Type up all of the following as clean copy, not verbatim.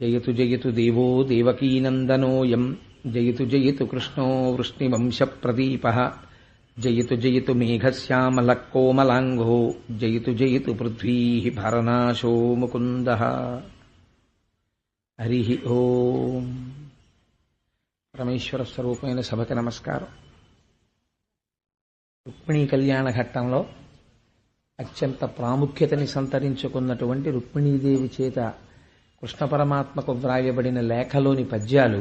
జయతు జయతు దేవో దేవకీనందనోయం జయతు జయతు కృష్ణో వృష్ణివంశప్రదీపః జయతు జయతు మేఘశ్యామలః కోమలాంగో జయతు జయతు పృథ్వీః భరనాశో ముకుందః. హరి ఓం. పరమేశ్వర స్వరూపమైన సభకి నమస్కారం. రుక్మిణీ కళ్యాణ ఘట్టంలో అత్యంత ప్రాముఖ్యతని సంతరించుకున్నటువంటి రుక్మిణీదేవి చేత కృష్ణ పరమాత్మకు వ్రాయబడిన లేఖలోని పద్యాలు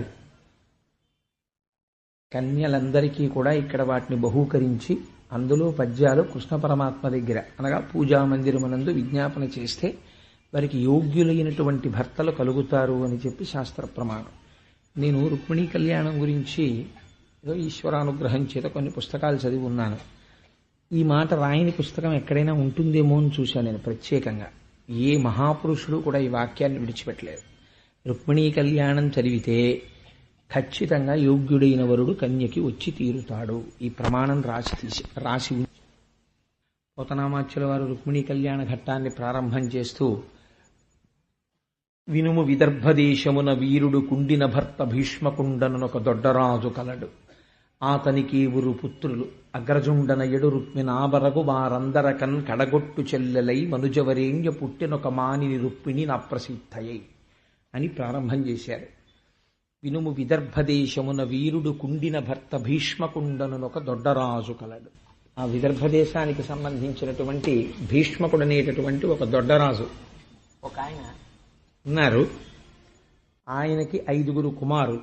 కన్యలందరికీ కూడా ఇక్కడ వాటిని బహూకరించి అందులో పద్యాలు కృష్ణ పరమాత్మ దగ్గర అనగా పూజా మందిరమునందు విజ్ఞాపన చేస్తే వారికి యోగ్యులైనటువంటి భర్తలు కలుగుతారు అని చెప్పి శాస్త్ర ప్రమాణం. నేను రుక్మిణీ కళ్యాణం గురించి ఏదో ఈశ్వరానుగ్రహం చేత కొన్ని పుస్తకాలు చదివి ఉన్నాను. ఈ మాట రాయని పుస్తకం ఎక్కడైనా ఉంటుందేమో అని చూశాను నేను ప్రత్యేకంగా. ఏ మహాపురుషుడు కూడా ఈ వాక్యాన్ని విడిచిపెట్టలేదు. రుక్మిణీ కళ్యాణం చదివితే ఖచ్చితంగా యోగ్యుడైన వరుడు కన్యకి వచ్చి తీరుతాడు. ఈ ప్రమాణం రాసి పోతనామాచ్యుల వారు రుక్మిణీ కళ్యాణ ఘట్టాన్ని ప్రారంభం చేస్తూ, వినుము విదర్భదేశమున వీరుడు కుండిన భర్త భీష్మకుండనొక దొడ్డరాజు కలడు. ఆతనికి ఊరు పుత్రులు అగ్రజుండన ఎడు రుక్మిణాబరగు వారందరకన్ కడగొట్టు చెల్లెలై మనుజవరేణ్య పుట్టినొక మానిని రుక్మిణి నా ప్రసిద్ధయై అని ప్రారంభం చేశారు. వినుము విదర్భదేశమున వీరుడు కుండిన భర్త భీష్మకుండనొక దొడ్డరాజు కలడు. ఆ విదర్భదేశానికి సంబంధించినటువంటి భీష్మకుడు అనేటటువంటి ఒక దొడ్డరాజు ఒక ఆయన ఉన్నారు. ఆయనకి 5 కుమారులు.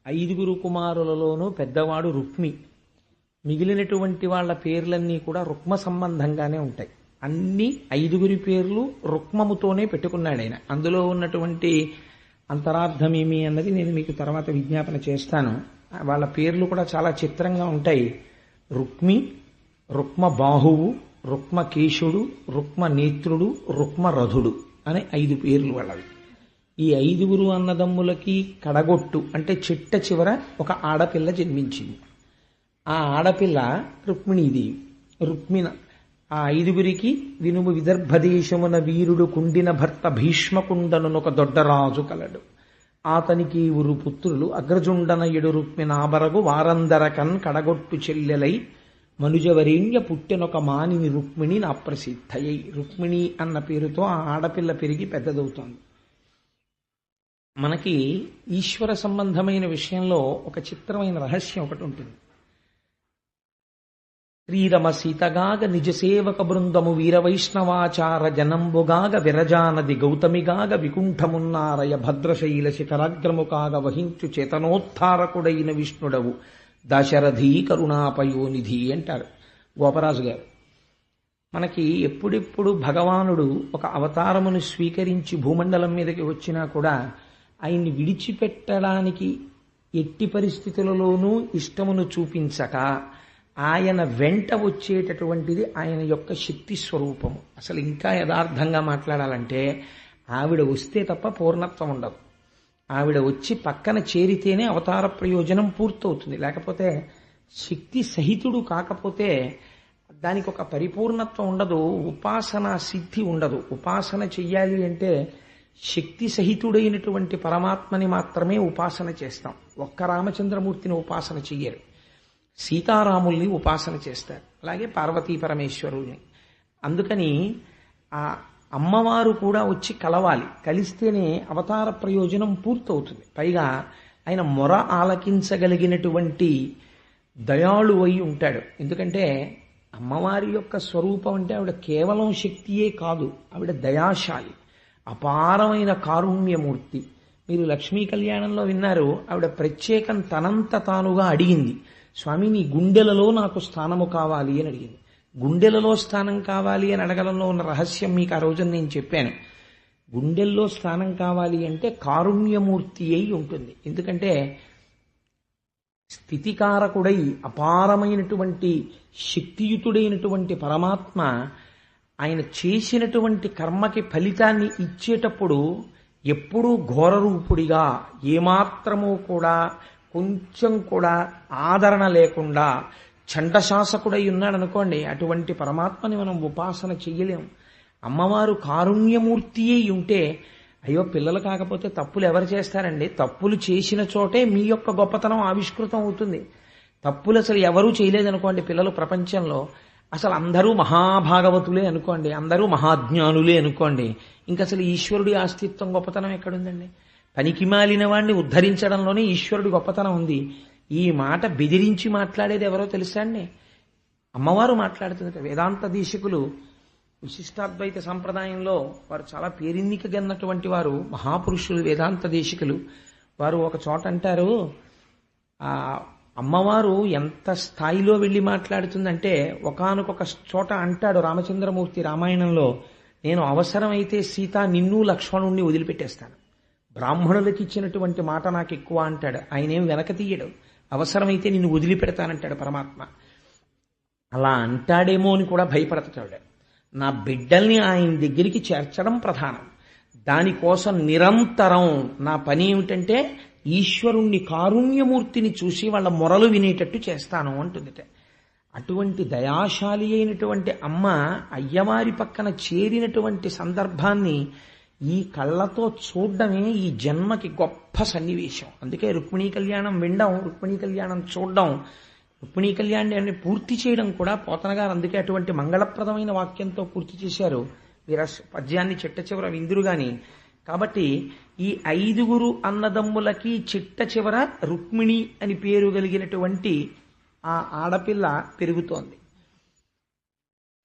5 కుమారులలోనూ పెద్దవాడు రుక్మి. మిగిలినటువంటి వాళ్ళ పేర్లన్నీ కూడా రుక్మ సంబంధంగానే ఉంటాయి. అన్ని 5 పేర్లు రుక్మముతోనే పెట్టుకున్నాడు ఆయన. అందులో ఉన్నటువంటి అంతరార్థమేమి అన్నది నేను మీకు తర్వాత విజ్ఞాపన చేస్తాను. వాళ్ళ పేర్లు కూడా చాలా చిత్రంగా ఉంటాయి. రుక్మి, రుక్మ బాహువు, రుక్మ కేశుడు, రుక్మ నేత్రుడు, రుక్మ రథుడు అనే 5 పేర్లు వాళ్ళవి. ఈ 5 అన్నదమ్ములకి కడగొట్టు అంటే చిట్ట చివర ఒక ఆడపిల్ల జన్మించింది. ఆ ఆడపిల్ల రుక్మిణీదేవి. రుక్మిణ ఆ 5 వినుము విదర్భదేశమున వీరుడు కుండిన భర్త భీష్మకుండనొక దొడ్డరాజు కలడు. ఆతనికి ఊరు పుత్రులు అగ్రజుండన ఎడు రుక్మిణాబరగు వారందరకన్ కడగొట్టు చెల్లెలై మనుజవరేణ్య పుట్టినొక మానిని రుక్మిణి నా ప్రసిద్ధయై. రుక్మిణి అన్న పేరుతో ఆ ఆడపిల్ల పెరిగి పెద్దదవుతోంది. మనకి ఈశ్వర సంబంధమైన విషయంలో ఒక చిత్రమైన రహస్యం ఒకటి ఉంటుంది. శ్రీరమ సీతగాగ నిజ సేవక బృందము వీరవైష్ణవాచార జనంబుగాగ విరజానది గౌతమిగాగ వికుంఠమున్నారయ భద్రశైల శిఖరాగ్రము కాగ వహించు చేతనోత్థారకుడైన విష్ణుడవు దశరథీ కరుణాపయోనిధి అంటారు గోపరాజు గారు. మనకి ఎప్పుడెప్పుడు భగవానుడు ఒక అవతారమును స్వీకరించి భూమండలం మీదకి వచ్చినా కూడా ఆయన్ని విడిచిపెట్టడానికి ఎట్టి పరిస్థితులలోనూ ఇష్టమును చూపించక ఆయన వెంట వచ్చేటటువంటిది ఆయన యొక్క శక్తి స్వరూపము. అసలు ఇంకా యథార్థంగా మాట్లాడాలంటే ఆవిడ వస్తే తప్ప పూర్ణత్వం ఉండదు. ఆవిడ వచ్చి పక్కన చేరితేనే అవతార ప్రయోజనం పూర్తవుతుంది. లేకపోతే శక్తి సహితుడు కాకపోతే దానికి ఒక పరిపూర్ణత్వం ఉండదు, ఉపాసన సిద్ధి ఉండదు. ఉపాసన చెయ్యాలి అంటే శక్తి సహితుడైనటువంటి పరమాత్మని మాత్రమే ఉపాసన చేస్తాం. ఒక్క రామచంద్రమూర్తిని ఉపాసన చెయ్యరు. సీతారాముల్ని ఉపాసన చేస్తారు, అలాగే పార్వతీ పరమేశ్వరుల్ని. అందుకని ఆ అమ్మవారు కూడా వచ్చి కలవాలి. కలిస్తేనే అవతార ప్రయోజనం పూర్తవుతుంది. పైగా ఆయన మొర ఆలకించగలిగినటువంటి దయాళు అయి ఉంటాడు. ఎందుకంటే అమ్మవారి యొక్క స్వరూపం అంటే ఆవిడ కేవలం శక్తియే కాదు, ఆవిడ దయాశాలి, అపారమైన కారుణ్యమూర్తి. మీరు లక్ష్మీ కళ్యాణంలో విన్నారు, ఆవిడ ప్రత్యేకం తనంత తానుగా అడిగింది, స్వామి నీ గుండెలలో నాకు స్థానము కావాలి అని అడిగింది. గుండెలలో స్థానం కావాలి అని అడగడంలో ఉన్న రహస్యం మీకు ఆ రోజున నేను చెప్పాను. గుండెల్లో స్థానం కావాలి అంటే కారుణ్యమూర్తి అయి ఉంటుంది. ఎందుకంటే స్థితికారకుడై అపారమైనటువంటి శక్తియుతుడైనటువంటి పరమాత్మ ఆయన చేసినటువంటి కర్మకి ఫలితాన్ని ఇచ్చేటప్పుడు ఎప్పుడూ ఘోరరూపుడిగా, ఏమాత్రమూ కూడా కొంచెం కూడా ఆదరణ లేకుండా చండశాసకుడై ఉన్నాడనుకోండి, అటువంటి పరమాత్మని మనం ఉపాసన చెయ్యలేం. అమ్మవారు కారుణ్యమూర్తి అయి ఉంటే అయ్యో పిల్లలు కాకపోతే తప్పులు ఎవరు చేస్తారండి? తప్పులు చేసిన చోటే మీ యొక్క గొప్పతనం ఆవిష్కృతం అవుతుంది. తప్పులు అసలు ఎవరూ చేయలేదనుకోండి పిల్లలు ప్రపంచంలో, అసలు అందరూ మహాభాగవతులే అనుకోండి, అందరూ మహాజ్ఞానులే అనుకోండి, ఇంక అసలు ఈశ్వరుడి అస్తిత్వం గొప్పతనం ఎక్కడుందండి? పనికి మాలిన వాడిని ఉద్ధరించడంలోనే ఈశ్వరుడి గొప్పతనం ఉంది. ఈ మాట బెదిరించి మాట్లాడేది ఎవరో తెలుసా అండి? అమ్మవారు మాట్లాడుతుంది. వేదాంత దీక్షకులు విశిష్టాద్వైత సంప్రదాయంలో వారు చాలా పేరెన్నికగన్నటువంటి వారు, మహాపురుషులు వేదాంత దేశికులు. వారు ఒక చోట అంటారు, ఆ అమ్మవారు ఎంత స్థాయిలో వెళ్ళి మాట్లాడుతుందంటే, ఒకానొక చోట అంటాడు రామచంద్రమూర్తి రామాయణంలో, నేను అవసరమైతే సీత నిన్ను లక్ష్మణుణ్ణి వదిలిపెట్టేస్తాను, బ్రాహ్మణులకి ఇచ్చినటువంటి మాట నాకు ఎక్కువ అంటాడు. ఆయనేం వెనక తీయడు, అవసరమైతే నిన్ను వదిలిపెడతానంటాడు పరమాత్మ. అలా అంటాడేమో అని కూడా భయపడతాడు. నా బిడ్డల్ని ఆయన దగ్గరికి చేర్చడం ప్రధానం. దానికోసం నిరంతరం నా పని ఏమిటంటే ఈశ్వరుణ్ణి కారుణ్యమూర్తిని చూసి వాళ్ళ మొరలు వినేటట్టు చేస్తాను అంటుందిట. అటువంటి దయాశాలి అయినటువంటి అమ్మ అయ్యవారి పక్కన చేరినటువంటి సందర్భాన్ని ఈ కళ్ళతో చూడడమే ఈ జన్మకి గొప్ప సన్నివేశం. అందుకే రుక్మిణీ కళ్యాణం వినడం, రుక్మిణీ కళ్యాణం చూడడం, రుక్మిణీ కళ్యాణాన్ని పూర్తి చేయడం కూడా పోతన గారు అందుకే అటువంటి మంగళప్రదమైన వాక్యంతో పూర్తి చేశారు పద్యాన్ని చిట్ట చివర విందురు గాని. కాబట్టి ఈ 5 అన్నదమ్ములకి చిట్ట చివర రుక్మిణి అని పేరు కలిగినటువంటి ఆ ఆడపిల్ల పెరుగుతోంది.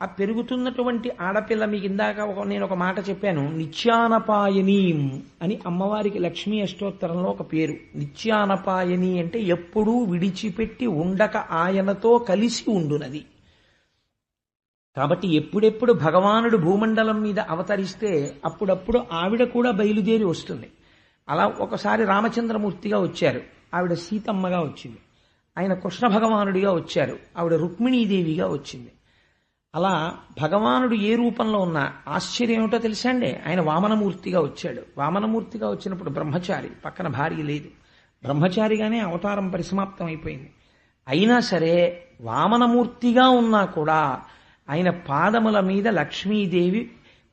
ఆ పెరుగుతున్నటువంటి ఆడపిల్ల మీకు ఇందాక నేను ఒక మాట చెప్పాను, నిత్యానపాయనీం అని అమ్మవారికి లక్ష్మీ అష్టోత్తరంలో ఒక పేరు. నిత్యానపాయని అంటే ఎప్పుడూ విడిచిపెట్టి ఉండక ఆయనతో కలిసి ఉండునది. కాబట్టి ఎప్పుడెప్పుడు భగవానుడు భూమండలం మీద అవతరిస్తే అప్పుడప్పుడు ఆవిడ కూడా బయలుదేరి వస్తుంది. అలా ఒకసారి రామచంద్రమూర్తిగా వచ్చారు, ఆవిడ సీతమ్మగా వచ్చింది. ఆయన కృష్ణ భగవానుడిగా వచ్చారు, ఆవిడ రుక్మిణీదేవిగా వచ్చింది. అలా భగవానుడు ఏ రూపంలో ఉన్నా ఆశ్చర్యం ఏమిటో తెలుసా అండి, ఆయన వామనమూర్తిగా వచ్చాడు. వామనమూర్తిగా వచ్చినప్పుడు బ్రహ్మచారి, పక్కన భార్య లేదు, బ్రహ్మచారిగానే అవతారం పరిసమాప్తం అయిపోయింది. అయినా సరే వామనమూర్తిగా ఉన్నా కూడా ఆయన పాదముల మీద లక్ష్మీదేవి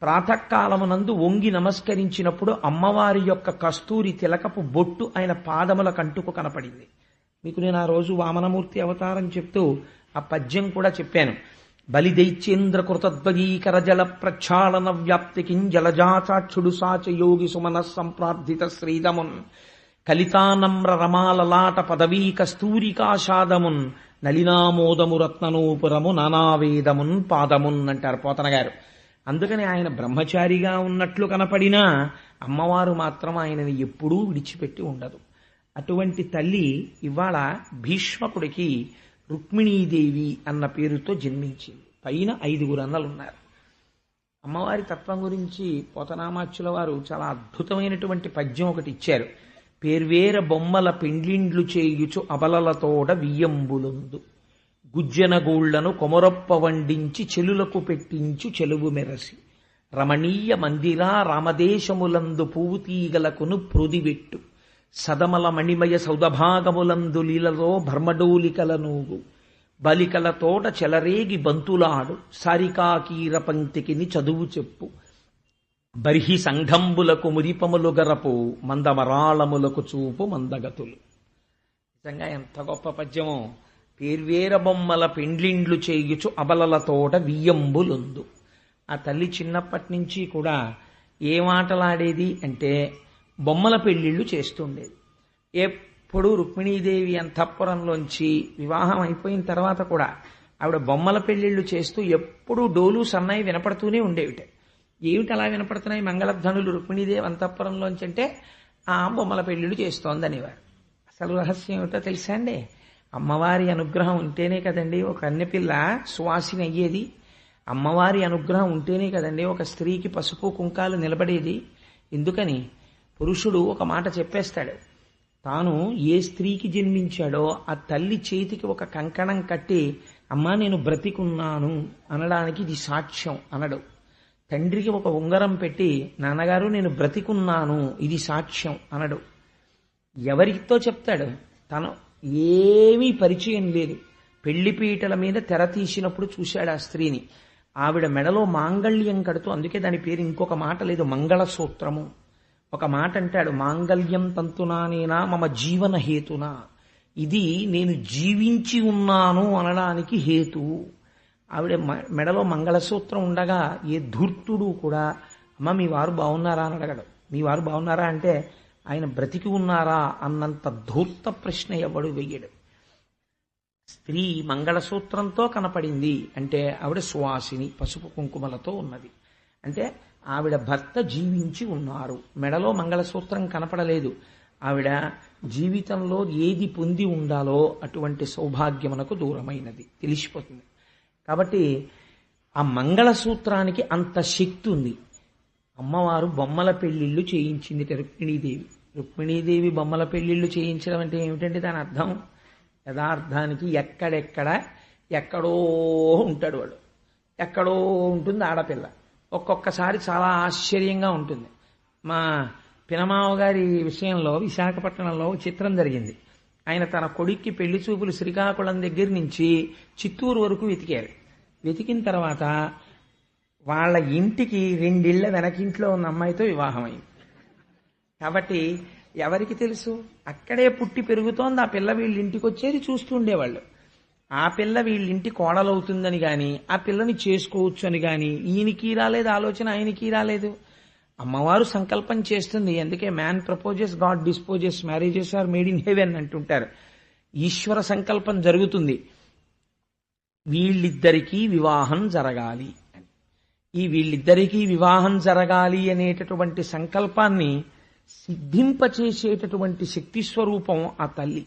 ప్రాతకాలమునందు వంగి నమస్కరించినప్పుడు అమ్మవారి యొక్క కస్తూరి తిలకపు బొట్టు ఆయన పాదముల కంటుకు కనపడింది. మీకు నేను ఆ రోజు వామనమూర్తి అవతారం చెప్తూ ఆ పద్యం కూడా చెప్పాను. బలిదైత్యేంద్ర కృతధ్వజీకర జల ప్రక్షాళన వ్యాప్తికిం జలజాచాక్షుడు సాచయోగి సుమన సంప్రార్థిత శ్రీదమున్ కలితానమ్ర రమాలలాట పదవీ కస్తూరికాషాదమున్ నలినామోదము రత్ననూపురము నానావేదమున్ పాదమున్ అంటారు పోతన గారు. అందుకని ఆయన బ్రహ్మచారిగా ఉన్నట్లు కనపడినా అమ్మవారు మాత్రం ఆయనని ఎప్పుడూ విడిచిపెట్టి ఉండదు. అటువంటి తల్లి ఇవాళ భీష్మకుడికి రుక్మిణీదేవి అన్న పేరుతో జన్మించింది. పైన 5 అన్నలున్నారు. అమ్మవారి తత్వం గురించి పోతనామాచ్యుల వారు చాలా అద్భుతమైనటువంటి పద్యం ఒకటి ఇచ్చారు. పేర్వేర బొమ్మల పెండ్లిండ్లు చేయుచు అబలలతోడ వియ్యంబులుందు గుజ్జనగూళ్లను కొమరొప్ప వండించి చెలులకు పెట్టించు చెలువు మెరసి రమణీయ మందిరా రామదేశములందు పువ్వు తీగలకును ప్రుదివెట్టు సదమల మణిమయ సౌదభాగములందు లీలలో భర్మడోలికలనూగు బలికల తోట చెలరేగి బంతులాడు సారికాకీర పంక్తికిని చదువు చెప్పు బర్హి సంఘంబులకు మురిపములు గరపు మందమరాళములకు చూపు మందగతులు. నిజంగా ఎంత గొప్ప పద్యమో. పేర్వేర బొమ్మల పెండ్లిండ్లు చేయుచు అబలల తోట వియ్యంబులుందు. ఆ తల్లి చిన్నప్పటి నుంచి కూడా ఏ మాటలాడేది అంటే బొమ్మల పెళ్లిళ్లు చేస్తుండేది. ఎప్పుడు రుక్మిణీదేవి అంతఃపురంలోంచి వివాహం అయిపోయిన తర్వాత కూడా ఆవిడ బొమ్మల పెళ్లిళ్లు చేస్తూ ఎప్పుడూ డోలు సన్నాయి వినపడుతూనే ఉండేవిట. ఏమిటి అలా వినపడుతున్నాయి మంగళధ్వనులు రుక్మిణీదేవి అంతఃపురంలోంచి అంటే ఆ బొమ్మల పెళ్లిళ్లు చేస్తోందనేవారు. అసలు రహస్యం ఏమిటో తెలుసా అండి, అమ్మవారి అనుగ్రహం ఉంటేనే కదండి ఒక కన్నెపిల్ల సువాసిని అయ్యేది. అమ్మవారి అనుగ్రహం ఉంటేనే కదండి ఒక స్త్రీకి పసుపు కుంకాలు నిలబడేది. ఎందుకని పురుషుడు ఒక మాట చెప్పేస్తాడు, తాను ఏ స్త్రీకి జన్మించాడో ఆ తల్లి చేతికి ఒక కంకణం కట్టి అమ్మా నేను బ్రతికున్నాను అనడానికి ఇది సాక్ష్యం అనడు. తండ్రికి ఒక ఉంగరం పెట్టి నాన్నగారు నేను బ్రతికున్నాను ఇది సాక్ష్యం అనడు. ఎవరితో చెప్తాడు? తను ఏమీ పరిచయం లేదు. పెళ్లిపీటల మీద తెర తీసినప్పుడు చూశాడు ఆ స్త్రీని. ఆవిడ మెడలో మాంగళ్యం కడుతూ, అందుకే దాని పేరు ఇంకొక మాట లేదు, మంగళసూత్రము. ఒక మాట అంటాడు, మాంగళ్యం తంతునానేనా మమ జీవన హేతునా. ఇది నేను జీవించి ఉన్నాను అనడానికి హేతువు. ఆవిడ మెడలో మంగళసూత్రం ఉండగా ఏ ధూర్తుడు కూడా అమ్మ మీ వారు బాగున్నారా అని అడగడు. మీ వారు బాగున్నారా అంటే ఆయన బ్రతికి ఉన్నారా అన్నంత ధూర్త ప్రశ్న ఎవడు వెయ్యడు. స్త్రీ మంగళసూత్రంతో కనపడింది అంటే ఆవిడ సువాసిని, పసుపు కుంకుమలతో ఉన్నది అంటే ఆవిడ భర్త జీవించి ఉన్నారు. మెడలో మంగళసూత్రం కనపడలేదు. ఆవిడ జీవితంలో ఏది పొంది ఉండాలో అటువంటి సౌభాగ్యమునకు దూరమైనది తెలిసిపోతుంది. కాబట్టి ఆ మంగళసూత్రానికి అంత శక్తి ఉంది. అమ్మవారు బొమ్మల పెళ్లిళ్ళు చేయించింది రుక్మిణీదేవి. రుక్మిణీదేవి బొమ్మల పెళ్లిళ్ళు చేయించడం అంటే ఏమిటంటే దాని అర్థం, యథార్థానికి ఎక్కడో ఉంటాడు వాడు, ఎక్కడో ఉంటుంది ఆడపిల్ల. ఒక్కొక్కసారి చాలా ఆశ్చర్యంగా ఉంటుంది. మా పినమావ గారి విషయంలో విశాఖపట్నంలో చిత్రం జరిగింది. ఆయన తన కొడుక్కి పెళ్లి చూపులు శ్రీకాకుళం దగ్గర నుంచి చిత్తూరు వరకు వెతికారు. వెతికిన తర్వాత వాళ్ళ ఇంటికి 2 ఇళ్ల వెనకింట్లో ఉన్న అమ్మాయితో వివాహమైంది. కాబట్టి ఎవరికి తెలుసు, అక్కడే పుట్టి పెరుగుతోంది ఆ పిల్ల, వీళ్ళ ఇంటికి వచ్చేది చూస్తూ ఉండేవాళ్ళు. ఆ పిల్ల వీళ్ళింటి కోడలవుతుందని గాని ఆ పిల్లని చేసుకోవచ్చు అని గాని ఈయనకి రాలేదు ఆలోచన, ఆయనకి రాలేదు. అమ్మవారు సంకల్పం చేస్తుంది. అందుకే man proposes, God disposes, marriages are made in heaven అంటుంటారు. ఈశ్వర సంకల్పం జరుగుతుంది, వీళ్ళిద్దరికీ వివాహం జరగాలి. ఈ వీళ్ళిద్దరికీ వివాహం జరగాలి అనేటటువంటి సంకల్పాన్ని సిద్ధింపచేసేటటువంటి శక్తి స్వరూపం ఆ తల్లి.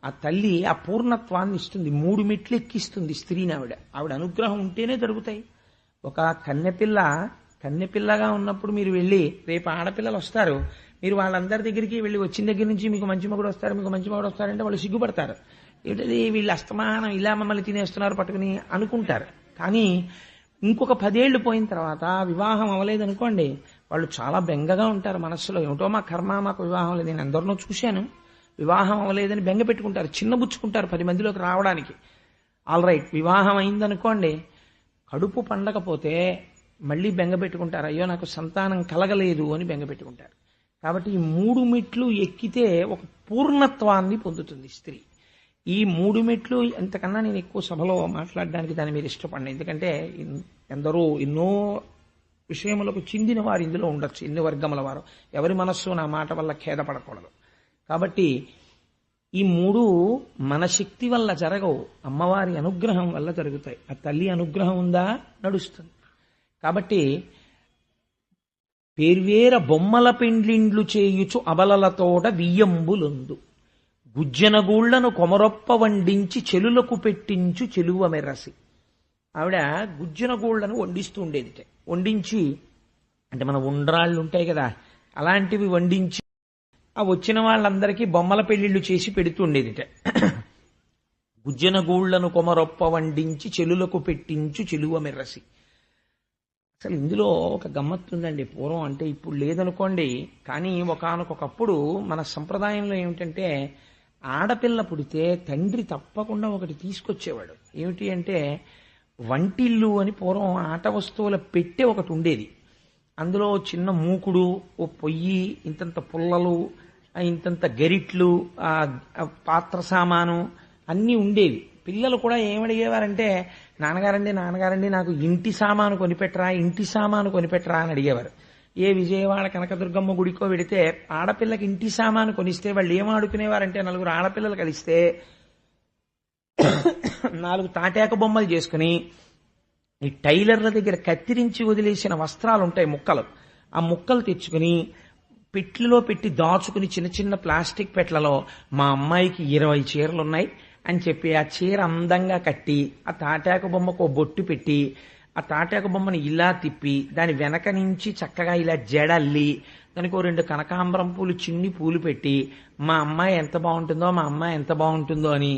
ఆ తల్లి ఆ పూర్ణత్వాన్ని ఇస్తుంది, 3 మెట్లు ఎక్కిస్తుంది స్త్రీని. ఆవిడ అనుగ్రహం ఉంటేనే జరుగుతాయి. ఒక కన్నెపిల్లగా ఉన్నప్పుడు మీరు వెళ్ళి, రేపు ఆడపిల్లలు వస్తారు, మీరు వాళ్ళందరి దగ్గరికి వెళ్ళి వచ్చిన దగ్గర నుంచి మీకు మంచి మగుడు వస్తారంటే వాళ్ళు సిగ్గుపడతారు. ఏంటది వీళ్ళు అస్తమానం ఇలా మమ్మల్ని తినేస్తున్నారు పట్టుకుని అనుకుంటారు. కానీ ఇంకొక 10 ఏళ్లు పోయిన తర్వాత వివాహం అవ్వలేదనుకోండి, వాళ్ళు చాలా బెంగగా ఉంటారు మనస్సులో. ఏమిటో మా కర్మ, మాకు వివాహం లేదు. నేను ఎందరినో చూశాను, వివాహం అవ్వలేదని బెంగ పెట్టుకుంటారు, చిన్నబుచ్చుకుంటారు 10 మందిలోకి రావడానికి. ఆల్ రైట్, వివాహం అయిందనుకోండి, కడుపు పండకపోతే మళ్ళీ బెంగ పెట్టుకుంటారు, అయ్యో నాకు సంతానం కలగలేదు అని బెంగ పెట్టుకుంటారు. కాబట్టి ఈ 3 మెట్లు ఎక్కితే ఒక పూర్ణత్వాన్ని పొందుతుంది స్త్రీ. ఈ 3 మెట్లు ఎంతకన్నా నేను ఎక్కువ సభలో మాట్లాడడానికి దాని మీద ఇష్టపడిన, ఎందుకంటే ఎందరో ఎన్నో విషయములకు చెందిన వారు ఇందులో ఉండొచ్చు, ఎన్ని వర్గముల వారు. ఎవరి మనస్సు నా మాట వల్ల ఖేదపడకూడదు. కాబట్టి ఈ 3 మన శక్తి వల్ల జరగవు, అమ్మవారి అనుగ్రహం వల్ల జరుగుతాయి. ఆ తల్లి అనుగ్రహం ఉందా నడుస్తుంది. కాబట్టి పేర్వేర బొమ్మల పెండ్లిండ్లు చేయుచు అబలలతోట వియ్యంబులుందు, గుజ్జనగూళ్లను కొమరొప్ప వండించి చెలులకు పెట్టించు చెలువ మెర్రసి. ఆవిడ గుజ్జనగూళ్లను వండిస్తూ ఉండేది. వండించి అంటే మన ఉండ్రాళ్ళు ఉంటాయి కదా, అలాంటివి వండించి ఆ వచ్చిన వాళ్ళందరికీ బొమ్మల పెళ్లిళ్లు చేసి పెడుతుండేదిట. గుజ్జనగూళ్లను కొమరొప్ప వండించి చెలులకు పెట్టించు చెలువ మెర్రసి. అసలు ఇందులో ఒక గమ్మత్తుందండి. పూర్వం అంటే ఇప్పుడు లేదనుకోండి, కానీ ఒకానొకప్పుడు మన సంప్రదాయంలో ఏమిటంటే, ఆడపిల్ల పుడితే తండ్రి తప్పకుండా ఒకటి తీసుకొచ్చేవాడు. ఏమిటి అంటే వంటిల్లు అని పూర్వం ఆట వస్తువుల పెట్టె ఒకటి ఉండేది. అందులో చిన్న మూకుడు, ఓ పొయ్యి, ఇంతంత పుల్లలు, ఇంతంత గరిట్లు, పాత్ర సామాను అన్నీ ఉండేవి. పిల్లలు కూడా ఏమడిగేవారంటే, నాన్నగారండి నాకు ఇంటి సామాను కొనిపెట్టరా అని అడిగేవారు. ఏ విజయవాడ కనకదుర్గమ్మ గుడికో వెడితే ఆడపిల్లకి ఇంటి సామాను కొనిస్తే వాళ్ళు ఏమాడుకునేవారంటే, 4 ఆడపిల్లలు కలిస్తే 4 తాటాక బొమ్మలు చేసుకుని ఈ టైలర్ల దగ్గర కత్తిరించి వదిలేసిన వస్త్రాలు ఉంటాయి, ముక్కలు, ఆ ముక్కలు తెచ్చుకుని పెట్లలో పెట్టి దాచుకుని చిన్న చిన్న ప్లాస్టిక్ పెట్లలో మా అమ్మాయికి 20 చీరలున్నాయి అని చెప్పి ఆ చీర అందంగా కట్టి ఆ తాటాక బొమ్మకు ఓ బొట్టు పెట్టి ఆ తాటాక బొమ్మని ఇలా తిప్పి దాని వెనక నుంచి చక్కగా ఇలా జడల్లి దానికి 2 కనకాంబరం పూలు, చిన్ని పూలు పెట్టి మా అమ్మాయి ఎంత బాగుంటుందో అని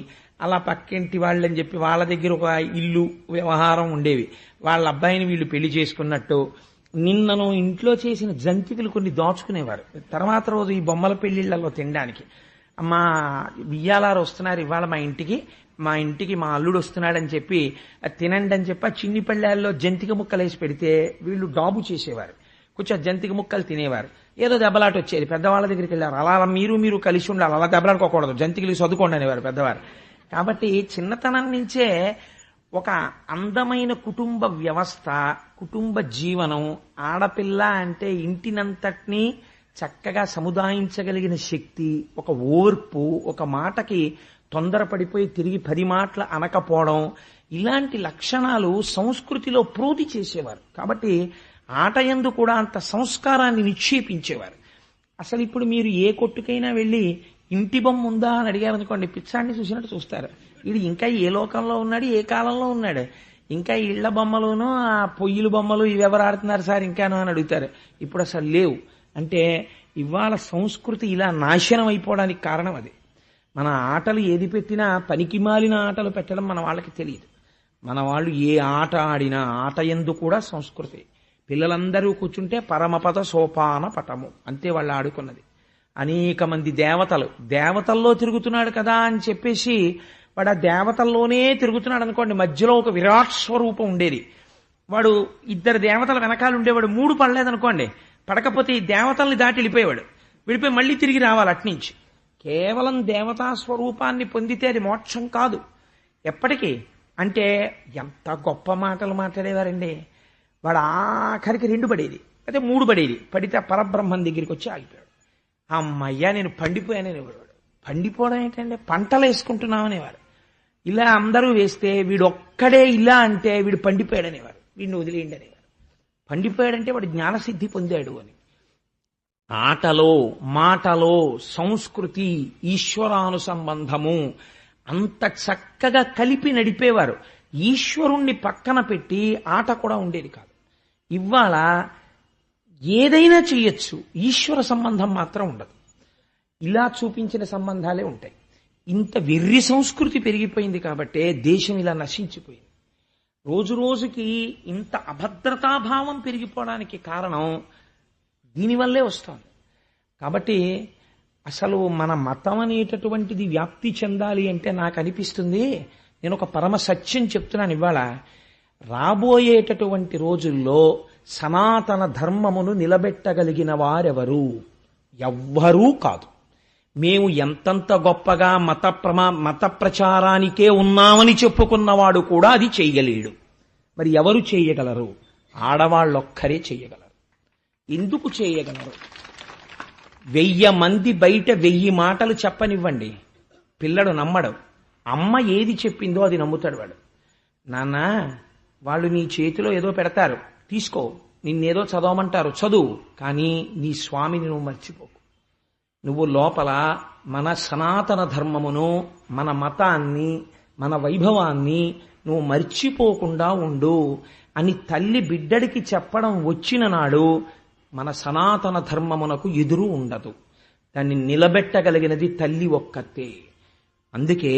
అలా పక్కింటి వాళ్ళని చెప్పి వాళ్ళ దగ్గర ఒక ఇల్లు వ్యవహారం ఉండేవి. వాళ్ళ అబ్బాయిని వీళ్ళు పెళ్లి చేసుకున్నట్టు నిన్నను ఇంట్లో చేసిన జంతికలు కొన్ని దాచుకునేవారు. తర్వాత రోజు ఈ బొమ్మల పెళ్లిళ్లలో తినడానికి, మా బియ్యాలారు వస్తున్నారు ఇవాళ మా ఇంటికి మా అల్లుడు వస్తున్నాడని చెప్పి తినండి అని చెప్పి ఆ చిన్ని పళ్ళాల్లో జంతిక ముక్కలేసి పెడితే వీళ్ళు డాబు చేసేవారు. కొంచెం జంతికి ముక్కలు తినేవారు. ఏదో దెబ్బలాట వచ్చేది, పెద్దవాళ్ళ దగ్గరికి వెళ్ళారు. అలా మీరు కలిసి ఉండాలి, అలా దెబ్బలాడుకోకూడదు, జంతికలు చదువుకోండి అనేవారు పెద్దవారు. కాబట్టి చిన్నతనం నుంచే ఒక అందమైన కుటుంబ వ్యవస్థ, కుటుంబ జీవనం, ఆడపిల్ల అంటే ఇంటినంతటినీ చక్కగా సముదాయించగలిగిన శక్తి, ఒక ఓర్పు, ఒక మాటకి తొందరపడిపోయి తిరిగి 10 మాటలు అనకపోవడం, ఇలాంటి లక్షణాలు సంస్కృతిలో ప్రోధి చేసేవారు. కాబట్టి ఆటయందు కూడా అంత సంస్కారాన్ని నిక్షేపించేవారు. అసలు ఇప్పుడు మీరు ఏ కొట్టుకైనా వెళ్ళి ఇంటి బొమ్మ ఉందా అని అడిగారనుకోండి, పిచ్చాన్ని చూసినట్టు చూస్తారు. వీడు ఇంకా ఏ లోకంలో ఉన్నాడు, ఏ కాలంలో ఉన్నాడు, ఇంకా ఇళ్ల బొమ్మలును ఆ పొయ్యిల బొమ్మలు ఇవి ఎవరు ఆడుతున్నారు సార్ ఇంకాను అని అడుగుతారు. ఇప్పుడు అసలు లేవు. అంటే ఇవాళ సంస్కృతి ఇలా నాశనం అయిపోవడానికి కారణం అది. మన ఆటలు ఏది పెట్టినా పనికిమాలిన ఆటలు పెట్టడం మన వాళ్ళకి తెలియదు. మన వాళ్ళు ఏ ఆట ఆడినా ఆట యందు కూడా సంస్కృతి. పిల్లలందరూ కూర్చుంటే పరమపద సోపాన పటము అంతే వాళ్ళు ఆడుకున్నది. అనేక మంది దేవతల్లో తిరుగుతున్నాడు కదా అని చెప్పేసి వాడు ఆ దేవతల్లోనే తిరుగుతున్నాడు అనుకోండి, మధ్యలో ఒక విరాట్ స్వరూపం ఉండేది. వాడు 2 దేవతల వెనకాల ఉండేవాడు, 3 పడలేదనుకోండి, పడకపోతే ఈ దేవతల్ని దాటి వెళ్ళిపోయి మళ్ళీ తిరిగి రావాలి అట్నుంచి. కేవలం దేవతా స్వరూపాన్ని పొందితే అది మోక్షం కాదు. ఎప్పటికీ అంటే ఎంత గొప్ప మాటలు మాట్లాడేవారండి. వాడు ఆఖరికి 2 పడేది, అయితే 3 పడేది. పడితే పరబ్రహ్మం దగ్గరికి వచ్చి ఆగిపోయాడు. అమ్మయ్యా నేను పండిపోయాననేవాడు. పండిపోవడం ఏంటంటే పంటలు వేసుకుంటున్నామనేవారు. ఇలా అందరూ వేస్తే వీడు ఒక్కడే ఇలా అంటే వీడు పండిపోయాడనేవారు, వీడిని వదిలేయండి అనేవారు. పండిపోయాడంటే వాడు జ్ఞానసిద్ధి పొందాడు అని. ఆటలో మాటలో సంస్కృతి, ఈశ్వరానుసంబంధము అంత చక్కగా కలిపి నడిపేవారు. ఈశ్వరుణ్ణి పక్కన పెట్టి ఆట కూడా ఉండేది కాదు. ఇవాళ ఏదైనా చెయ్యొచ్చు, ఈశ్వర సంబంధం మాత్రం ఉండదు. ఇలా చూపించిన సంబంధాలే ఉంటాయి. ఇంత వెర్రి సంస్కృతి పెరిగిపోయింది కాబట్టే దేశం ఇలా నశించిపోయింది. రోజు రోజుకి ఇంత అభద్రతాభావం పెరిగిపోవడానికి కారణం దీనివల్లే వస్తుంది. కాబట్టి అసలు మన మతం అనేటటువంటిది వ్యాప్తి చెందాలి అంటే నాకు అనిపిస్తుంది, నేను ఒక పరమ సత్యం చెప్తున్నాను ఇవాళ, రాబోయేటటువంటి రోజుల్లో సనాతన ధర్మమును నిలబెట్టగలిగిన వారెవరు? ఎవ్వరూ కాదు. మేము ఎంతంత గొప్పగా మత ప్రచారానికే ఉన్నామని చెప్పుకున్నవాడు కూడా అది చెయ్యలేడు. మరి ఎవరు చేయగలరు? ఆడవాళ్ళొక్కరే చెయ్యగలరు. ఎందుకు చేయగలరు? 1000 మంది బయట 1000 మాటలు చెప్పనివ్వండి, పిల్లడు నమ్మడు. అమ్మ ఏది చెప్పిందో అది నమ్ముతాడు వాడు. నాన్న వాళ్ళు నీ చేతిలో ఏదో పెడతారు, తీసుకో, నిన్నేదో చదవమంటారు, చదువు, కానీ నీ స్వామిని నువ్వు మర్చిపోకు. నువ్వు లోపల మన సనాతన ధర్మమును, మన మతాన్ని, మన వైభవాన్ని నువ్వు మర్చిపోకుండా ఉండు అని తల్లి బిడ్డడికి చెప్పడం వచ్చిన నాడు మన సనాతన ధర్మమునకు ఎదురు ఉండదు. దాన్ని నిలబెట్టగలిగినది తల్లి ఒక్కతే. అందుకే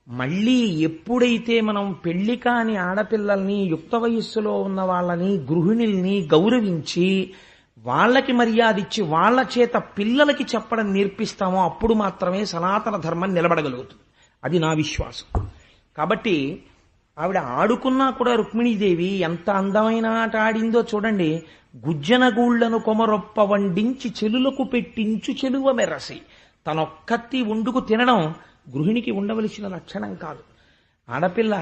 మళ్ళీ ఎప్పుడైతే మనం పెళ్లి కాని ఆడపిల్లల్ని, యుక్త వయస్సులో ఉన్న వాళ్ళని, గృహిణుల్ని గౌరవించి వాళ్ళకి మర్యాద ఇచ్చి వాళ్ళ చేత పిల్లలకి చెప్పడం నేర్పిస్తామో అప్పుడు మాత్రమే సనాతన ధర్మం నిలబడగలుగుతుంది. అది నా విశ్వాసం. కాబట్టి ఆవిడ ఆడుకున్నా కూడా రుక్మిణీదేవి ఎంత అందమైన ఆట ఆడిందో చూడండి. గుజ్జనగూళ్లను కొమరొప్ప వండించి చెలులకు పెట్టించు చెలువ మెరసి. తనొక్కత్తి వండుకు తినడం గృహిణికి ఉండవలసిన లక్షణం కాదు. ఆడపిల్ల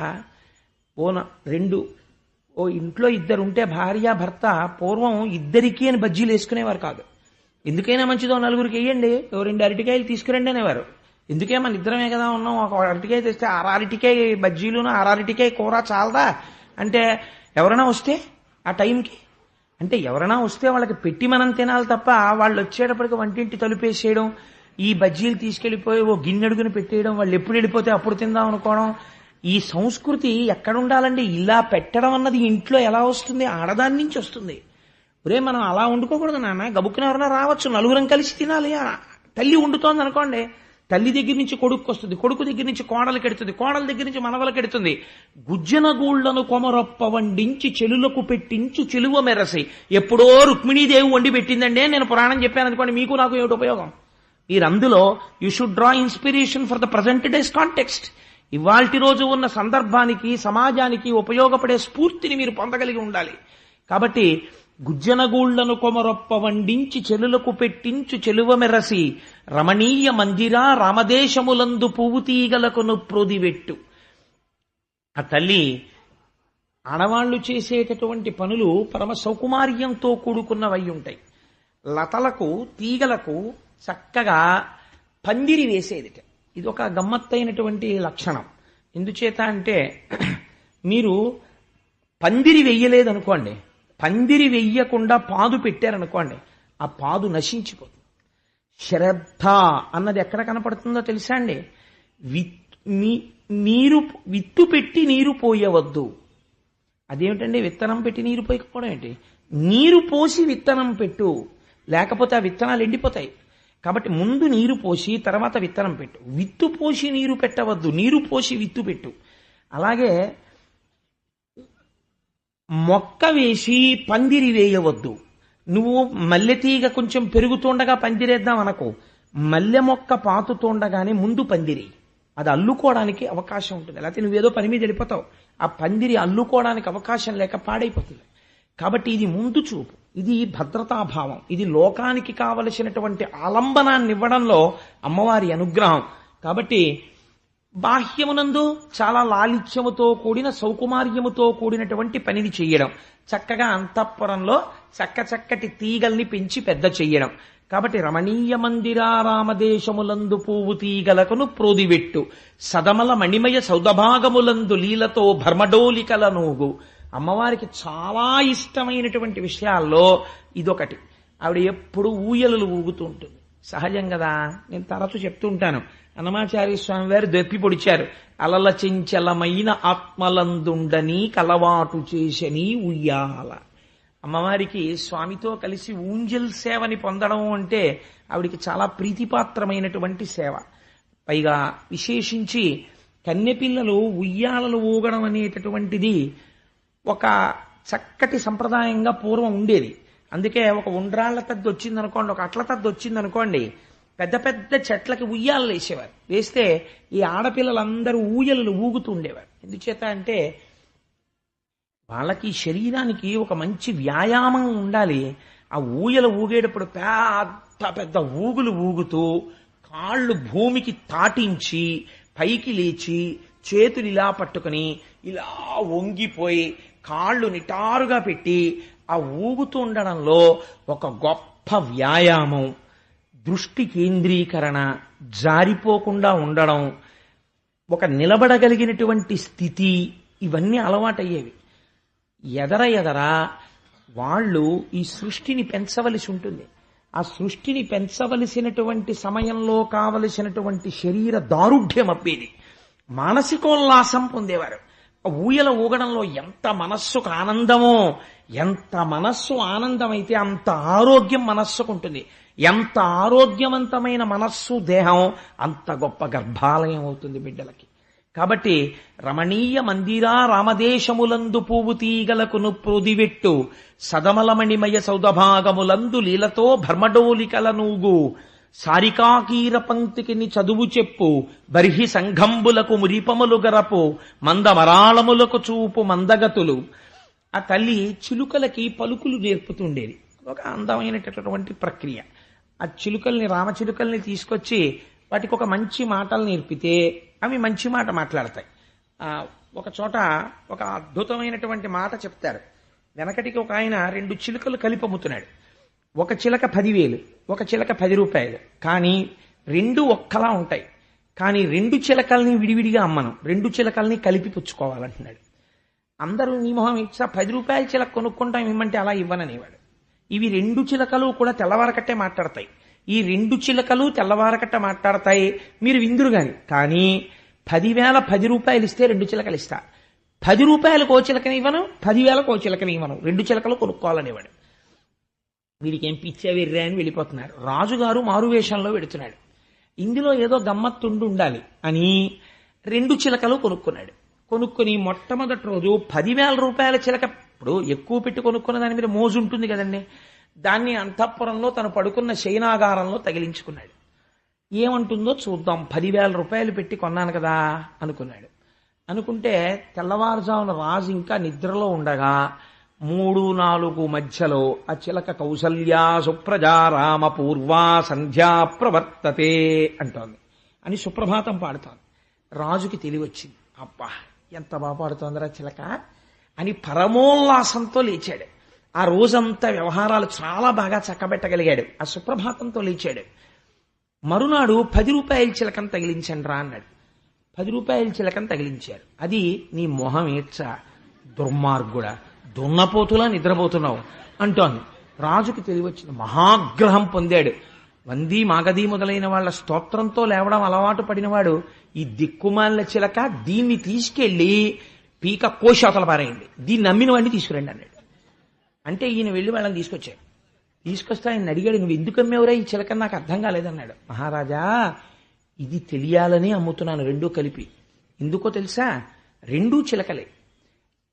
ఓ ఇంట్లో 2 ఉంటే భార్య భర్త పూర్వం 2కి అని బజ్జీలు వేసుకునేవారు కాదు. ఎందుకైనా మంచిదో 4గురికి వేయండి, 2 అరటికాయలు తీసుకురండి అనేవారు. ఎందుకే మన 2మే కదా ఉన్నాం, ఒక అరటికాయ తెస్తే 6 అరటికాయ బజ్జీలును 6 అరటికాయ కూర చాలదా అంటే ఎవరైనా వస్తే ఆ టైంకి, అంటే ఎవరైనా వస్తే వాళ్ళకి పెట్టి మనం తినాలి తప్ప వాళ్ళు వచ్చేటప్పటికి వంటింటి తలుపేసేయడం, ఈ బజ్జీలు తీసుకెళ్లిపోయి ఓ గిన్నెడుగుని పెట్టేయడం, వాళ్ళు ఎప్పుడు వెళ్ళిపోతే అప్పుడు తిందాం అనుకోవడం, ఈ సంస్కృతి ఎక్కడ ఉండాలండి? ఇలా పెట్టడం అన్నది ఇంట్లో ఎలా వస్తుంది? ఆడదాని నుంచి వస్తుంది. ఒరే మనం అలా వండుకోకూడదు నాన్న, గబుక్కున ఎవరైనా రావచ్చు, 4గురం కలిసి తినాలి. తల్లి వండుతోంది అనుకోండి, తల్లి దగ్గర నుంచి కొడుకు వస్తుంది, కొడుకు దగ్గర నుంచి కోడలు కెడుతుంది, కోడల దగ్గర నుంచి మనవల కెడుతుంది. గుజ్జనగూళ్లను కొమరొప్ప వండించి చెలులకు పెట్టించు చెలువ మెరసి. ఎప్పుడో రుక్మిణీదేవి వండి పెట్టిందండి నేను పురాణం చెప్పాను అనుకోండి, మీకు నాకు ఏమిటి ఉపయోగం? మీరు అందులో you should draw inspiration for the present days context. ఇవాల్టి రోజు ఉన్న సందర్భానికి, సమాజానికి ఉపయోగపడే స్ఫూర్తిని మీరు పొందగలిగి ఉండాలి. కాబట్టి గుజ్జనగూళ్లను కొమరొప్ప వండించి చెలులకు పెట్టించు చెలువ మెరసి రమణీయ మందిరా రామదేశములందు పువ్వు తీగలకును ప్రోదివెట్టు. ఆ తల్లి ఆడవాళ్లు చేసేటటువంటి పనులు పరమ సౌకుమార్యంతో కూడుకున్నవై ఉంటాయి. లతలకు తీగలకు చక్కగా పందిరి వేసేదిట. ఇది ఒక గమ్మత్తైనటువంటి లక్షణం. ఎందుచేత అంటే మీరు పందిరి వెయ్యలేదనుకోండి, పందిరి వెయ్యకుండా పాదు పెట్టారనుకోండి, ఆ పాదు నశించిపోతుంది. శ్రద్ధ అన్నది ఎక్కడ కనపడుతుందో తెలుసా అండి? నీరు విత్తు పెట్టి నీరు పోయవద్దు. అదేమిటండి విత్తనం పెట్టి నీరు పోయకపోవడం ఏంటి? నీరు పోసి విత్తనం పెట్టు, లేకపోతే ఆ విత్తనాలు ఎండిపోతాయి. కాబట్టి ముందు నీరు పోసి తర్వాత విత్తనం పెట్టు. విత్తు పోసి నీరు పెట్టవద్దు, నీరు పోసి విత్తు పెట్టు. అలాగే మొక్క వేసి పందిరి వేయవద్దు. నువ్వు మల్లెతీగ కొంచెం పెరుగుతుండగా పందిరేద్దాం అనకు. మల్లె మొక్క పాతుతుండగానే ముందు పందిరి. అది అల్లుకోవడానికి అవకాశం ఉంటుంది. లేకపోతే నువ్వేదో పని మీద వెళ్ళిపోతావు, ఆ పందిరి అల్లుకోవడానికి అవకాశం లేక పాడైపోతుంది. కాబట్టి ఇది ముందు చూపు, ఇది భద్రతాభావం, ఇది లోకానికి కావలసినటువంటి ఆలంబనాన్ని ఇవ్వడంలో అమ్మవారి అనుగ్రహం. కాబట్టి బాహ్యమునందు చాలా లాలిత్యముతో కూడిన సౌకుమార్యముతో కూడినటువంటి పనిని చెయ్యడం, చక్కగా అంతఃపురంలో చక్కటి తీగల్ని పెంచి పెద్ద చెయ్యడం. కాబట్టి రమణీయ మందిరా రామదేశములందు పువ్వు తీగలకును ప్రోదివెట్టు సదమల మణిమయ సౌదభాగములందు లీలతో భర్మడోలికల నూగు. అమ్మవారికి చాలా ఇష్టమైనటువంటి విషయాల్లో ఇదొకటి. ఆవిడ ఎప్పుడు ఊయలలు ఊగుతూ ఉంటుంది. సహజం కదా, నేను తరచు చెప్తూ ఉంటాను. అన్నమాచార్య స్వామి వారు దెప్పి పొడిచారు. అలల చెంచలమైన ఆత్మలందుండని కలవాటు చేసని ఉయ్యాల. అమ్మవారికి స్వామితో కలిసి ఊంజల్ సేవని పొందడం అంటే ఆవిడికి చాలా ప్రీతిపాత్రమైనటువంటి సేవ. పైగా విశేషించి కన్నెపిల్లలు ఉయ్యాలలు ఊగడం అనేటటువంటిది ఒక చక్కటి సంప్రదాయంగా పూర్వం ఉండేది. అందుకే ఒక ఉండ్రాళ్ల తద్ది వచ్చిందనుకోండి, ఒక అట్ల తద్ది వచ్చిందనుకోండి, పెద్ద పెద్ద చెట్లకి ఉయ్యాలలు వేసేవారు. వేస్తే ఈ ఆడపిల్లలందరూ ఊయలలు ఊగుతూ ఉండేవారు. ఎందుచేత అంటే వాళ్ళకి శరీరానికి ఒక మంచి వ్యాయామం ఉండాలి. ఆ ఊయల ఊగేటప్పుడు పెద్ద పెద్ద ఊగులు ఊగుతూ కాళ్ళు భూమికి తాటించి పైకి లేచి చేతులు ఇలా పట్టుకుని ఇలా వంగిపోయి కాళ్ళు నిటారుగా పెట్టి ఆ ఊగుతూ ఉండడంలో ఒక గొప్ప వ్యాయామం, దృష్టి కేంద్రీకరణ, జారిపోకుండా ఉండడం, ఒక నిలబడగలిగినటువంటి స్థితి, ఇవన్నీ అలవాటయ్యేవి. ఎదర వాళ్ళు ఈ సృష్టిని పెంచవలసి ఉంటుంది. ఆ సృష్టిని పెంచవలసినటువంటి సమయంలో కావలసినటువంటి శరీర దారుఢ్యం అప్పేది. మానసికోల్లాసం పొందేవారు. ఊయల ఊగడంలో ఎంత మనస్సుకు ఆనందమో, ఎంత మనస్సు ఆనందమైతే అంత ఆరోగ్యం మనస్సుకు ఉంటుంది. ఎంత ఆరోగ్యవంతమైన మనస్సు దేహం అంత గొప్ప గర్భాలయం అవుతుంది బిడ్డలకి. కాబట్టి రమణీయ మందిరా రామదేశములందు పువ్వు తీగలకును ప్రోదివెట్టు సదమలమణిమయ సౌదభాగములందు లీలతో భర్మడోలికల నూగు సారికాకీర పంక్తికిని చదువు చెప్పు బర్హి సంఘంబులకు మురిపములు గరపు మందమరాళములకు చూపు మందగతులు. ఆ తల్లి చిలుకలకి పలుకులు నేర్పుతుండేది. ఒక అందమైనటువంటి ప్రక్రియ. ఆ చిలుకల్ని, రామచిలుకల్ని తీసుకొచ్చి వాటికి ఒక మంచి మాటలు నేర్పితే అవి మంచి మాట మాట్లాడతాయి. ఒక చోట ఒక అద్భుతమైనటువంటి మాట చెప్తారు. వెనకటికి ఒక ఆయన 2 చిలుకలు కలిపి అమ్ముతున్నాడు. ఒక చిలక 10,000, ఒక చిలక 10 రూపాయలు. కానీ 2 ఒక్కలా ఉంటాయి. కానీ 2 చిలకల్ని విడివిడిగా అమ్మను, 2 చిలకల్ని కలిపి పుచ్చుకోవాలంటున్నాడు. అందరూ నీ మొహం ఇచ్చా 10 రూపాయల చిలక కొనుక్కుంటాం ఇమ్మంటే అలా ఇవ్వననేవాడు. ఇవి 2 చిలకలు కూడా తెల్లవారకట్టే మాట్లాడతాయి. ఈ 2 చిలకలు తెల్లవారకట్ట మాట్లాడతాయి, మీరు విందురు గాని. కానీ 10,000 10 రూపాయలు ఇస్తే 2 చిలకలు ఇస్తా. 10 రూపాయలకు ఓ చిలకని ఇవ్వను, 10,000కు ఓ చిలకని ఇవ్వను, 2 చిలకలు కొనుక్కోవాలనేవాడు. వీడికి ఏం పిచ్చా వెర్రా అని వెళ్ళిపోతున్నారు. రాజుగారు మారువేషంలో పెడుతున్నాడు. ఇందులో ఏదో గమ్మత్తుండి ఉండాలి అని 2 చిలకలు కొనుక్కున్నాడు. కొనుక్కొని మొట్టమొదటి రోజు 10,000 రూపాయల చిలక, ఇప్పుడు ఎక్కువ పెట్టి కొనుక్కున్న దాని మీద మోజు ఉంటుంది కదండి, దాన్ని అంతఃపురంలో తను పడుకున్న శయనాగారంలో తగిలించుకున్నాడు. ఏమంటుందో చూద్దాం, 10,000 రూపాయలు పెట్టి కొన్నాను కదా అనుకున్నాడు. అనుకుంటే తెల్లవారుజామున రాజు ఇంకా నిద్రలో ఉండగా 3-4 మధ్యలో ఆ చిలక కౌసల్యా సుప్రజా రామ పూర్వా సంధ్యా ప్రవర్తతే అంటోంది అని సుప్రభాతం పాడుతోంది. రాజుకి తెలివచ్చింది. అబ్బా ఎంత బాగా పాడుతోందిరా చిలక అని పరమోల్లాసంతో లేచాడు. ఆ రోజంతా వ్యవహారాలు చాలా బాగా చక్కబెట్టగలిగాడు. ఆ సుప్రభాతంతో లేచాడు. మరునాడు 10 రూపాయల చిలకను తగిలించండి రా అన్నాడు. 10 రూపాయల చిలకను తగిలించారు. అది నీ మొహం ఏడ్చా దుర్మార్గుడా, దున్నపోతులా నిద్రపోతున్నావు అంటోంది. రాజుకి తెలివచ్చింది. మహాగ్రహం పొందాడు. వంది మాగది మొదలైన వాళ్ళ స్తోత్రంతో లేవడం అలవాటు పడినవాడు ఈ దిక్కుమాల చిలక దీన్ని తీసుకెళ్లి పీక కోశాతల పారేయండి, దీన్ని నమ్మిన వాడిని తీసుకురండి అన్నాడు. అంటే ఈయన వెళ్లి వాళ్ళని తీసుకొచ్చాడు. తీసుకొస్తే ఆయన అడిగాడు, నువ్వు ఎందుకు అమ్మేవరా ఈ చిలకని, నాకు అర్థం కాలేదన్నాడు. మహారాజా ఇది తెలియాలని అమ్ముతున్నాను రెండూ కలిపి. ఎందుకో తెలుసా, రెండూ చిలకలే,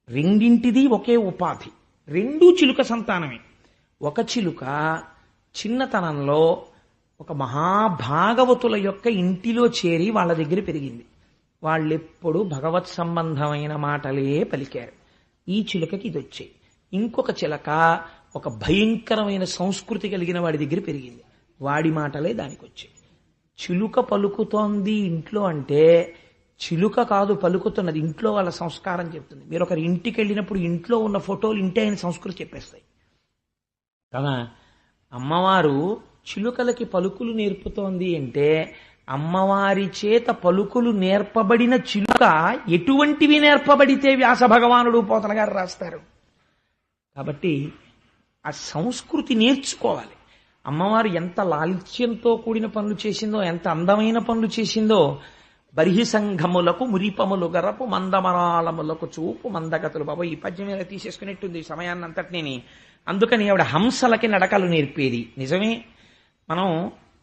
రెండింటిది ఒకే ఉపాధి, రెండూ చిలుక సంతానమే. ఒక చిలుక చిన్నతనంలో ఒక మహాభాగవతుల యొక్క ఇంటిలో చేరి వాళ్ళ దగ్గర పెరిగింది. వాళ్ళెప్పుడు భగవత్ సంబంధమైన మాటలే పలికారు. ఈ చిలుకకి ఇది వచ్చాయి. ఇంకొక చిలక ఒక భయంకరమైన సంస్కృతి కలిగిన వాడి దగ్గర పెరిగింది. వాడి మాటలే దానికి వచ్చాయి. చిలుక పలుకుతోంది ఇంట్లో అంటే చిలుక కాదు పలుకుతున్నది, ఇంట్లో వాళ్ళ సంస్కారం చెప్తుంది. మీరు ఒకరి ఇంటికి వెళ్ళినప్పుడు ఇంట్లో ఉన్న ఫోటోలు ఇంటి అయిన సంస్కృతి చెప్పేస్తాయి కదా. అమ్మవారు చిలుకలకి పలుకులు నేర్పుతోంది అంటే అమ్మవారి చేత పలుకులు నేర్పబడిన చిలుక ఎటువంటివి నేర్పబడితే వ్యాస భగవానుడు పోతన గారు రాస్తారు. కాబట్టి ఆ సంస్కృతి నేర్చుకోవాలి. అమ్మవారు ఎంత లాలిత్యంతో కూడిన పనులు చేసిందో, ఎంత అందమైన పనులు చేసిందో. బర్హిసంఘములకు మురిపములు గరపు మందమరాళములకు చూపు మందగతులు. బాబు ఈ పద్యం మీద తీసేసుకునేట్టుంది సమయాన్ని అంతటినీ. అందుకని ఆవిడ హంసలకి నడకలు నేర్పేది. నిజమే, మనం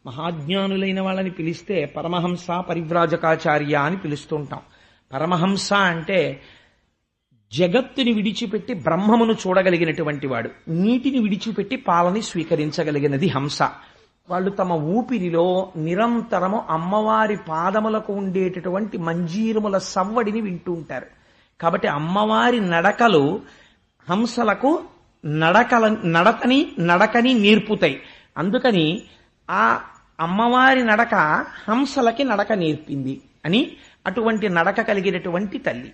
మహాజ్ఞానులైన వాళ్ళని పిలిస్తే పరమహంస పరివ్రాజకాచార్య అని పిలుస్తూ ఉంటాం. పరమహంస అంటే జగత్తుని విడిచిపెట్టి బ్రహ్మమును చూడగలిగినటువంటి వాడు, నీటిని విడిచిపెట్టి పాలని స్వీకరించగలిగినది హంస. వాళ్ళు తమ ఊపిరిలో నిరంతరము అమ్మవారి పాదములకు ఉండేటటువంటి మంజీరముల సవ్వడిని వింటూ ఉంటారు. కాబట్టి అమ్మవారి నడకలు హంసలకు నడకని నేర్పుతాయి. అందుకని ఆ అమ్మవారి నడక హంసలకి నడక నేర్పింది అని, అటువంటి నడక కలిగినటువంటి తల్లి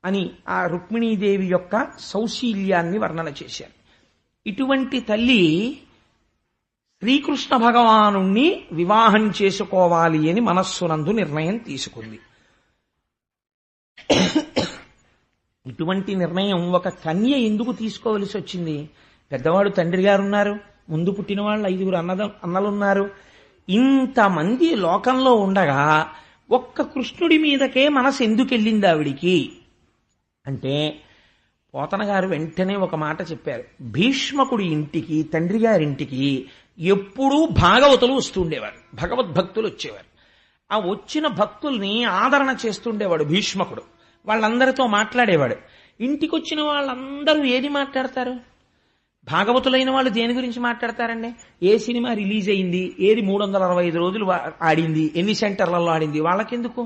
అని ఆ రుక్మిణీదేవి యొక్క సౌశీల్యాన్ని వర్ణన చేశారు. ఇటువంటి తల్లి శ్రీకృష్ణ భగవాను వివాహం చేసుకోవాలి అని మనస్సునందు నిర్ణయం తీసుకుంది. ఇటువంటి నిర్ణయం ఒక కన్య ఎందుకు తీసుకోవలసి వచ్చింది? పెద్దవాడు తండ్రి గారు ఉన్నారు, ముందు పుట్టిన వాళ్ళు 5 అన్నలున్నారు. ఇంతమంది లోకంలో ఉండగా ఒక్క కృష్ణుడి మీదకే మనసు ఎందుకు వెళ్ళింది ఆవిడికి అంటే, పోతన గారు వెంటనే ఒక మాట చెప్పారు. భీష్మకుడి ఇంటికి, తండ్రి గారింటికి ఎప్పుడూ భాగవతులు వస్తుండేవారు, భగవద్భక్తులు వచ్చేవారు. ఆ వచ్చిన భక్తుల్ని ఆదరణ చేస్తుండేవాడు భీష్మకుడు. వాళ్ళందరితో మాట్లాడేవాడు. ఇంటికి వచ్చిన వాళ్ళందరూ ఏది మాట్లాడతారు? భాగవతులైన వాళ్ళు దేని గురించి మాట్లాడతారండి? ఏ సినిమా రిలీజ్ అయింది, ఏది 365 రోజులు ఆడింది, ఎన్ని సెంటర్లలో ఆడింది, వాళ్ళకెందుకు?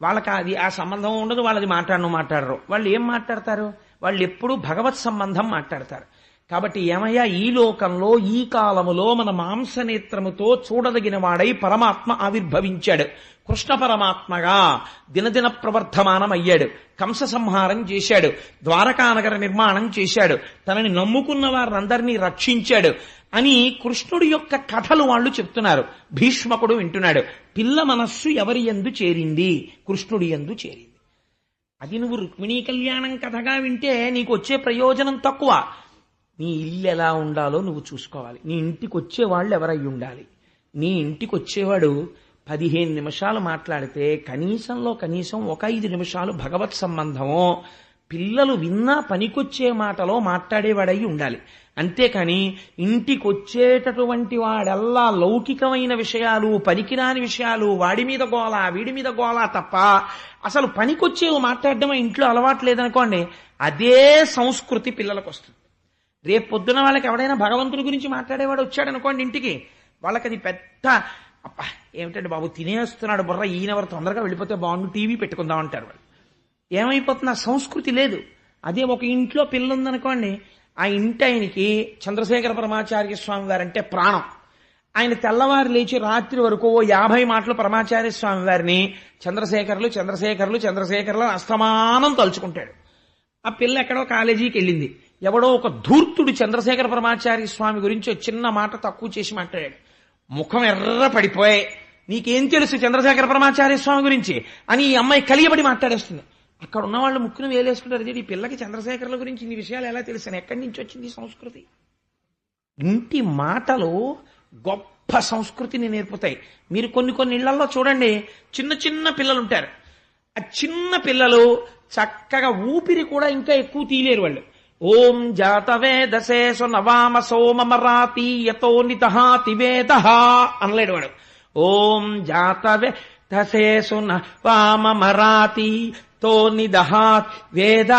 వాళ్ళకి అది ఆ సంబంధం ఉండదు, వాళ్ళది మాట్లాడరు. వాళ్ళు ఏం మాట్లాడతారు? వాళ్ళు ఎప్పుడూ భగవత్ సంబంధం మాట్లాడతారు. కాబట్టి ఏమయ్యా, ఈ లోకంలో ఈ కాలములో మన మాంసనేత్రముతో చూడదగిన వాడై పరమాత్మ ఆవిర్భవించాడు. కృష్ణ పరమాత్మగా దినదిన ప్రవర్ధమానం అయ్యాడు. కంస సంహారం చేశాడు, ద్వారకానగర నిర్మాణం చేశాడు, తనని నమ్ముకున్న వారందరినీ రక్షించాడు అని కృష్ణుడి యొక్క కథలు వాళ్ళు చెప్తున్నారు. భీష్మకుడు వింటున్నాడు. పిల్ల మనస్సు ఎవరి యందు చేరింది? కృష్ణుడి యందు చేరింది. అది నువ్వు రుక్మిణీ కళ్యాణం కథగా వింటే నీకు వచ్చే ప్రయోజనం తక్కువ. నీ ఇల్లు ఎలా ఉండాలో నువ్వు చూసుకోవాలి. నీ ఇంటికి వచ్చేవాళ్ళు ఎవరై ఉండాలి? నీ ఇంటికి వచ్చేవాడు 15 నిమిషాలు మాట్లాడితే కనీసంలో కనీసం ఒక 5 నిమిషాలు భగవత్ సంబంధమో, పిల్లలు విన్నా పనికొచ్చే మాటలో మాట్లాడేవాడై ఉండాలి. అంతేకాని ఇంటికి వచ్చేటటువంటి వాడల్లా లౌకికమైన విషయాలు, పనికిరాని విషయాలు, వాడి మీద గోల వీడి మీద గోల తప్ప అసలు పనికొచ్చేవి మాట్లాడడం ఇంట్లో అలవాటు లేదనుకోండి, అదే సంస్కృతి పిల్లలకు వస్తుంది. రేపు పొద్దున వాళ్ళకి ఎవడైనా భగవంతుడి గురించి మాట్లాడేవాడు వచ్చాడనుకోండి ఇంటికి, వాళ్ళకి అది పెద్ద అప్ప ఏమిటంటే బాబు తినేస్తున్నాడు బుర్ర, ఈయనెవరు తొందరగా వెళ్ళిపోతే బాగుండు, టీవీ పెట్టుకుందాం అంటారు వాళ్ళు. ఏమైపోతుంది? ఆ సంస్కృతి లేదు. అదే ఒక ఇంట్లో పిల్ల ఉందనుకోండి, ఆ ఇంటి ఆయనకి చంద్రశేఖర పరమాచార్య స్వామి వారంటే ప్రాణం. ఆయన తెల్లవారు లేచి రాత్రి వరకు 50 మాటలు పరమాచార్య స్వామి వారిని చంద్రశేఖర్లు చంద్రశేఖర్లు చంద్రశేఖర్లు అస్తమానం తలుచుకుంటాడు. ఆ పిల్ల ఎక్కడో కాలేజీకి వెళ్ళింది, ఎవడో ఒక ధూర్తుడు చంద్రశేఖర పరమాచార్య స్వామి గురించి చిన్న మాట తక్కువ చేసి మాట్లాడాడు. ముఖం ఎర్ర పడిపోయి, నీకేం తెలుసు చంద్రశేఖర పరమాచార్య స్వామి గురించి అని ఈ అమ్మాయి కలియబడి మాట్లాడేస్తుంది. అక్కడ ఉన్న వాళ్ళు ముక్కును వేలేసుకుంటారు, ఈ పిల్లకి చంద్రశేఖర్ల గురించి ఇన్ని విషయాలు ఎలా తెలుసు, ఎక్కడి నుంచి వచ్చింది సంస్కృతి? ఇంటి మాటలు గొప్ప సంస్కృతిని నేర్పుతాయి. మీరు కొన్ని ఇళ్లలో చూడండి, చిన్న చిన్న పిల్లలు ఉంటారు. ఆ చిన్న పిల్లలు చక్కగా ఊపిరి కూడా ఇంకా ఎక్కువ తీయలేరు వాళ్ళు. ఓం జాతవేదశేషు నవామ సోమమరాతి యతో నిదహాతి వేద అనలేడు వాడు. ఓం జాతవేదశేషు నవామమరాతి తో నిదహాత్ వేద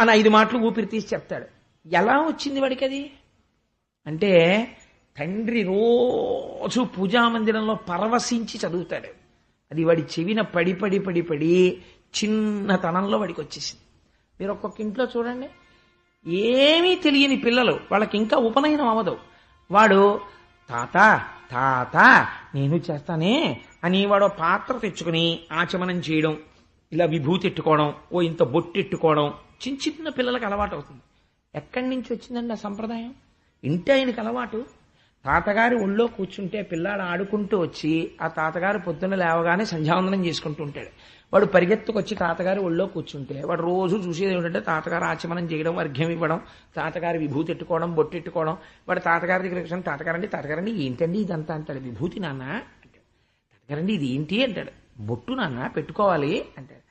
అని 5 మాటలు ఊపిరి తీసి చెప్తాడు. ఎలా వచ్చింది వాడికి అది అంటే, తండ్రి రోజు పూజామందిరంలో పరవశించి చదువుతాడు. అది వాడి చెవిన పడి పడి పడి పడి చిన్నతనంలో వాడికి వచ్చేసింది. మీరు ఒక్కొక్క ఇంట్లో చూడండి, ఏమీ తెలియని పిల్లలు, వాళ్ళకి ఇంకా ఉపనయనం అవ్వదు. వాడు తాత తాత నేను చేస్తానే అని వాడు పాత్ర తెచ్చుకుని ఆచమనం చేయడం, ఇలా విభూతి ఎట్టుకోవడం, ఓ ఇంత బొట్టెట్టుకోవడం చిన్న చిన్న పిల్లలకు అలవాటు అవుతుంది. ఎక్కడి నుంచి వచ్చిందండి ఆ సంప్రదాయం? ఇంటి ఆయనకి అలవాటు. తాతగారి ఒళ్ళో కూర్చుంటే పిల్లాడు ఆడుకుంటూ వచ్చి ఆ తాతగారు పొద్దున్న లేవగానే సంధ్యావందనం చేసుకుంటూ ఉంటాడు. వాడు పరిగెత్తుకొచ్చి తాతగారి ఒళ్ళో కూర్చుంటే వాడు రోజు చూసేది ఏమిటంటే తాతగారు ఆచమనం చేయడం, అర్ఘ్యం ఇవ్వడం, తాతగారి విభూతి ఎట్టుకోవడం, బొట్టెట్టుకోవడం. వాడు తాతగారి దగ్గర కూర్చొని తాతగారండి ఏంటండి ఇదంతా అంటాడు. విభూతి నాన్న అంటాడు. తాతగారండి ఇది ఏంటి అంటాడు. బొట్టు నాన్న పెట్టుకోవాలి అంటాడు.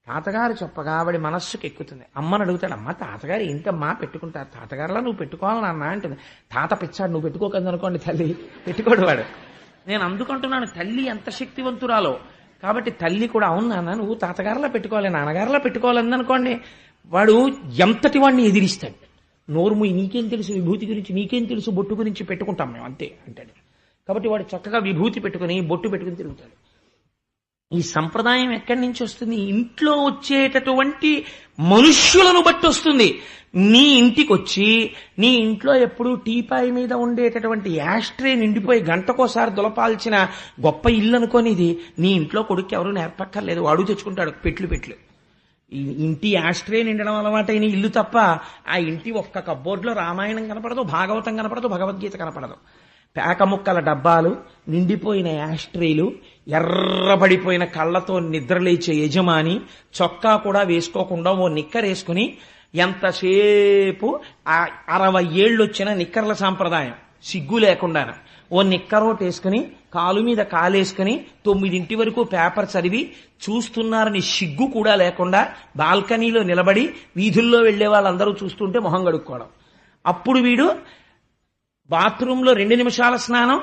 తాతగారు చెప్పగా వాడి మనస్సుకి ఎక్కుతుంది. అమ్మని అడుగుతాడు, అమ్మ తాతగారు ఏంటమ్మా పెట్టుకుంటారు, తాతగారులా నువ్వు పెట్టుకోవాలి నాన్న అంటుంది. తాత పిచ్చాడు, నువ్వు పెట్టుకోకదు అనుకోండి, తల్లి పెట్టుకోడు వాడు. నేను అందుకుంటున్నాను తల్లి ఎంత శక్తివంతురాలో. కాబట్టి తల్లి కూడా అవును నాన్న నువ్వు తాతగారులా పెట్టుకోవాలి, నాన్నగారులా పెట్టుకోవాలని అనుకోండి, వాడు ఎంతటి వాడిని ఎదిరిస్తాడు. నోరుము నీకేం తెలుసు విభూతి గురించి, నీకేం తెలుసు బొట్టు గురించి, పెట్టుకుంటాం మేము అంతే అంటాడు. కాబట్టి వాడు చక్కగా విభూతి పెట్టుకుని బొట్టు పెట్టుకుని తిరుగుతాడు. ఈ సంప్రదాయం ఎక్కడి నుంచి వస్తుంది? ఇంట్లో వచ్చేటటువంటి మనుష్యులను బట్టి వస్తుంది. నీ ఇంటికి వచ్చి నీ ఇంట్లో ఎప్పుడు టీపాయి మీద ఉండేటటువంటి యాస్ట్రే నిండిపోయి గంటకోసారి దులపాల్చిన గొప్ప ఇల్లు అనుకోని ఇది నీ ఇంట్లో కొడుకు ఎవరు నేర్పక్కర్లేదు, వాడు తెచ్చుకుంటాడు పెట్లు. ఈ ఇంటి యాస్ట్రే నిండడం అలవాటైన ఇల్లు తప్ప ఆ ఇంటి ఒక్క కబ్బోర్డ్లో రామాయణం కనపడదు, భాగవతం కనపడదు, భగవద్గీత కనపడదు. పేక ముక్కల డబ్బాలు, నిండిపోయిన యాస్ట్రీలు, ఎర్రబడిపోయిన కళ్ళతో నిద్రలేచే యజమాని, చొక్కా కూడా వేసుకోకుండా ఓ నిక్కర్ వేసుకుని ఎంతసేపు 60 ఏళ్ళు వచ్చిన నిక్కర్ల సాంప్రదాయం సిగ్గు లేకుండా ఓ నిక్కరోట్ వేసుకుని కాలు మీద కాలేసుకుని 9 వరకు పేపర్ చదివి చూస్తున్నారని సిగ్గు కూడా లేకుండా బాల్కనీలో నిలబడి వీధుల్లో వెళ్లే వాళ్ళందరూ చూస్తుంటే మొహం కడుక్కోవడం. అప్పుడు వీడు బాత్రూంలో 2 నిమిషాల స్నానం,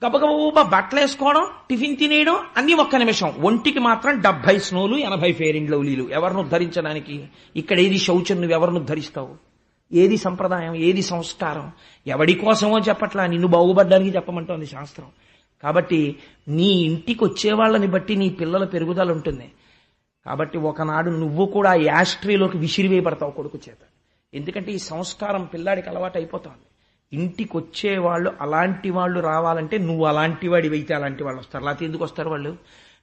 గబగబా బట్టలు వేసుకోవడం, టిఫిన్ తినేయడం, అన్ని 1 నిమిషం. ఒంటికి మాత్రం 70 స్నోలు, 80 ఫెయిర్ అండ్ లవ్లీలు. ఎవరిని ఉద్ధరించడానికి? ఇక్కడ ఏది శౌచం, నువ్వు ఎవరిని ఉద్ధరిస్తావు? ఏది సంప్రదాయం, ఏది సంస్కారం? ఎవడి కోసమో చెప్పట్లా, నిన్ను బాగుపడ్డానికి చెప్పమంటోంది శాస్త్రం. కాబట్టి నీ ఇంటికి వచ్చే వాళ్ళని బట్టి నీ పిల్లల పెరుగుదల ఉంటుంది. కాబట్టి ఒకనాడు నువ్వు కూడా యాస్ట్రీలోకి విసిరివేయబడతావు కొడుకు చేత. ఎందుకంటే ఈ సంస్కారం పిల్లాడికి అలవాటు అయిపోతుంది. ఇంటికి వచ్చేవాళ్ళు అలాంటి వాళ్ళు రావాలంటే నువ్వు అలాంటి వాడివైతే అలాంటి వాళ్ళు వస్తారు, లేకపోతే ఎందుకు వస్తారు వాళ్ళు?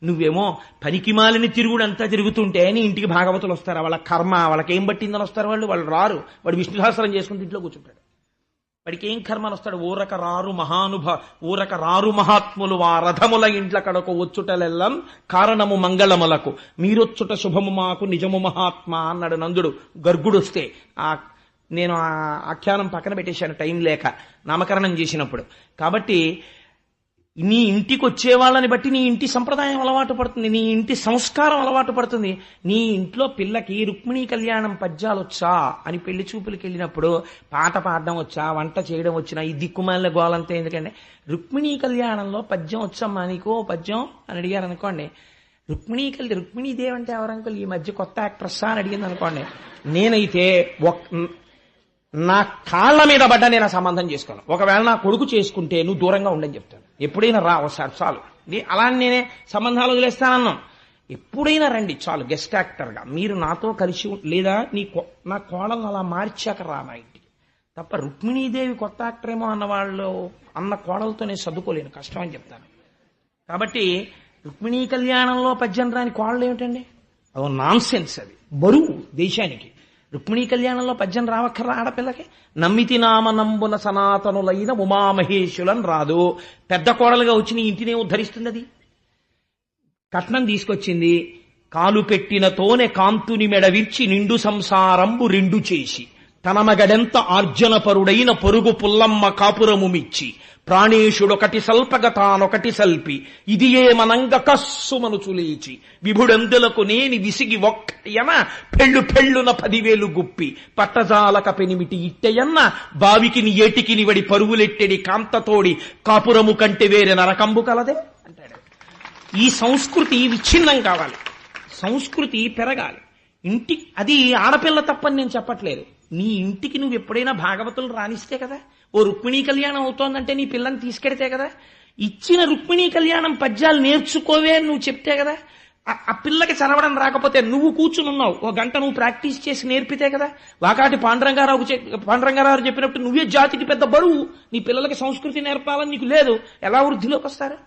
నువ్వేమో పనికిమాలిని తిరుగుడంతా తిరుగుతుంటే నీ ఇంటికి భాగవతులు వస్తారా? వాళ్ళ కర్మ వాళ్ళకి ఏం పట్టిందని వస్తారు వాళ్ళు రారు. వాడు విష్ణు సహస్రం చేసుకుంటూ ఇంట్లో కూర్చుంటాడు. వాడికి ఏం కర్మని వస్తాడు? ఊరక రారు మహాత్ములు వా రథముల ఇంట్ల కడకు వచ్చుటలెల్లం కారణము మంగళములకు మీరొచ్చుట శుభము మాకు నిజము మహాత్మా అన్నాడు నందుడు గర్గుడు వస్తే. నేను ఆ ఆఖ్యానం పక్కన పెట్టేశాను టైం లేక నామకరణం చేసినప్పుడు. కాబట్టి నీ ఇంటికి వచ్చే వాళ్ళని బట్టి నీ ఇంటి సంప్రదాయం అలవాటు పడుతుంది, నీ ఇంటి సంస్కారం అలవాటు పడుతుంది. నీ ఇంట్లో పిల్లకి రుక్మిణీ కళ్యాణం పద్యాలు వచ్చా అని పెళ్లి చూపులకి వెళ్ళినప్పుడు పాట పాడడం వచ్చా, వంట చేయడం వచ్చినా, ఈ దిక్కుమాలిన గోలంతా ఎందుకంటే రుక్మిణీ కళ్యాణంలో పద్యం వచ్చమ్మా నీకు పద్యం అని అడిగారు అనుకోండి. రుక్మిణీదేవి అంటే ఎవరంకుల్ ఈ మధ్య కొత్త యాక్ట్రెస్ అని అడిగింది అనుకోండి. నేనైతే నా కాళ్ళ మీద పడ్డా నేను ఆ సంబంధం చేసుకోను. ఒకవేళ నా కొడుకు చేసుకుంటే నువ్వు దూరంగా ఉండని చెప్తాను. ఎప్పుడైనా రా ఒకసారి చాలు. అలా నేనే సంబంధాలు వదిలేస్తానన్నాం. ఎప్పుడైనా రండి చాలు గెస్ట్ యాక్టర్గా, మీరు నాతో కలిసి లేదా నా కోడలను అలా మార్చాక రా నా ఇంటికి. తప్ప రుక్మిణీదేవి కొత్త యాక్టర్ ఏమో అన్న కోడలతో నేను చదువుకోలేను, కష్టం అని చెప్తాను. కాబట్టి రుక్మిణీ కళ్యాణంలో పద్యం రాని కోడలు ఏమిటండి? అదో నాన్ సెన్స్, అది బరువు దేశానికి. రుక్మిణీ కళ్యాణంలో పద్యం రావక్కర్రా ఆడపిల్లకి? నమ్మితి నామనంబున సనాతనులైన ఉమామహేశులను రాదు. పెద్ద కోడలుగా వచ్చి నీ ఇంటినే ఉద్ధరిస్తుంది. అది కట్నం తీసుకొచ్చింది, కాలు పెట్టినతోనే కాంతుని మెడవిర్చి నిండు సంసారంబు రెండు చేసి తన మగడెంత ఆర్జనపరుడైన పొరుగు పుల్లమ్మ కాపురము మిచ్చి ప్రాణేశుడొకటి సల్పగ తానొకటి సల్పి ఇది ఏమనంగ కస్సుమను చులేచి విభుడందులకు నేని విసిగి ఒక్కటియన పెళ్ళున 10,000 గుప్పి పట్టజాలక పెనిమిటి ఇట్టెయన్న బావికిని ఏటికిని వడి పరుగులెట్టెడి కాంతతోడి కాపురము కంటే వేరే నరకంబు కలదే అంటాడు. ఈ సంస్కృతి విచ్ఛిన్నం కావాలి, సంస్కృతి పెరగాలి. అది ఆడపిల్ల తప్పని నేను చెప్పట్లేదు. నీ ఇంటికి నువ్వు ఎప్పుడైనా భాగవతులు రాణిస్తే కదా, ఓ రుక్మిణీ కళ్యాణం అవుతోందంటే నీ పిల్లని తీసుకెడితే కదా, ఇచ్చిన రుక్మిణీ కళ్యాణం పద్యాలు నేర్చుకోవే నువ్వు చెప్తే కదా. ఆ పిల్లకి చదవడం రాకపోతే నువ్వు కూర్చునున్నావు, ఓ గంట నువ్వు ప్రాక్టీస్ చేసి నేర్పితే కదా. వాకాటి పాండురంగారావు చెప్పినట్టు నువ్వే జాతికి పెద్ద బరువు, నీ పిల్లలకి సంస్కృతి నేర్పాలని నీకు లేదు, ఎలా వృద్ధిలోకి వస్తారు?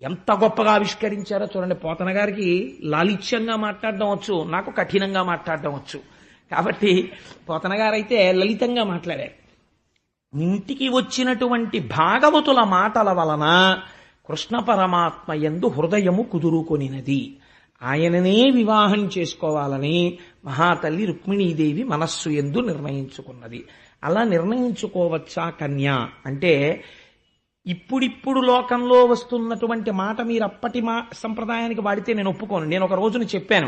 ఎంత గొప్పగా ఆవిష్కరించారో చూడండి. పోతన గారికి లాలిత్యంగా మాట్లాడడం వచ్చు, నాకు కఠినంగా మాట్లాడడం వచ్చు. కాబట్టి పోతన గారైతే లలితంగా మాట్లాడారు. ఇంటికి వచ్చినటువంటి భాగవతుల మాటల వలన కృష్ణ పరమాత్మ యందు హృదయము కుదురుకొనినది. ఆయననే వివాహం చేసుకోవాలని మహాతల్లి రుక్మిణీదేవి మనస్సు యందు నిర్ణయించుకున్నది. అలా నిర్ణయించుకోవచ్చా కన్య అంటే, ఇప్పుడిప్పుడు లోకంలో వస్తున్నటువంటి మాట మీరు అప్పటి సంప్రదాయానికి వాడితే నేను ఒప్పుకోను. నేను ఒక రోజున చెప్పాను,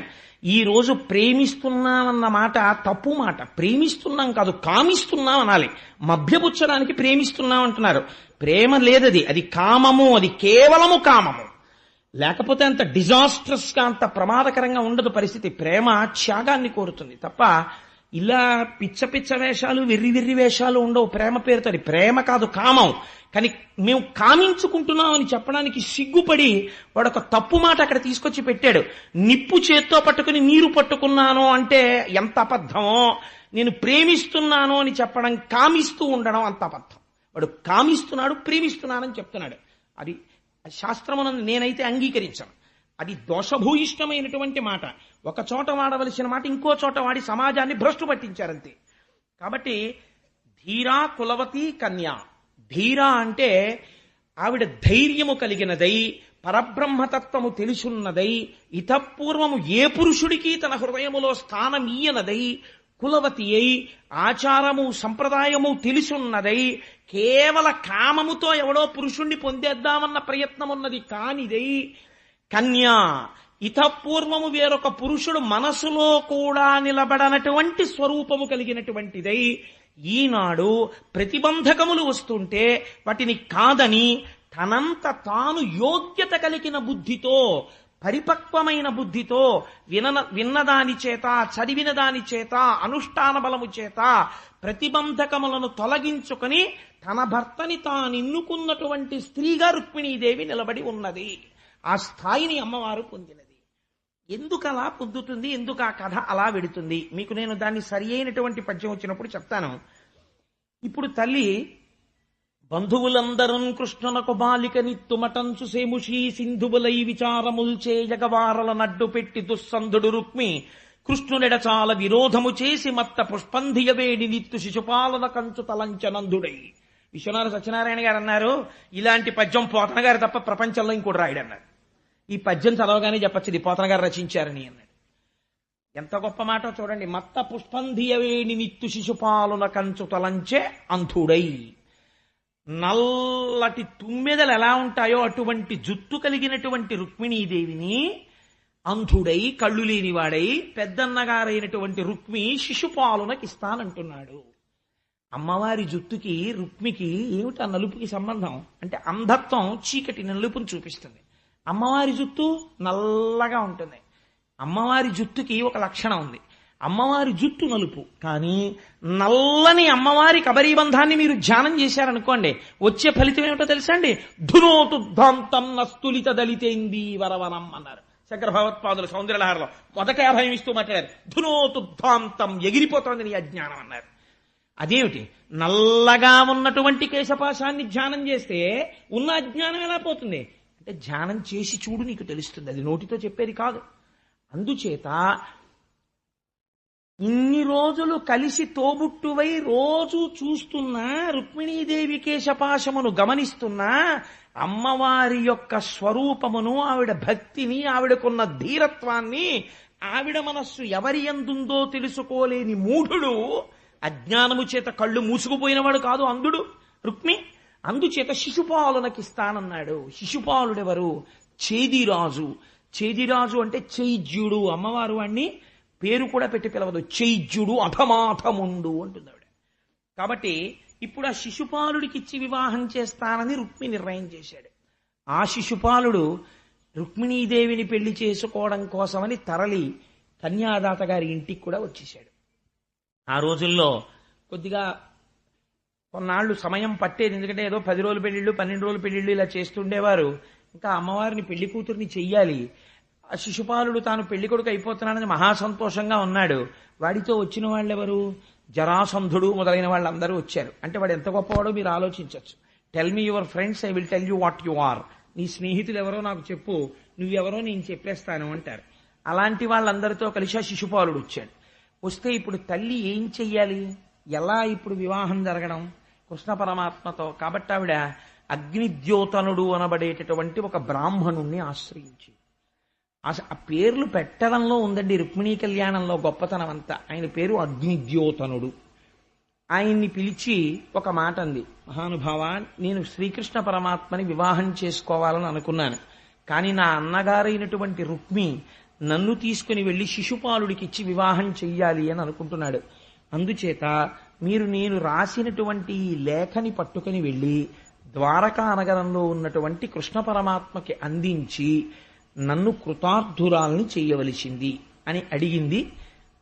ఈ రోజు ప్రేమిస్తున్నామన్న మాట తప్పు మాట. ప్రేమిస్తున్నాం కాదు, కామిస్తున్నాం అనాలి. మభ్యపుచ్చడానికి ప్రేమిస్తున్నాం అంటున్నారు. ప్రేమ లేదది, అది కామము, అది కేవలము కామము. లేకపోతే అంత డిజాస్ట్రస్ గా అంత ప్రమాదకరంగా ఉండదు పరిస్థితి. ప్రేమ త్యాగాన్ని కోరుతుంది తప్ప ఇలా పిచ్చ వేషాలు, వెర్రి వేషాలు ఉండవు ప్రేమ పేరుతో. ప్రేమ కాదు, కామం. కానీ మేము కామించుకుంటున్నామని చెప్పడానికి సిగ్గుపడి వాడు ఒక తప్పు మాట అక్కడ తీసుకొచ్చి పెట్టాడు. నిప్పు చేత్తో పట్టుకుని నీరు పట్టుకున్నాను అంటే ఎంత అబద్ధమో, నేను ప్రేమిస్తున్నాను అని చెప్పడం, కామిస్తూ ఉండడం అంత అబద్ధం. వాడు కామిస్తున్నాడు, ప్రేమిస్తున్నానని చెప్తున్నాడు. అది శాస్త్రమునందు నేనైతే అంగీకరించను. అది దోషభూయిష్టమైనటువంటి మాట. ఒక చోట వాడవలసిన మాట ఇంకో చోట వాడి సమాజాన్ని భ్రష్టు పట్టించారంతే. కాబట్టి ధీరా కులవతి కన్య. ధీరా అంటే ఆవిడ ధైర్యము కలిగినదై, పరబ్రహ్మతత్వము తెలుసున్నదై, ఇతపూర్వము ఏ పురుషుడికి తన హృదయములో స్థానమీయనదై, కులవతి అయి, ఆచారము సంప్రదాయము తెలుసున్నదై, కేవల కామముతో ఎవడో పురుషుణ్ణి పొందేద్దామన్న ప్రయత్నమున్నది కానిదై కన్యా. ఇతపూర్వము వేరొక పురుషుడు మనసులో కూడా నిలబడనటువంటి స్వరూపము కలిగినటువంటిదై, ఈనాడు ప్రతిబంధకములు వస్తుంటే వాటిని కాదని తనంత తాను యోగ్యత కలిగిన బుద్ధితో, పరిపక్వమైన బుద్ధితో, విన్నదాని చేత, చదివిన దాని చేత, అనుష్ఠాన బలము చేత ప్రతిబంధకములను తొలగించుకొని తన భర్తని తానెన్నుకున్నటువంటి స్త్రీగా రుక్మిణీదేవి నిలబడి ఉన్నది. ఆ స్థాయిని అమ్మవారు పొందినది. ఎందుకు అలా పొందుతుంది, ఎందుకు ఆ కథ అలా వెడుతుంది, మీకు నేను దాన్ని సరి అయినటువంటి పద్యం వచ్చినప్పుడు చెప్తాను. ఇప్పుడు తల్లి బంధువులందరూ కృష్ణునకు బాలిక నిత్తుమటంచు సేముషీ సింధువులై విచారముల్చే జగవారల నడ్డు పెట్టి దుస్సంధుడు రుక్మి కృష్ణునెడ చాలా విరోధము చేసి మత్త పుష్పంధియ వేడి నిత్తు శిశుపాలన కంచు తలంచనందుడై. విశ్వనాథ సత్యనారాయణ గారు అన్నారు, ఇలాంటి పద్యం పోతన గారు తప్ప ప్రపంచంలో ఇంకోటి రాయడన్నారు. ఈ పద్యం చదవగానే చెప్పచ్చు ఇది పోతన గారు రచించారని అన్నాడు. ఎంత గొప్ప మాట చూడండి. మత్త పుష్పంధియవేణి నిత్తు శిశుపాలున కంచు తలంచే అంధుడై. నల్లటి తుమ్మెదలు ఎలా ఉంటాయో అటువంటి జుట్టు కలిగినటువంటి రుక్మిణీదేవిని అంధుడై, కళ్ళు లేనివాడై, పెద్దన్నగారైనటువంటి రుక్మి శిశుపాలునకి ఇస్తానంటున్నాడు. అమ్మవారి జుట్టుకి రుక్మికి ఏమిటా నలుపుకి సంబంధం అంటే, అంధత్వం చీకటి నలుపుని చూపిస్తుంది. అమ్మవారి జుట్టు నల్లగా ఉంటుంది. అమ్మవారి జుట్టుకి ఒక లక్షణం ఉంది, అమ్మవారి జుట్టు నలుపు. కానీ నల్లని అమ్మవారి కబరీబంధాన్ని మీరు ధ్యానం చేశారనుకోండి, వచ్చే ఫలితం ఏమిటో తెలుసా అండి? ధునోతుద్ధాంతం నస్తులిత దళితేంది వరవనం అన్నారు. శంకర భగవత్పాదులు సౌందర్యలహరిలో మొదట అభయం ఇస్తూ మాట్లాడారు. ధునోతుద్ధాంతం, ఎగిరిపోతోంది నీ అజ్ఞానం అన్నారు. అదేమిటి, నల్లగా ఉన్నటువంటి కేశపాశాన్ని ధ్యానం చేస్తే ఉన్న అజ్ఞానం ఎలా పోతుంది అంటే, ధ్యానం చేసి చూడు నీకు తెలుస్తుంది, అది నోటితో చెప్పేది కాదు. అందుచేత ఇన్ని రోజులు కలిసి తోబుట్టువై రోజు చూస్తున్నా, రుక్మిణీదేవి కేశపాశమును గమనిస్తున్నా, అమ్మవారి యొక్క స్వరూపమును, ఆవిడ భక్తిని, ఆవిడకున్న ధీరత్వాన్ని, ఆవిడ మనస్సు ఎవరి యందుందో తెలుసుకోలేని మూఢుడు, అజ్ఞానము చేత కళ్ళు మూసుకుపోయినవాడు కాదు అంధుడు రుక్మి. అందుచేత శిశుపాలునకిస్తానన్నాడు. శిశుపాలుడెవరు? చేదిరాజు. చేదిరాజు అంటే చైజ్యుడు. అమ్మవారు వాణ్ణి పేరు కూడా పెట్టి పిలవదు, చైజ్యుడు అధమాధముండు అంటుంది ఆవిడ. కాబట్టి ఇప్పుడు ఆ శిశుపాలుడికిచ్చి వివాహం చేస్తానని రుక్మి నిర్ణయం చేశాడు. ఆ శిశుపాలుడు రుక్మిణీదేవిని పెళ్లి చేసుకోవడం కోసమని తరలి కన్యాదాత గారి ఇంటికి కూడా వచ్చేశాడు. ఆ రోజుల్లో కొద్దిగా కొన్నాళ్లు సమయం పట్టేది, ఎందుకంటే ఏదో 10 రోజుల పెళ్లిళ్ళు 12 రోజుల పెళ్లిళ్ళు ఇలా చేస్తుండేవారు. ఇంకా అమ్మవారిని పెళ్లి కూతుర్ని చెయ్యాలి. ఆ శిశుపాలుడు తాను పెళ్లి కొడుకు అయిపోతున్నానని మహాసంతోషంగా ఉన్నాడు. వాడితో వచ్చిన వాళ్ళెవరు? జరాసంధుడు మొదలైన వాళ్ళందరూ వచ్చారు. అంటే వాడు ఎంత గొప్పవాడో మీరు ఆలోచించవచ్చు. Tell me your friends, I will tell you what you are. నీ స్నేహితులు ఎవరో నాకు చెప్పు, నువ్వెవరో నేను చెప్పేస్తాను అంటారు. అలాంటి వాళ్ళందరితో కలిసి ఆ శిశుపాలుడు వచ్చాడు. వస్తే ఇప్పుడు తల్లి ఏం చెయ్యాలి, ఎలా ఇప్పుడు వివాహం జరగడం కృష్ణ పరమాత్మతో? కాబట్టి ఆవిడ అగ్నిద్యోతనుడు అనబడేటటువంటి ఒక బ్రాహ్మణుణ్ణి ఆశ్రయించి, ఆ పేర్లు పెట్టడంలో ఉందండి రుక్మిణీ కళ్యాణంలో గొప్పతనం అంతా. ఆయన పేరు అగ్నిద్యోతనుడు. ఆయన్ని పిలిచి ఒక మాట అంది, మహానుభావ, నేను శ్రీకృష్ణ పరమాత్మని వివాహం చేసుకోవాలని అనుకున్నాను, కానీ నా అన్నగారైనటువంటి రుక్మి నన్ను తీసుకుని వెళ్లి శిశుపాలుడికి ఇచ్చి వివాహం చెయ్యాలి అని అనుకుంటున్నాడు. అందుచేత మీరు నేను రాసినటువంటి ఈ లేఖని పట్టుకుని వెళ్లి ద్వారకా నగరంలో ఉన్నటువంటి కృష్ణ పరమాత్మకి అందించి నన్ను కృతార్థురాల్ని చెయ్యవలసింది అని అడిగింది.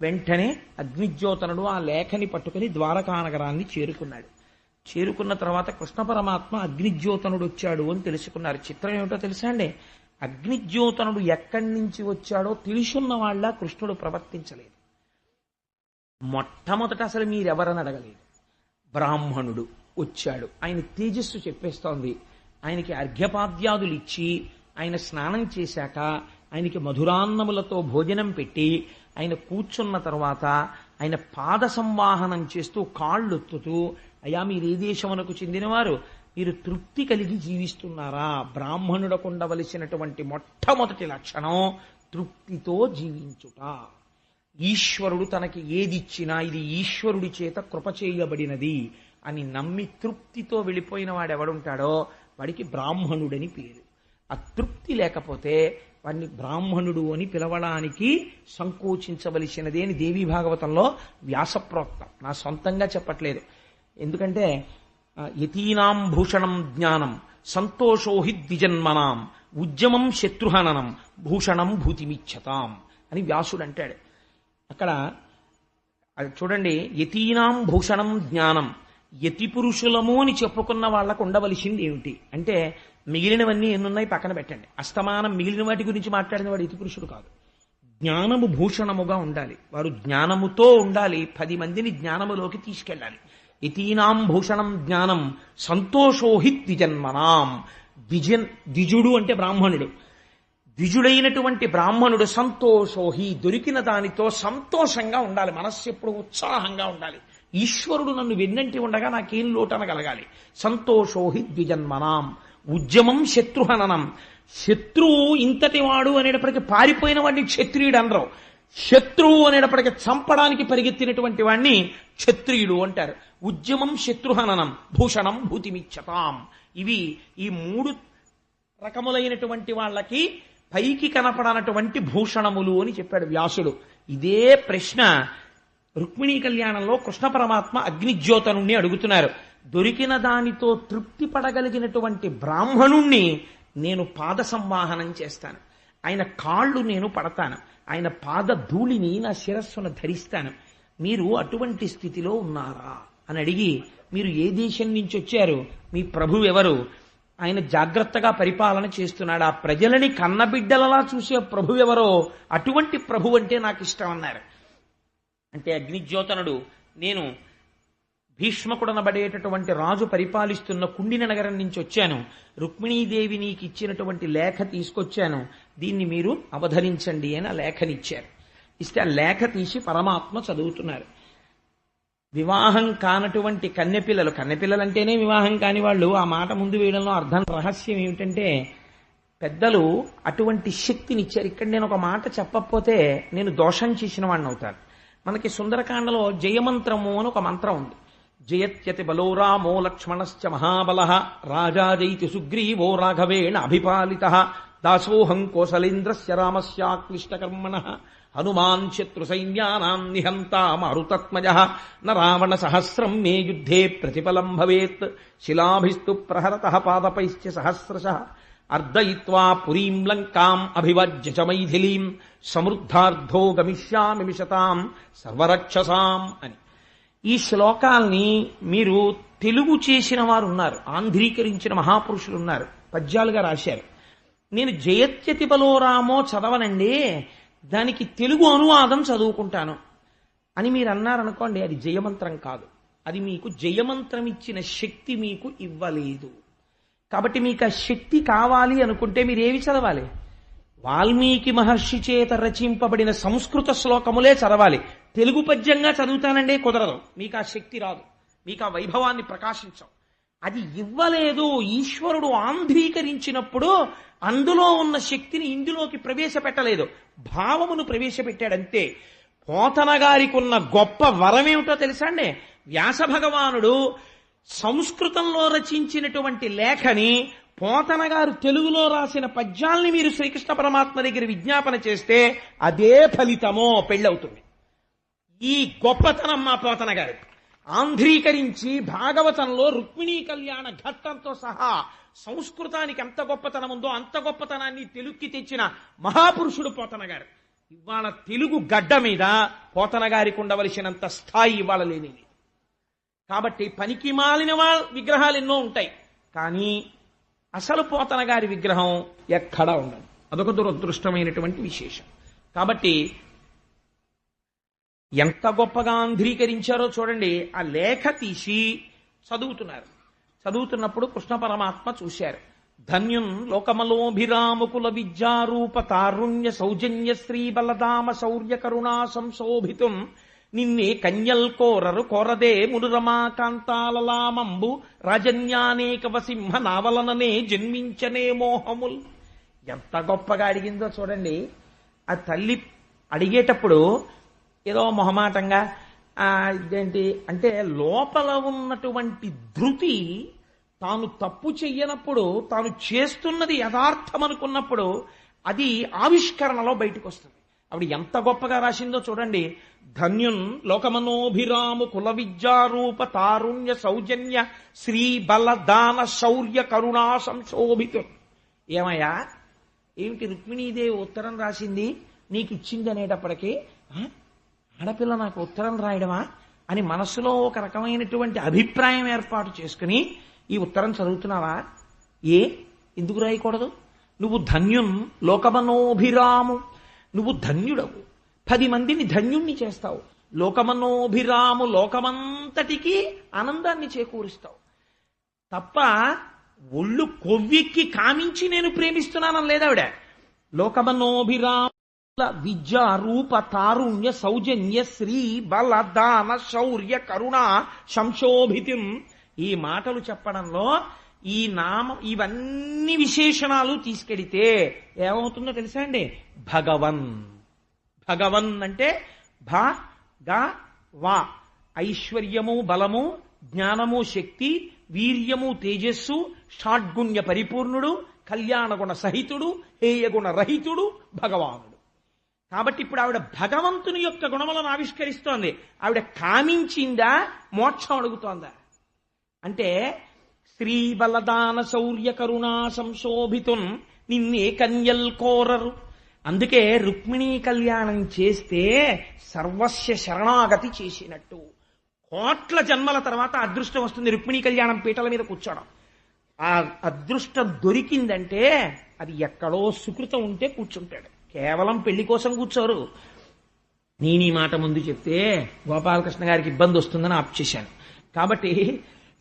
వెంటనే అగ్నిజ్యోతనుడు ఆ లేఖని పట్టుకుని ద్వారకా నగరాన్ని చేరుకున్నాడు. చేరుకున్న తర్వాత కృష్ణ పరమాత్మ అగ్నిజ్యోతనుడు వచ్చాడు అని తెలుసుకున్నారు. చిత్రం ఏమిటో తెలుసా అండి? అగ్నిజ్యోతనుడు ఎక్కడి నుంచి వచ్చాడో తెలుసున్న వాళ్ళ కృష్ణుడు ప్రవర్తించలేదు. మొట్టమొదట అసలు మీరెవరని అడగలేదు. బ్రాహ్మణుడు వచ్చాడు, ఆయన తేజస్సు చెప్పేస్తోంది. ఆయనకి అర్ఘ్యపాద్యాదులు ఇచ్చి ఆయన స్నానం చేశాక ఆయనకి మధురాన్నములతో భోజనం పెట్టి ఆయన కూర్చున్న తర్వాత ఆయన పాద సంవాహనం చేస్తూ కాళ్ళొత్తుతూ, అయ్యా మీరు ఏ దేశమునకు చెందినవారు, మీరు తృప్తి కలిగి జీవిస్తున్నారా? బ్రాహ్మణుడకు ఉండవలసినటువంటి మొట్టమొదటి లక్షణం తృప్తితో జీవించుట. ఈశ్వరుడు తనకి ఏదిచ్చినా ఇది ఈశ్వరుడి చేత కృప చేయబడినది అని నమ్మి తృప్తితో వెళ్ళిపోయిన వాడు ఎవడుంటాడో వాడికి బ్రాహ్మణుడని పేరు. ఆ తృప్తి లేకపోతే వాడిని బ్రాహ్మణుడు అని పిలవడానికి సంకోచించవలసినది అని దేవీ భాగవతంలో వ్యాసప్రోక్తం. నా సొంతంగా చెప్పట్లేదు. ఎందుకంటే యతీనాం భూషణం జ్ఞానం సంతోషోహి ద్విజన్మనాం ఉద్యమం శత్రుహననం భూషణం భూతిమిచ్చతాం అని వ్యాసుడు అంటాడు. అక్కడ చూడండి, యతీనాం భూషణం జ్ఞానం, యతి పురుషులము అని చెప్పుకున్న వాళ్లకు ఉండవలసింది ఏమిటి అంటే, మిగిలినవన్నీ ఎన్నున్నాయి పక్కన పెట్టండి, అస్తమానం మిగిలిన వాటి గురించి మాట్లాడిన వాడు యతి పురుషుడు కాదు. జ్ఞానము భూషణముగా ఉండాలి, వారు జ్ఞానముతో ఉండాలి, 10 మందిని జ్ఞానములోకి తీసుకెళ్ళాలి. యతీనాం భూషణం జ్ఞానం సంతోషోహి ద్విజన్మనాం. ద్విజుడు అంటే బ్రాహ్మణుడు. ద్విజుడైనటువంటి బ్రాహ్మణుడు సంతోషోహి, దొరికిన దానితో సంతోషంగా ఉండాలి, మనస్సు ఎప్పుడు ఉత్సాహంగా ఉండాలి. ఈశ్వరుడు నన్ను వెన్నంటి ఉండగా నాకేం లోటనగలగాలి. సంతోషోహి ద్విజన్మనాం ఉద్యమం శత్రుహననం. శత్రువు ఇంతటి వాడు అనేటప్పటికీ పారిపోయిన వాడిని క్షత్రియుడు అనరు. శత్రువు అనేటప్పటికీ చంపడానికి పరిగెత్తినటువంటి వాడిని క్షత్రియుడు అంటారు. ఉద్యమం శత్రుహననం భూషణం భూతిమిచ్చతాం. ఇవి ఈ 3 రకములైనటువంటి వాళ్ళకి పైకి కనపడనటువంటి భూషణములు అని చెప్పాడు వ్యాసుడు. ఇదే ప్రశ్న రుక్మిణీ కళ్యాణంలో కృష్ణ పరమాత్మ అగ్నిజ్యోతనుణ్ణి అడుగుతున్నారు. దొరికిన దానితో తృప్తి పడగలిగినటువంటి బ్రాహ్మణుణ్ణి నేను పాద సంవాహనం చేస్తాను, ఆయన కాళ్ళు నేను పడతాను, ఆయన పాద ధూళిని నా శిరస్సును ధరిస్తాను. మీరు అటువంటి స్థితిలో ఉన్నారా అని అడిగి, మీరు ఏ దేశం నుంచి వచ్చారు, మీ ప్రభు ఎవరు ఆయన జాగ్రత్తగా పరిపాలన చేస్తున్నాడు. ఆ ప్రజలని కన్నబిడ్డలలా చూసే ప్రభు ఎవరో అటువంటి ప్రభు అంటే నాకు ఇష్టం అన్నారు. అంటే అగ్నిజ్యోతనుడు, నేను భీష్మకుడనబడేటటువంటి రాజు పరిపాలిస్తున్న కుండిన నగరం నుంచి వచ్చాను, రుక్మిణీదేవి నీకు ఇచ్చినటువంటి లేఖ తీసుకొచ్చాను, దీన్ని మీరు అవధరించండి అని ఆ లేఖనిచ్చారు. ఇస్తే ఆ లేఖ తీసి పరమాత్మ చదువుతున్నారు. వివాహం కానటువంటి కన్నెపిల్లలంటేనే వివాహం కాని వాళ్ళు ఆ మాట ముందు వేయడంలో అర్థం రహస్యం ఏమిటంటే, పెద్దలు అటువంటి శక్తినిచ్చారు. ఇక్కడ నేను ఒక మాట చెప్పకపోతే నేను దోషం చేసిన వాడిని అవుతాను. మనకి సుందరకాండలో జయమంత్రము అని ఒక మంత్రం ఉంది. జయత్యతి బలో రామో లక్ష్మణశ్చ మహాబల రాజా జైతి సుగ్రీవో రాఘవేణ అభిపాలిత దాసోహం కోసలేంద్రస్య రామస్యాక్లిష్టకర్మణ హనుమాన్ శత్రు సైన్యానాం నిహంతా మారుతత్మజ న రావణ సహస్రం మే యుద్ధే ప్రతిఫలం భవేత్ శిలాభిస్తు ప్రహరతః పాదపైశ్చ సహస్రశః అర్దయిత్వా పురీం లంకాం అభివజ్య చ మైథిలీం సమృద్ధార్థో గమిష్యామి మిషతాం సర్వరక్షసాం అని. ఈ శ్లోకాల్ని మీరు తెలుగు చేసిన వారు ఉన్నారు, ఆంధ్రీకరించిన మహాపురుషులు ఉన్నారు, పద్యాలుగా రాశారు. నేను జయత్యతి బలో రామో చదవనండి, దానికి తెలుగు అనువాదం చదువుకుంటాను అని మీరు అన్నారనుకోండి, అది జయమంత్రం కాదు. అది మీకు జయమంత్రం ఇచ్చిన శక్తి మీకు ఇవ్వలేదు. కాబట్టి మీకు ఆ శక్తి కావాలి అనుకుంటే మీరేవి చదవాలి? వాల్మీకి మహర్షి చేత రచింపబడిన సంస్కృత శ్లోకములే చదవాలి. తెలుగు పద్యంగా చదువుతానండి, కుదరదు. మీకు ఆ శక్తి రాదు, మీకు ఆ వైభవాన్ని ప్రకాశించం. అది ఇవ్వలేదు. ఈశ్వరుడు ఆంధ్రీకరించినప్పుడు అందులో ఉన్న శక్తిని ఇందులోకి ప్రవేశపెట్టలేదు, భావమును ప్రవేశపెట్టాడంతే. పోతన గారికి ఉన్న గొప్ప వరమేమిటో తెలుసా అండి? వ్యాస భగవానుడు సంస్కృతంలో రచించినటువంటి లేఖని పోతన గారు తెలుగులో రాసిన పద్యాల్ని మీరు శ్రీకృష్ణ పరమాత్మ దగ్గర విజ్ఞాపన చేస్తే అదే ఫలితమో పెళ్ళవుతుంది. ఈ గొప్పతనం మా పోతన గారు ఆంధ్రీకరించి భాగవతంలో రుక్మిణీ కళ్యాణ ఘట్టంతో సహా సంస్కృతానికి ఎంత గొప్పతనం ఉందో అంత గొప్పతనాన్ని తెలుగుకి తెచ్చిన మహాపురుషుడు పోతన గారు. ఇవాళ తెలుగు గడ్డ మీద పోతన గారికి ఉండవలసినంత స్థాయి ఇవాళ లేనిది. కాబట్టి పనికి మాలిన విగ్రహాలు ఎన్నో ఉంటాయి, కానీ అసలు పోతన గారి విగ్రహం ఎక్కడా ఉండదు. అదొక దురదృష్టమైనటువంటి విశేషం. కాబట్టి ఎంత గొప్పగా ఆంధ్రీకరించారో చూడండి. ఆ లేఖ తీసి చదువుతున్నప్పుడు కృష్ణ పరమాత్మ చూశారు. ధన్యున్ లోకమలోభిరాముకుల విద్యారూప తారుణ్య సౌజన్య శ్రీ బలదామ శౌర్య కరుణా సంశోభితుం నిన్నే కన్యల్ కోరరు కోరదే మునురమా కాంతాలలామంబు రాజన్యానేకవ సింహ నావలననే జన్మించనే మోహముల్. ఎంత గొప్పగా అడిగిందో చూడండి. ఆ తల్లి అడిగేటప్పుడు ఏదో మొహమాటంగా ఇదేంటి అంటే లోపల ఉన్నటువంటి ధృతి, తాను తప్పు చెయ్యనప్పుడు, తాను చేస్తున్నది యథార్థం అనుకున్నప్పుడు అది ఆవిష్కరణలో బయటకు వస్తుంది. ఆవిడ ఎంత గొప్పగా రాసిందో చూడండి. ధన్యున్ లోకమనోభిరాము కుల విద్యారూప తారుణ్య సౌజన్య శ్రీ బలదాన శౌర్య కరుణా సంశోభితు. ఏమయ్యా, ఏమిటి రుక్మిణీదేవి ఉత్తరం రాసింది నీకు ఇచ్చింది అనేటప్పటికీ ఆడపిల్ల నాకు ఉత్తరం రాయడమా అని మనస్సులో ఒక రకమైనటువంటి అభిప్రాయం ఏర్పాటు చేసుకుని ఈ ఉత్తరం చదువుతున్నావా? ఎందుకు రాయకూడదు? నువ్వు ధన్యున్ లోకమనోభిరాము, నువ్వు ధన్యుడవు, 10 మందిని ధన్యుణ్ణి చేస్తావు. లోకమనోభిరాము, లోకమంతటికి ఆనందాన్ని చేకూరుస్తావు తప్ప ఒళ్ళు కొవ్వెక్కి కామించి నేను ప్రేమిస్తున్నానని లేదావిడ. లోకమనోభిరాము విద్యా రూప తారుణ్య సౌజన్య శ్రీ బల దాన శౌర్య కరుణ సంశోభితం. ఈ మాటలు చెప్పడంలో ఈ ఇవన్నీ విశేషణాలు తీసుకెడితే ఏమవుతుందో తెలుసా అండి? భగవన్ అంటే వా ఐశ్వర్యము బలము జ్ఞానము శక్తి వీర్యము తేజస్సు షాడ్గుణ్య పరిపూర్ణుడు కళ్యాణగుణ సహితుడు హేయగుణ రహితుడు భగవానుడు. కాబట్టి ఇప్పుడు ఆవిడ భగవంతుని యొక్క గుణములను ఆవిష్కరిస్తోంది. ఆవిడ కామించిందా మోక్షం అడుగుతోందా? అంటే శ్రీ బలదాన శౌర్య కరుణా సంశోభితున్ నిన్నే కన్యల్ కోరరు. అందుకే రుక్మిణీ కళ్యాణం చేస్తే సర్వస్య శరణాగతి చేసినట్టు. కోట్ల జన్మల తర్వాత అదృష్టం వస్తుంది రుక్మిణీ కళ్యాణం పీటల మీద కూర్చోడం. ఆ అదృష్టం దొరికిందంటే అది ఎక్కడో సుకృతం ఉంటే కూర్చుంటాడు. కేవలం పెళ్లి కోసం కూర్చోరు. నేను ఈ మాట ముందు చెప్తే గోపాలకృష్ణ గారికి ఇబ్బంది వస్తుందని ఆప్ చేశాను. కాబట్టి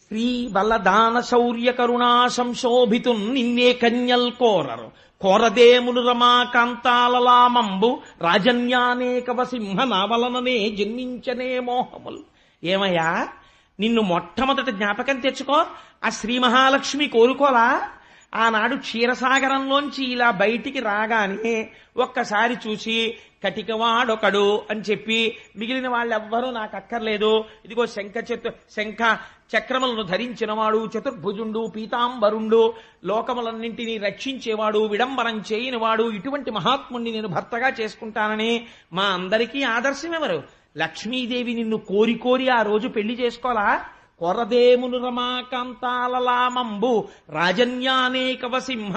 శ్రీ బలదాన శౌర్య కరుణా సంశోభితు నిన్నే కన్యల్ కోరరు కోరదేములు రమాకాంతాలలామంబు రాజన్యానేకవ సింహ నావలననే జన్మించనే మోహములు. ఏమయ్యా, నిన్ను మొట్టమొదటి జ్ఞాపకం తెచ్చుకో. ఆ శ్రీ మహాలక్ష్మి కోరుకోలా? ఆనాడు క్షీరసాగరంలోంచి ఇలా బయటికి రాగానే ఒక్కసారి చూసి కటికవాడొకడు అని చెప్పి మిగిలిన వాళ్ళెవ్వరూ నాకు అక్కర్లేదు, ఇదిగో శంఖ చక్రములను ధరించినవాడు, చతుర్భుజుండు, పీతాంబరుండు, లోకములన్నింటినీ రక్షించేవాడు, విడంబరం చేయనివాడు, ఇటువంటి మహాత్ముణ్ణి నేను భర్తగా చేసుకుంటానని మా అందరికీ ఆదర్శం ఎవరు? లక్ష్మీదేవి నిన్ను కోరి కోరి ఆ రోజు పెళ్లి చేసుకోలా? కొరదేమును రమాకాంతాలలామంబు రాజన్యానేకవ సింహ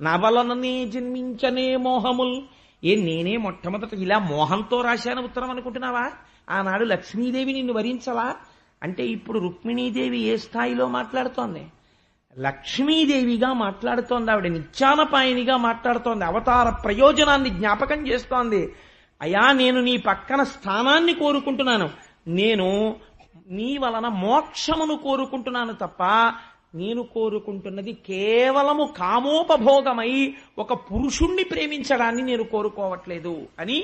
నవలననే జన్మించనే మోహముల్. నేనే మొట్టమొదట ఇలా మోహంతో రాశాను ఉత్తరం అనుకుంటున్నావా? ఆనాడు లక్ష్మీదేవి నిన్ను వరించలా? అంటే ఇప్పుడు రుక్మిణీదేవి ఏ స్థాయిలో మాట్లాడుతోంది? లక్ష్మీదేవిగా మాట్లాడుతోంది. ఆవిడ నిత్యానపాయనిగా మాట్లాడుతోంది. అవతార ప్రయోజనాన్ని జ్ఞాపకం చేస్తోంది. అయా, నేను నీ పక్కన స్థానాన్ని కోరుకుంటున్నాను, నేను నీ వలన మోక్షమును కోరుకుంటున్నాను తప్ప నేను కోరుకుంటున్నది కేవలము కామోపభోగమై ఒక పురుషుణ్ణి ప్రేమించడాన్ని నేను కోరుకోవట్లేదు అని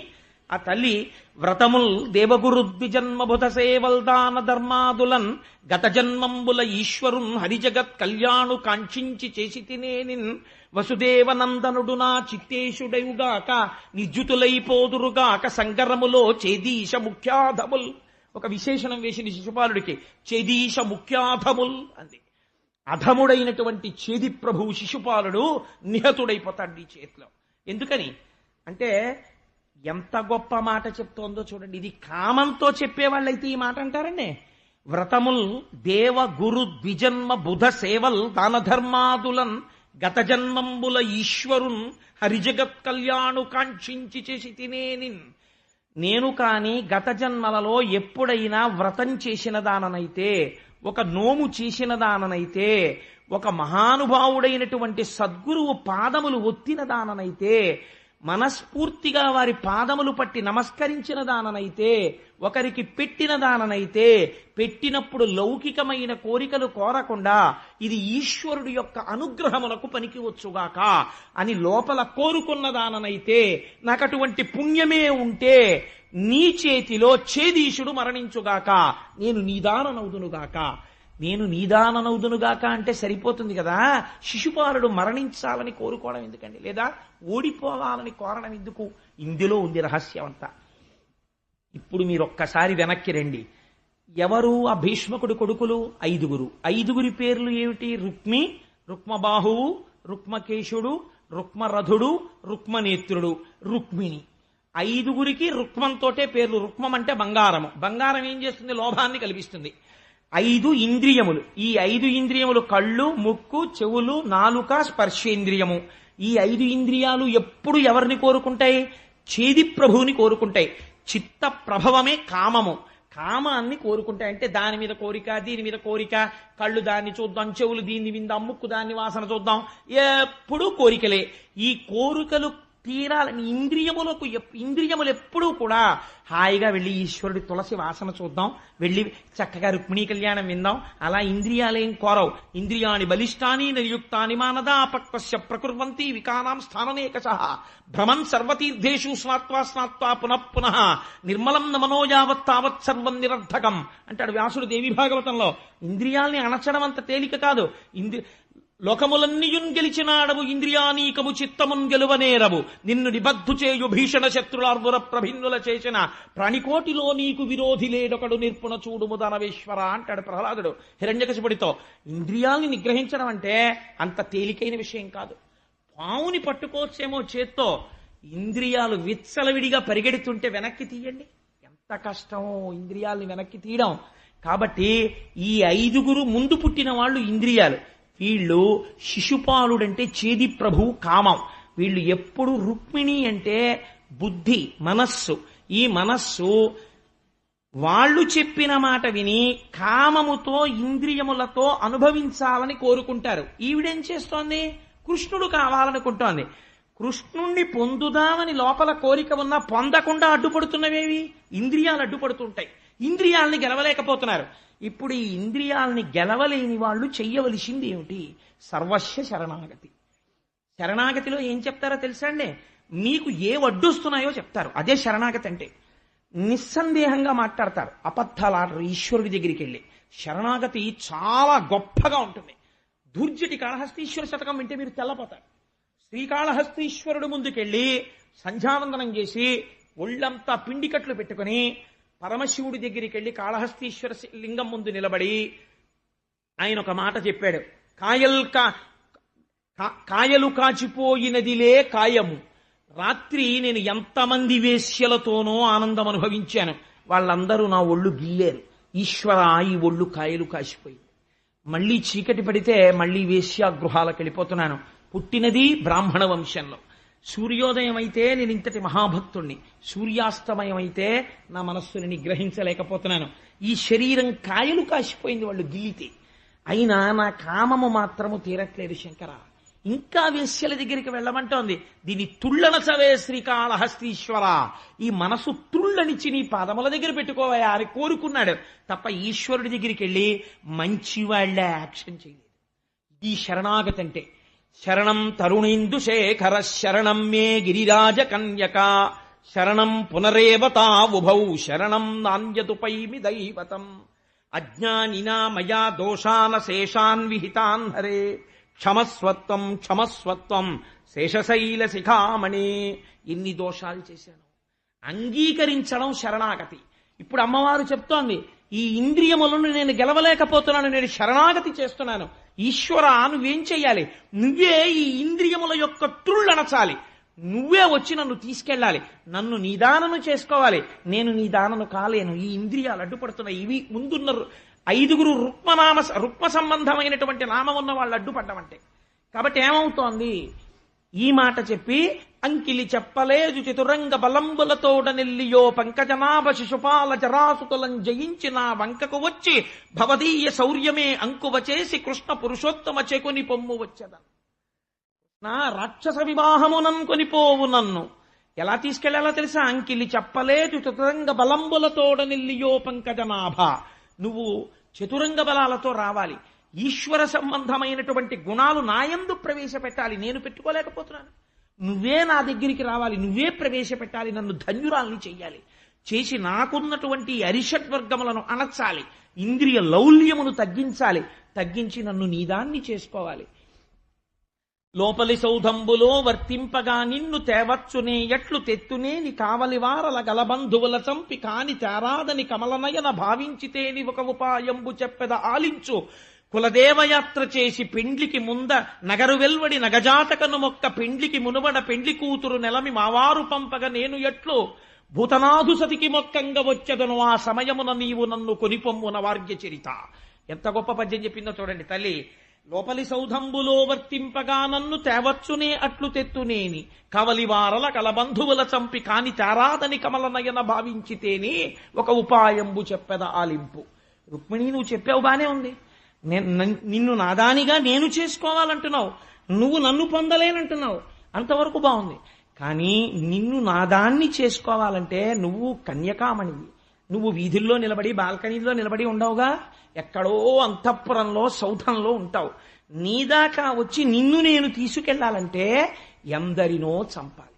ఆ తల్లి వ్రతముల్ దేవగురు ద్విజన్మభుత సేవల్దాన ధర్మాదులన్ గత జన్మంబుల ఈశ్వరున్ హరిజగత్ కళ్యాణు కాంక్షించి చేసి తినేనిన్ వసుదేవనందనుడు నా చిత్తేశుడయుగాక నిర్జుతులైపోదురుగాక సంగరములో చేదీశ ముఖ్యాధముల్. ఒక విశేషణం వేసింది శిశుపాలుడికి, చేదీశ ముఖ్యాధముల్ అంది. అధముడైనటువంటి చేది ప్రభు శిశుపాలుడు నిహతుడైపోతాడు ఈ చేతిలో. ఎందుకని అంటే ఎంత గొప్ప మాట చెప్తోందో చూడండి. ఇది కామంతో చెప్పేవాళ్ళైతే ఈ మాట అంటారండి. వ్రతముల్ దేవ గురు ద్విజన్మ బుధ సేవల్ దాన ధర్మాదులన్ గత జన్మంబుల ఈశ్వరున్ హరిజగత్ కళ్యాణు కాంక్షించి చేసి తినేనిన్. నేను కాని గత జన్మలలో ఎప్పుడైనా వ్రతం చేసిన దాననైతే, ఒక నోము చేసిన దాననైతే, ఒక మహానుభావుడైనటువంటి సద్గురువు పాదములు ఒత్తిన దాననైతే, మనస్ఫూర్తిగా వారి పాదములు పట్టి నమస్కరించిన దాననైతే, ఒకరికి పెట్టిన దాననైతే, పెట్టినప్పుడు లౌకికమైన కోరికలు కోరకుండా ఇది ఈశ్వరుడు యొక్క అనుగ్రహమునకు పనికి వచ్చుగాక అని లోపల కోరుకున్న దాననైతే, నాకు అటువంటి పుణ్యమే ఉంటే నీ చేతిలో ఛేదీశుడు మరణించుగాక, నేను నీదాననవుదునుగాక. నేను నీదాననవుదునుగాక అంటే సరిపోతుంది కదా. శిశుపాలుడు మరణించాలని కోరుకోవడం ఎందుకండి? లేదా ఓడిపోవాలని కోరడం ఎందుకు? ఇందులో ఉంది రహస్యం అంతా. ఇప్పుడు మీరు ఒక్కసారి వెనక్కి రండి. ఎవరు ఆ భీష్మకుడి కొడుకులు? 5. 5 పేర్లు ఏమిటి? రుక్మి, రుక్మబాహువు, రుక్మకేశుడు, రుక్మరథుడు, రుక్మనేత్రుడు, రుక్మిణి. 5 రుక్మంతోటే పేర్లు. రుక్మం అంటే బంగారము. బంగారం ఏం చేస్తుంది? లోభాన్ని కల్పిస్తుంది. 5 ఇంద్రియములు. ఈ 5 ఇంద్రియములు కళ్ళు, ముక్కు, చెవులు, నాలుక, స్పర్శేంద్రియము. ఈ 5 ఇంద్రియాలు ఎప్పుడు ఎవరిని కోరుకుంటాయి? చేది ప్రభువుని కోరుకుంటాయి. చిత్త ప్రభవమే కామము. కామాన్ని కోరుకుంటాయి. అంటే దాని మీద కోరిక, దీని మీద కోరిక, కళ్ళు దాన్ని చూద్దాం, చెవులు దీన్ని విందాం, ముక్కు దాన్ని వాసన చూద్దాం, ఎప్పుడూ కోరికలే. ఈ కోరికలు తీరాలని ఇంద్రియములు ఎప్పుడూ కూడా హాయిగా వెళ్ళి ఈశ్వరుడి తులసి వాసన చూద్దాం, వెళ్ళి చక్కగా రుక్మిణీ కళ్యాణం విందాం, అలా ఇంద్రియాలేం కోరవు. ఇంద్రియాణి బలిష్టాని నిర్యుక్తాని మానదా అపక్వస్య ప్రకుర్వంతి వికానాం స్థాననేకశః భ్రమన్ సర్వతీర్థేషు స్నాత్వా స్నాత్వా పునః పునః నిర్మలం నమనో యావత్ తావత్ సర్వం నిరర్ధకం అంటాడు వ్యాసుడు దేవి భాగవతంలో. ఇంద్రియాల్ని అణచడం అంత తేలిక కాదు. లోకములన్నీయున్ గెలిచినాడవు ఇంద్రియానీకము చిత్తమున్ గెలువనేరవు నిన్ను నిబద్ధు చేయు భీషణ శత్రులార్వుర ప్రభిన్నుల చేసిన ప్రాణికోటిలో నీకు విరోధి లేడొకడు నిర్పుణ చూడుము దానవేశ్వర అంటాడు ప్రహ్లాదుడు హిరణ్యకశిపుడితో. ఇంద్రియాల్ని నిగ్రహించడం అంటే అంత తేలికైన విషయం కాదు. పావుని పట్టుకోవచ్చేమో చేత్తో, ఇంద్రియాలు విచ్చలవిడిగా పరిగెడుతుంటే వెనక్కి తీయండి, ఎంత కష్టమో ఇంద్రియాల్ని వెనక్కి తీయడం. కాబట్టి ఈ 5 ముందు పుట్టిన వాళ్ళు ఇంద్రియాలు. వీళ్ళు శిశుపాలుడంటే చేది ప్రభు కామం. వీళ్ళు ఎప్పుడు రుక్మిణి అంటే బుద్ధి, మనస్సు. ఈ మనస్సు వాళ్ళు చెప్పిన మాట విని కామముతో ఇంద్రియములతో అనుభవించాలని కోరుకుంటారు. ఈవిడేం చేస్తోంది? కృష్ణుడు కావాలనుకుంటోంది. కృష్ణుణ్ణి పొందుదామని లోపల కోరిక ఉన్నా పొందకుండా అడ్డుపడుతున్నవేవి? ఇంద్రియాలు అడ్డుపడుతుంటాయి. ఇంద్రియాలని గెలవలేకపోతున్నారు. ఇప్పుడు ఈ ఇంద్రియాలని గెలవలేని వాళ్ళు చెయ్యవలసింది ఏమిటి? సర్వస్వ శరణాగతి. శరణాగతిలో ఏం చెప్తారో తెలుసా అండి? మీకు ఏ వడ్డొస్తున్నాయో చెప్తారు. అదే శరణాగతి అంటే. నిస్సందేహంగా మాట్లాడతారు, అబద్ధాలు ఆడరు. ఈశ్వరుడి దగ్గరికి వెళ్ళి శరణాగతి చాలా గొప్పగా ఉంటుంది. దుర్జటి కాళహస్తీశ్వర శతకం వింటే మీరు తెల్లపోతారు. శ్రీకాళహస్తీశ్వరుడు ముందుకెళ్ళి సంధ్యావందనం చేసి ఒళ్ళంతా పిండికట్లు పెట్టుకుని పరమశివుడి దగ్గరికి వెళ్ళి కాళహస్తీశ్వర లింగం ముందు నిలబడి ఆయన ఒక మాట చెప్పాడు. కాయలు కాచిపోయినదిలే కాయము. రాత్రి నేను ఎంతమంది వేశ్యలతోనో ఆనందం అనుభవించాను. వాళ్ళందరూ నా ఒళ్ళు గిల్లేరు. ఈశ్వర, ఈ ఒళ్ళు కాయలు కాసిపోయింది. మళ్లీ చీకటి పడితే మళ్లీ వేశ్యాగృహాలకు వెళ్ళిపోతున్నాను. పుట్టినది బ్రాహ్మణ వంశంలో. సూర్యోదయం అయితే నేను ఇంతటి మహాభక్తుణ్ణి, సూర్యాస్తమయం అయితే నా మనస్సుని నిగ్రహించలేకపోతున్నాను. ఈ శరీరం కాయలు కాసిపోయింది వాళ్ళు గిల్లితే. అయినా నా కామము మాత్రము తీరట్లేదు శంకర. ఇంకా వేశ్యల దగ్గరికి వెళ్ళమంటోంది. దీని తుళ్ళనసవే శ్రీకాళహస్తీశ్వర, ఈ మనసు తుళ్ళనిచ్చి నీ పాదముల దగ్గర పెట్టుకోవయా అని కోరుకున్నాడు తప్ప ఈశ్వరుడి దగ్గరికి వెళ్ళి మంచివాళ్లే యాక్షన్ చేయలేదు. ఈ శరణాగతి అంటే. శరణం తరుణేందు శేఖర శరణం మే గిరిరాజ కన్యక శరణం పునరేవతా ఉభౌ శరణం నాణ్యతుపైమి దైవతం అజ్ఞానినా మయా దోషాన శేషాన్ విహితాన్ హరే క్షమస్వత్వం క్షమస్వత్వం శేషశైల శిఖామణి. ఎన్ని దోషాలు చేశాను. అంగీకరించడం శరణాగతి. ఇప్పుడు అమ్మవారు చెప్తోంది, ఈ ఇంద్రియములను నేను గెలవలేకపోతున్నాను, నేను శరణాగతి చేస్తున్నాను. ఈశ్వర, నువ్వేం చెయ్యాలి? నువ్వే ఈ ఇంద్రియముల యొక్క త్రుళ్ళనచాలి. నువ్వే వచ్చి నన్ను తీసుకెళ్ళాలి. నన్ను నిదానము చేసుకోవాలి. నేను నిదానము కాలేను. ఈ ఇంద్రియాలు అడ్డుపడుతున్నాయి. ఇవి ముందున్న 5 రుక్మ సంబంధమైనటువంటి నామం ఉన్న వాళ్ళు అడ్డుపడ్డమంటే. కాబట్టి ఏమవుతోంది? ఈ మాట చెప్పి అంకిలి చెప్పలేదు చతురంగ బలంబులతోడ నెల్లియో పంకజనాభ శిశుపాల జరాసుతులం జయించి నా వంకకు వచ్చి భవదీయ శౌర్యమే అంకువ చేసి కృష్ణ పురుషోత్తమ చెకుని పొమ్ము వచ్చేదను. నా రాక్షస వివాహమునం కొనిపోవు నన్ను. ఎలా తీసుకెళ్లాలో తెలుసా? అంకిలి చెప్పలేదు చతురంగ బలంబులతోడ నెల్లియో పంకజనాభ. నువ్వు చతురంగ బలాలతో రావాలి. ఈశ్వర సంబంధమైనటువంటి గుణాలు నాయందు ప్రవేశపెట్టాలి. నేను పెట్టుకోలేకపోతున్నాను. నువ్వే నా దగ్గరికి రావాలి. నువ్వే ప్రవేశపెట్టాలి. నన్ను ధన్యురాల్ని చెయ్యాలి. చేసి నాకున్నటువంటి అరిషడ్వర్గములను అణచాలి. ఇంద్రియ లౌల్యమును తగ్గించాలి. తగ్గించి నన్ను నీదాన్ని చేసుకోవాలి. లోపలి సౌధంబులో వర్తింపగా నిన్ను తేవచ్చునే ఎట్లు తెత్తునేని కావలివారల గలబంధువుల చంపి కాని తేరాదని కమలనయన భావించితేని ఒక ఉపాయంబు చెప్పెద ఆలించు. కులదేవయాత్ర చేసి పెండ్లికి ముంద నగరు వెల్వడి నగజాతకను మొక్క పెండ్లికి మునువడ పెండ్లి కూతురు నెలమి మావారు పంపగ నేను ఎట్లు భూతనాథు సతికి మొక్కంగా వచ్చెదను ఆ సమయమున నీవు నన్ను కొనిపొమ్మున వార్య చరిత. ఎంత గొప్ప పద్యం చెప్పిందో చూడండి తల్లి. లోపలి సౌధంబులో వర్తింపగా నన్ను తేవచ్చునే అట్లు తెత్తునేని కవలివారల కలబంధువుల చంపి కాని తారాదని కమలనయన భావించితేని ఒక ఉపాయంబు చెప్పెద ఆలింపు. రుక్మిణి, నువ్వు చెప్పావు బానే ఉంది. నిన్ను నాదానిగా నేను చేసుకోవాలంటున్నావు. నువ్వు నన్ను పొందలేనంటున్నావు. అంతవరకు బాగుంది. కానీ నిన్ను నాదాన్ని చేసుకోవాలంటే నువ్వు కన్యకామణివి. నువ్వు వీధుల్లో నిలబడి బాల్కనీలో నిలబడి ఉండవుగా. ఎక్కడో అంతఃపురంలో సౌధంలో ఉంటావు. నీదాకా వచ్చి నిన్ను నేను తీసుకెళ్లాలంటే ఎందరినో చంపాలి.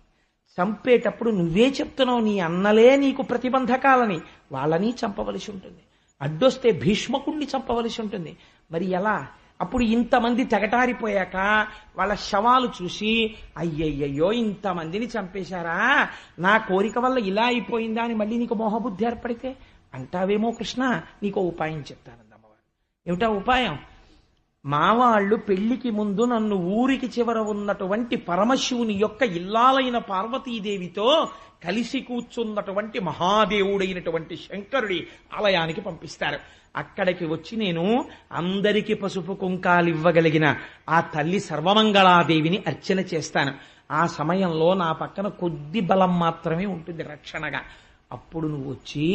చంపేటప్పుడు నువ్వే చెప్తున్నావు నీ అన్నలే నీకు ప్రతిబంధకాలని. వాళ్ళని చంపవలసి ఉంటుంది. అడ్డొస్తే భీష్మకుణ్ణి చంపవలసి ఉంటుంది. మరి ఎలా? అప్పుడు ఇంతమంది తెగటారిపోయాక వాళ్ళ శవాలు చూసి అయ్యయ్యో ఇంతమందిని చంపేశారా, నా కోరిక వల్ల ఇలా అయిపోయిందా అని మళ్ళీ నీకు మోహబుద్ధి ఏర్పడితే అంటావేమో కృష్ణ. నీకు ఉపాయం చెప్తానంది అమ్మవారు. ఏమిటా ఉపాయం? మా వాళ్ళు పెళ్లికి ముందు నన్ను ఊరికి చివర ఉన్నటువంటి పరమశివుని యొక్క ఇల్లాలైన పార్వతీదేవితో కలిసి కూర్చున్నటువంటి మహాదేవుడైనటువంటి శంకరుడి ఆలయానికి పంపిస్తారు. అక్కడికి వచ్చి నేను అందరికి పసుపు కుంకాలు ఇవ్వగలిగిన ఆ తల్లి సర్వమంగళాదేవిని అర్చన చేస్తాను. ఆ సమయంలో నా పక్కన కొద్ది బలం మాత్రమే ఉంటుంది రక్షణగా. అప్పుడు నువ్వు వచ్చి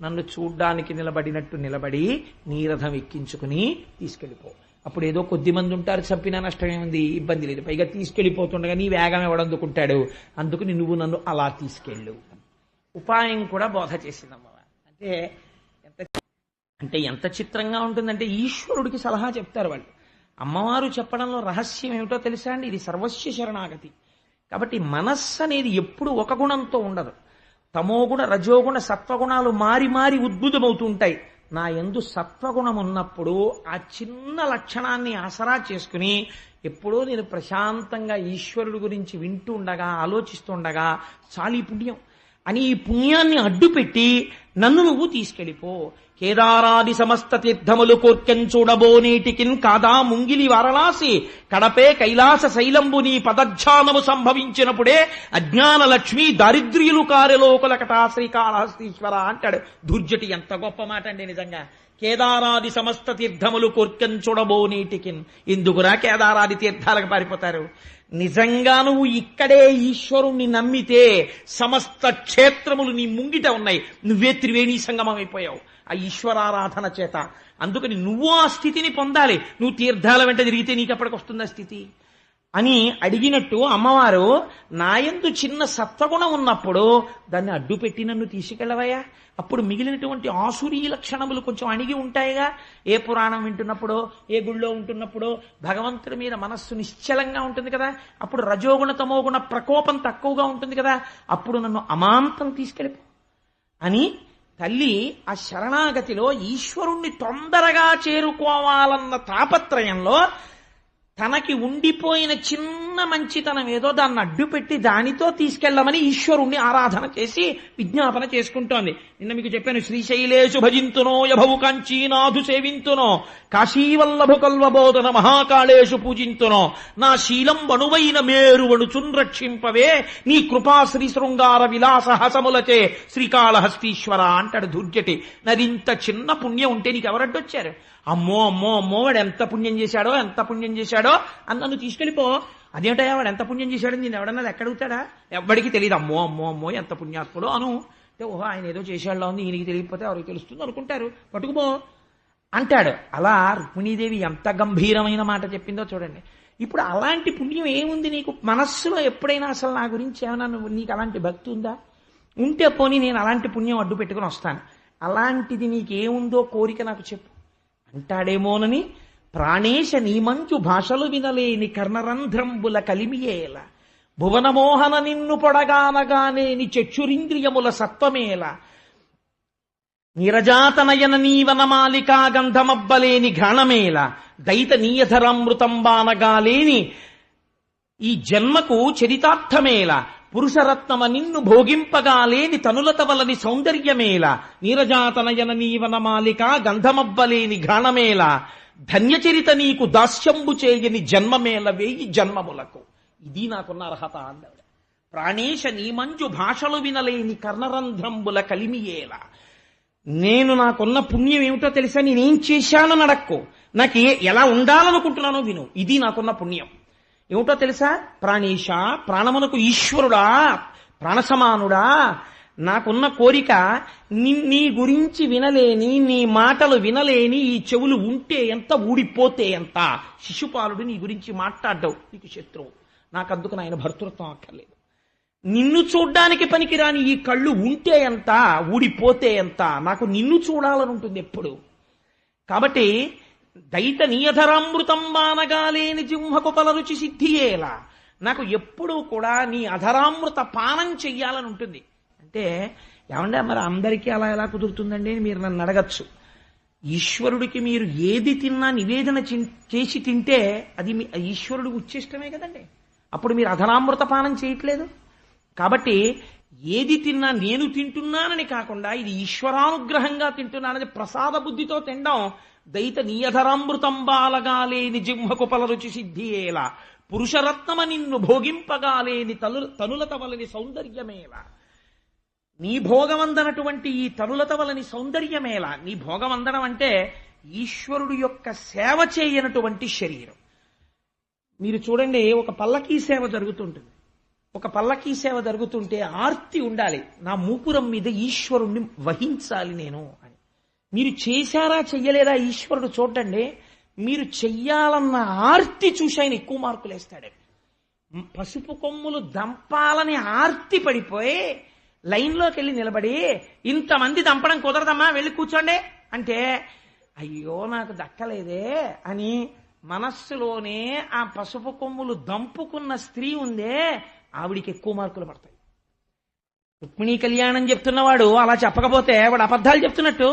నన్ను చూడ్డానికి నిలబడినట్టు నిలబడి నీ రథం ఎక్కించుకుని తీసుకెళ్ళిపో. అప్పుడు ఏదో కొద్ది మంది ఉంటారు, చంపినా నష్టం ఏముంది, ఇబ్బంది లేదు. పైగా తీసుకెళ్లిపోతుండగా నీ వేగం ఎవడందుకుంటాడు, అందుకుని నువ్వు నన్ను అలా తీసుకెళ్ళు. ఉపాయం కూడా బోధ చేసింది అమ్మవారు. అంటే ఎంత చిత్రంగా ఉంటుందంటే ఈశ్వరుడికి సలహా చెప్తారు వాళ్ళు. అమ్మవారు చెప్పడంలో రహస్యం ఏమిటో తెలుసా అండి? ఇది సర్వస్వ శరణాగతి. కాబట్టి మనస్సు అనేది ఎప్పుడు ఒక గుణంతో ఉండదు. తమోగుణ, రజోగుణ, సత్వగుణాలు మారి మారి ఉద్భుతమవుతూ ఉంటాయి. నా యందు సత్వగుణం ఉన్నప్పుడు ఆ చిన్న లక్షణాన్ని ఆసరా చేసుకుని ఎప్పుడో నేను ప్రశాంతంగా ఈశ్వరుడు గురించి వింటూ ఉండగా, ఆలోచిస్తూ ఉండగా చాలీ పుణ్యం అని ఈ పుణ్యాన్ని అడ్డుపెట్టి నన్ను నువ్వు తీసుకెళ్ళిపో. కేదారాది సమస్త తీర్థములు కోర్కెంచూడబోనేటికిన్ కాదా ముంగిలి వారణాసి కడపే కైలాస శైలంబు నీ పదధ్యానము సంభవించినప్పుడే అజ్ఞాన లక్ష్మి దారిద్ర్యులు కార్యలోకులకటా శ్రీకాళహస్తీశ్వర అంటాడు దుర్జటి. ఎంత గొప్ప మాట అండి నిజంగా. కేదారాది సమస్త తీర్థములు కోర్కెంచూడబోనేటికిన్. ఎందుకురా కేదారాది తీర్థాలకు పారిపోతారు? నిజంగా నువ్వు ఇక్కడే ఈశ్వరుణ్ణి నమ్మితే సమస్త క్షేత్రములు నీ ముంగిట ఉన్నాయి. నువ్వే త్రివేణీ సంగమం అయిపోయావు ఆ ఈశ్వరారాధన చేత. అందుకని నువ్వు ఆ స్థితిని పొందాలి. నువ్వు తీర్థాల వెంట తిరిగితే నీకు ఎప్పటికి వస్తుంది ఆ స్థితి అని అడిగినట్టు అమ్మవారు నాయందు చిన్న సత్వగుణం ఉన్నప్పుడు దాన్ని అడ్డుపెట్టి నన్ను తీసుకెళ్ళవయ్యా. అప్పుడు మిగిలినటువంటి ఆసురీ లక్షణములు కొంచెం అణిగి ఉంటాయిగా. ఏ పురాణం వింటున్నప్పుడో, ఏ గుళ్ళో ఉంటున్నప్పుడో భగవంతుడి మీద మనస్సు నిశ్చలంగా ఉంటుంది కదా. అప్పుడు రజోగుణ తమోగుణ ప్రకోపం తక్కువగా ఉంటుంది కదా. అప్పుడు నన్ను అమాంతం తీసుకెళ్ళిపో అని తల్లి ఆ శరణాగతిలో ఈశ్వరుణ్ణి తొందరగా చేరుకోవాలన్న తాపత్రయంలో తనకి ఉండిపోయిన చిన్న మంచితనం ఏదో దాన్ని అడ్డుపెట్టి దానితో తీసుకెళ్లమని ఈశ్వరుణ్ణి ఆరాధన చేసి విజ్ఞాపన చేసుకుంటోంది. నిన్న మీకు చెప్పాను, శ్రీశైలేషు భజింతునో యభవు కాంచీనాథు సేవింతునో కాశీవల్లభు కల్వబోధన మహాకాళేషు పూజింతునో నా శీలం వణువైన మేరువణుచున్ రక్షింపవే నీ కృపా శ్రీ శృంగార విలాస హసములచే శ్రీకాళహస్తీశ్వర అంటాడు దుర్జటి. నదింత చిన్న పుణ్యం ఉంటే నీకు ఎవరడ్డొచ్చారు? అమ్మో అమ్మో అమ్మో వాడు ఎంత పుణ్యం చేశాడో అని నన్ను తీసుకెళ్ళిపో. అదేంటయ్యా వాడు ఎంత పుణ్యం చేశాడని నేను ఎవడన్నా ఎక్కడుగుతాడా? ఎవ్వడికి తెలియదు. అమ్మో అమ్మో అమ్మో ఎంత పుణ్యాత్ముడో అను. ఓహో ఆయన ఏదో చేసేలా ఉంది, ఈయనకి తెలియకపోతే ఎవరికి తెలుస్తుంది అనుకుంటారు, పట్టుకుపో అంటాడు. అలా రుక్మిణీదేవి ఎంత గంభీరమైన మాట చెప్పిందో చూడండి. ఇప్పుడు అలాంటి పుణ్యం ఏముంది నీకు మనస్సులో? ఎప్పుడైనా అసలు నా గురించి ఏమైనా నీకు అలాంటి భక్తి ఉందా? ఉంటే పోనీ నేను అలాంటి పుణ్యం అడ్డు పెట్టుకుని వస్తాను. అలాంటిది నీకేముందో కోరిక నాకు చెప్పు అంటాడేమోనని ప్రాణేశ నీమంచు భాషలు వినలేని కర్ణరంధ్రంబుల కలిమియేల భువనమోహన నిన్ను పొడగానగానేని చక్షురింద్రియముల సత్వమేల నిరజాతనయన నీవనమాలికా గంధమబ్బలేని ఘాణమేల దైత నీయధరామృతంబానగాలేని ఈ జన్మకు చరితార్థమేల పురుషరత్నమ నిన్ను భోగింపగాలేని తనులతవలని సౌందర్యమేల నీరజాతనయన నీవనమాలిక గంధమబ్బలేని ఘాణమేల ధన్యచరిత నీకు దాస్యంబు చేయని జన్మమేల వేయి జన్మములకు. ఇది నాకున్న అర్హత అన్నాడు. ప్రాణేశ నీమంజు భాషలు వినలేని కర్ణరంధ్రంబుల కలిమియేల. నేను నాకున్న పుణ్యం ఏమిటో తెలుసా? నేనేం చేశానని అడక్కు, నాకు ఎలా ఉండాలనుకుంటున్నానో విను. ఇది నాకున్న పుణ్యం ఏమిటో తెలుసా? ప్రాణేశ, ప్రాణమునకు ఈశ్వరుడా, ప్రాణసమానుడా, నాకున్న కోరిక నీ గురించి వినలేని, నీ మాటలు వినలేని ఈ చెవులు ఉంటే ఎంత, ఊడిపోతే ఎంత. శిశుపాలుడు నీ గురించి మాట్లాడ్డావు, నీకు శత్రువు. నాకందుకు నాయన భర్తృత్వం అక్కర్లేదు. నిన్ను చూడ్డానికి పనికిరాని ఈ కళ్ళు ఉంటే ఎంత, ఊడిపోతే ఎంత. నాకు నిన్ను చూడాలని ఉంటుంది ఎప్పుడు. కాబట్టి దైత నీయధరామృతం బానగాలేని జింహకు పలరుచి సిద్ధియేలా. నాకు ఎప్పుడూ కూడా నీ అధరామృత పానం చెయ్యాలని ఉంటుంది. అంటే ఏమంటే మరి అందరికీ అలా ఎలా కుదురుతుందండి అని మీరు నన్ను అడగచ్చు. ఈశ్వరుడికి మీరు ఏది తిన్నా నివేదన చేసి తింటే అది మీ ఈశ్వరుడికి ఉచ్చిష్టమే కదండి. అప్పుడు మీరు అధరామృత పానం చేయట్లేదు. కాబట్టి ఏది తిన్నా నేను తింటున్నానని కాకుండా ఇది ఈశ్వరానుగ్రహంగా తింటున్నానని ప్రసాద బుద్ధితో తినడం. దైత నీయధరామృతం బాలగాలేని జింహకు పలరుచి సిద్ధియేలా పురుషరత్నమ నిన్ను భోగింపగాలేని తనులత వలని సౌందర్యమేలా. నీ భోగమందనటువంటి ఈ తనులత వలని సౌందర్యమేలా. నీ భోగమందనం అంటే ఈశ్వరుడు యొక్క సేవ చేయనటువంటి శరీరం. మీరు చూడండి, ఒక పల్లకీ సేవ జరుగుతుంటుంది. ఒక పల్లకీ సేవ జరుగుతుంటే ఆర్తి ఉండాలి, నా మూపురం మీద ఈశ్వరుణ్ణి వహించాలి నేను అని. మీరు చేశారా చెయ్యలేదా ఈశ్వరుడు చూడండి, మీరు చెయ్యాలన్న ఆర్తి చూసి ఆయన ఎక్కువ మార్కులు వేస్తాడు. పసుపు కొమ్ములు దంపాలని ఆర్తి పడిపోయి లైన్లోకి వెళ్ళి నిలబడి ఇంతమంది దంపడం కుదరదమ్మా వెళ్ళి కూర్చోండి అంటే అయ్యో నాకు దక్కలేదే అని మనస్సులోనే ఆ పసుపు కొమ్ములు దంపుకున్న స్త్రీ ఉందే ఆవిడికి ఎక్కువ మార్కులు పడతాయి. రుక్మిణీ కళ్యాణం చెప్తున్నవాడు అలా చెప్పకపోతే వాడు అబద్ధాలు చెప్తున్నట్టు.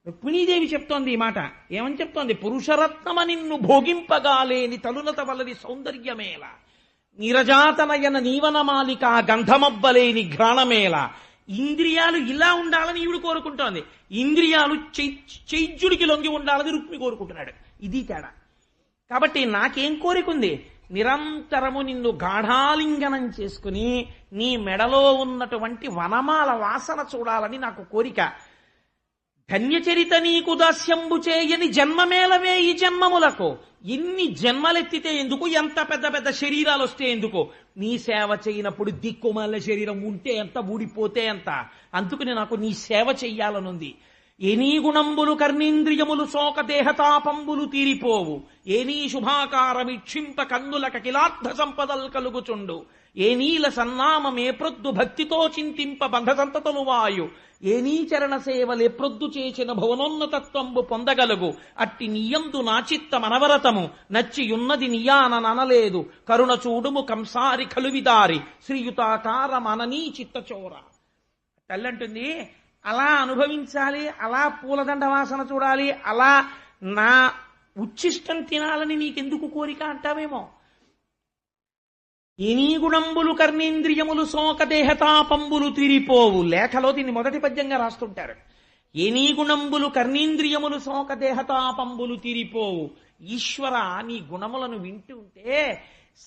రుక్మిణీదేవి చెప్తోంది ఈ మాట. ఏమని చెప్తోంది? పురుషరత్నమ నిన్ను భోగింపగాలేని తలులత వలది సౌందర్యమేల, నిరజాతనయన నీవనమాలిక గంధమబ్బలేని ఘ్రాణమేల. ఇంద్రియాలు ఇలా ఉండాలని ఈవిడు కోరుకుంటోంది, ఇంద్రియాలు చైజ్యుడికి లొంగి ఉండాలని రుక్మి కోరుకుంటున్నాడు. ఇది తేడా. కాబట్టి నాకేం కోరికుంది? నిరంతరము నిన్ను గాఢాలింగనం చేసుకుని నీ మెడలో ఉన్నటువంటి వనమాల వాసన చూడాలని నాకు కోరిక. ధన్యచరిత నీకు దాస్యంబు చేయని జన్మమేలవే ఈ జన్మములకు. ఎన్ని జన్మలెత్తితే ఎందుకు, ఎంత పెద్ద పెద్ద శరీరాలు వస్తే ఎందుకు, నీ సేవ చేయనప్పుడు దిక్కుమాల శరీరం ఉంటే ఎంత, ఊడిపోతే ఎంత. అందుకని నాకు నీ సేవ చెయ్యాలనుంది. ఏనీ గుణంబులు కర్ణేంద్రియములు శోక దేహతాపంబులు తీరిపోవు, ఏనీ శుభాకారమిక్షింప కన్నుల కకిలార్థ సంపదల్ కలుగుచుండు, ఏ నీల సన్నామమే ప్రొద్దు భక్తితో చింతింప బంధసంతతులు వాయు, ఏ నీచరణ సేవలెప్రొద్దు చేసిన భువనోన్నతత్వంబు పొందగలుగు. అట్టి నీయందు నా చిత్త మనవరతము నచ్చియున్నది నియాన ననలేదు, కరుణ చూడుము కంసారి కలువిదారి శ్రీయుతాకార మననీ చిత్తచోర. తల్లంటుంది అలా అనుభవించాలి, అలా పూలదండ వాసన చూడాలి, అలా నా ఉచ్చిష్టం తినాలని నీకెందుకు కోరిక అంటావేమో. ఎనీ గుణంబులు కర్ణేంద్రియములు శోక దేహతాపంబులు తీరిపోవు. లేఖలో దీన్ని మొదటి పద్యంగా రాస్తుంటారు. ఎనీ గుణంబులు కర్ణేంద్రియములు శోక దేహతాపంబులు తీరిపోవు. ఈశ్వర నీ గుణములను వింటుంటే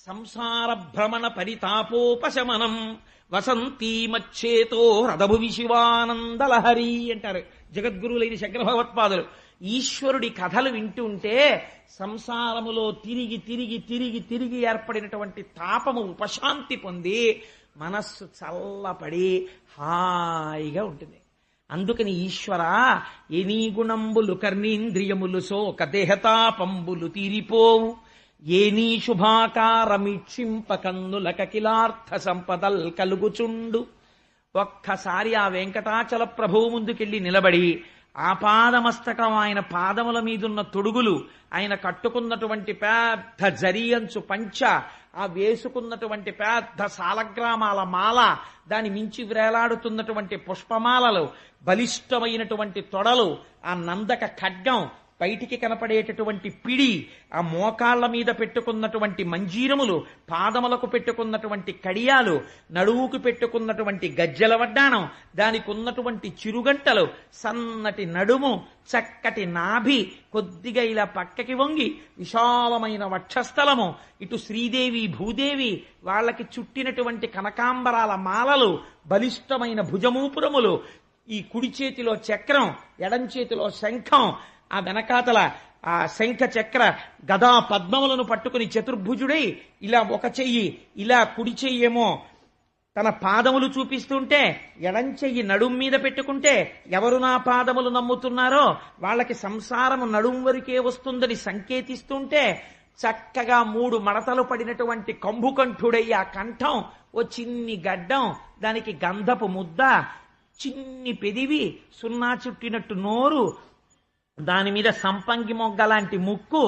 సంసార భ్రమణ పరితాపోపశమనం వసంతీ మచ్చేతో రథభువి శివానందలహరి అంటారు జగద్గురువులైన శంకర భగవత్పాదులు. ఈశ్వరుడి కథలు వింటుంటే సంసారములో తిరిగి తిరిగి తిరిగి తిరిగి ఏర్పడినటువంటి తాపము ఉపశాంతి పొంది మనస్సు చల్లపడి హాయిగా ఉంటుంది. అందుకని ఈశ్వర ఎనీ గుణంబులు కర్ణేంద్రియములు శోక దేహతాపంబులు తీరిపోవు, ఏనీ శుభాకారమిక్షింప కన్నుల కకిలార్థ సంపదల్ కలుగుచుండు. ఒక్కసారి ఆ వెంకటాచల ప్రభువు ముందుకెళ్ళి నిలబడి ఆపాదమస్తకం ఆయన పాదముల మీదున్న తొడుగులు, ఆయన కట్టుకున్నటువంటి పెద్ద జరియంచు పంచ, ఆ వేసుకున్నటువంటి పెద్ద సాలగ్రామాల మాల, దాని మించి వ్రేలాడుతున్నటువంటి పుష్పమాలలు, బలిష్టమైనటువంటి తొడలు, ఆ నందక ఖడ్గం, బయటికి కనపడేటటువంటి పిడి, ఆ మోకాళ్ల మీద పెట్టుకున్నటువంటి మంజీరములు, పాదములకు పెట్టుకున్నటువంటి కడియాలు, నడువుకు పెట్టుకున్నటువంటి గజ్జల వడ్డాణం, దానికి ఉన్నటువంటి చిరుగంటలు, సన్నటి నడుము, చక్కటి నాభి, కొద్దిగా ఇలా పక్కకి వంగి విశాలమైన వక్షస్థలము, ఇటు శ్రీదేవి భూదేవి వాళ్ళకి చుట్టినటువంటి కనకాంబరాల మాలలు, బలిష్టమైన భుజమూపురములు, ఈ కుడి చేతిలో చక్రం, ఎడం చేతిలో శంఖం, ఆ వెనకాతల ఆ శంఖ చక్ర గదా పద్మములను పట్టుకుని చతుర్భుజుడై ఇలా ఒక చెయ్యి, ఇలా కుడి చెయ్యేమో తన పాదములు చూపిస్తుంటే, ఎడం చెయ్యి నడుం మీద పెట్టుకుంటే ఎవరు నా పాదములు నమ్ముతున్నారో వాళ్ళకి సంసారము నడుం వరకే వస్తుందని సంకేతిస్తుంటే, చక్కగా 3 మడతలు పడినటువంటి కంభుకంఠుడై ఆ కంఠం, ఓ చిన్ని గడ్డం, దానికి గంధపు ముద్ద, చిన్ని పెదివి, సున్నా చుట్టినట్టు నోరు, దాని మీద సంపంగి మొగ్గ లాంటి ముక్కు,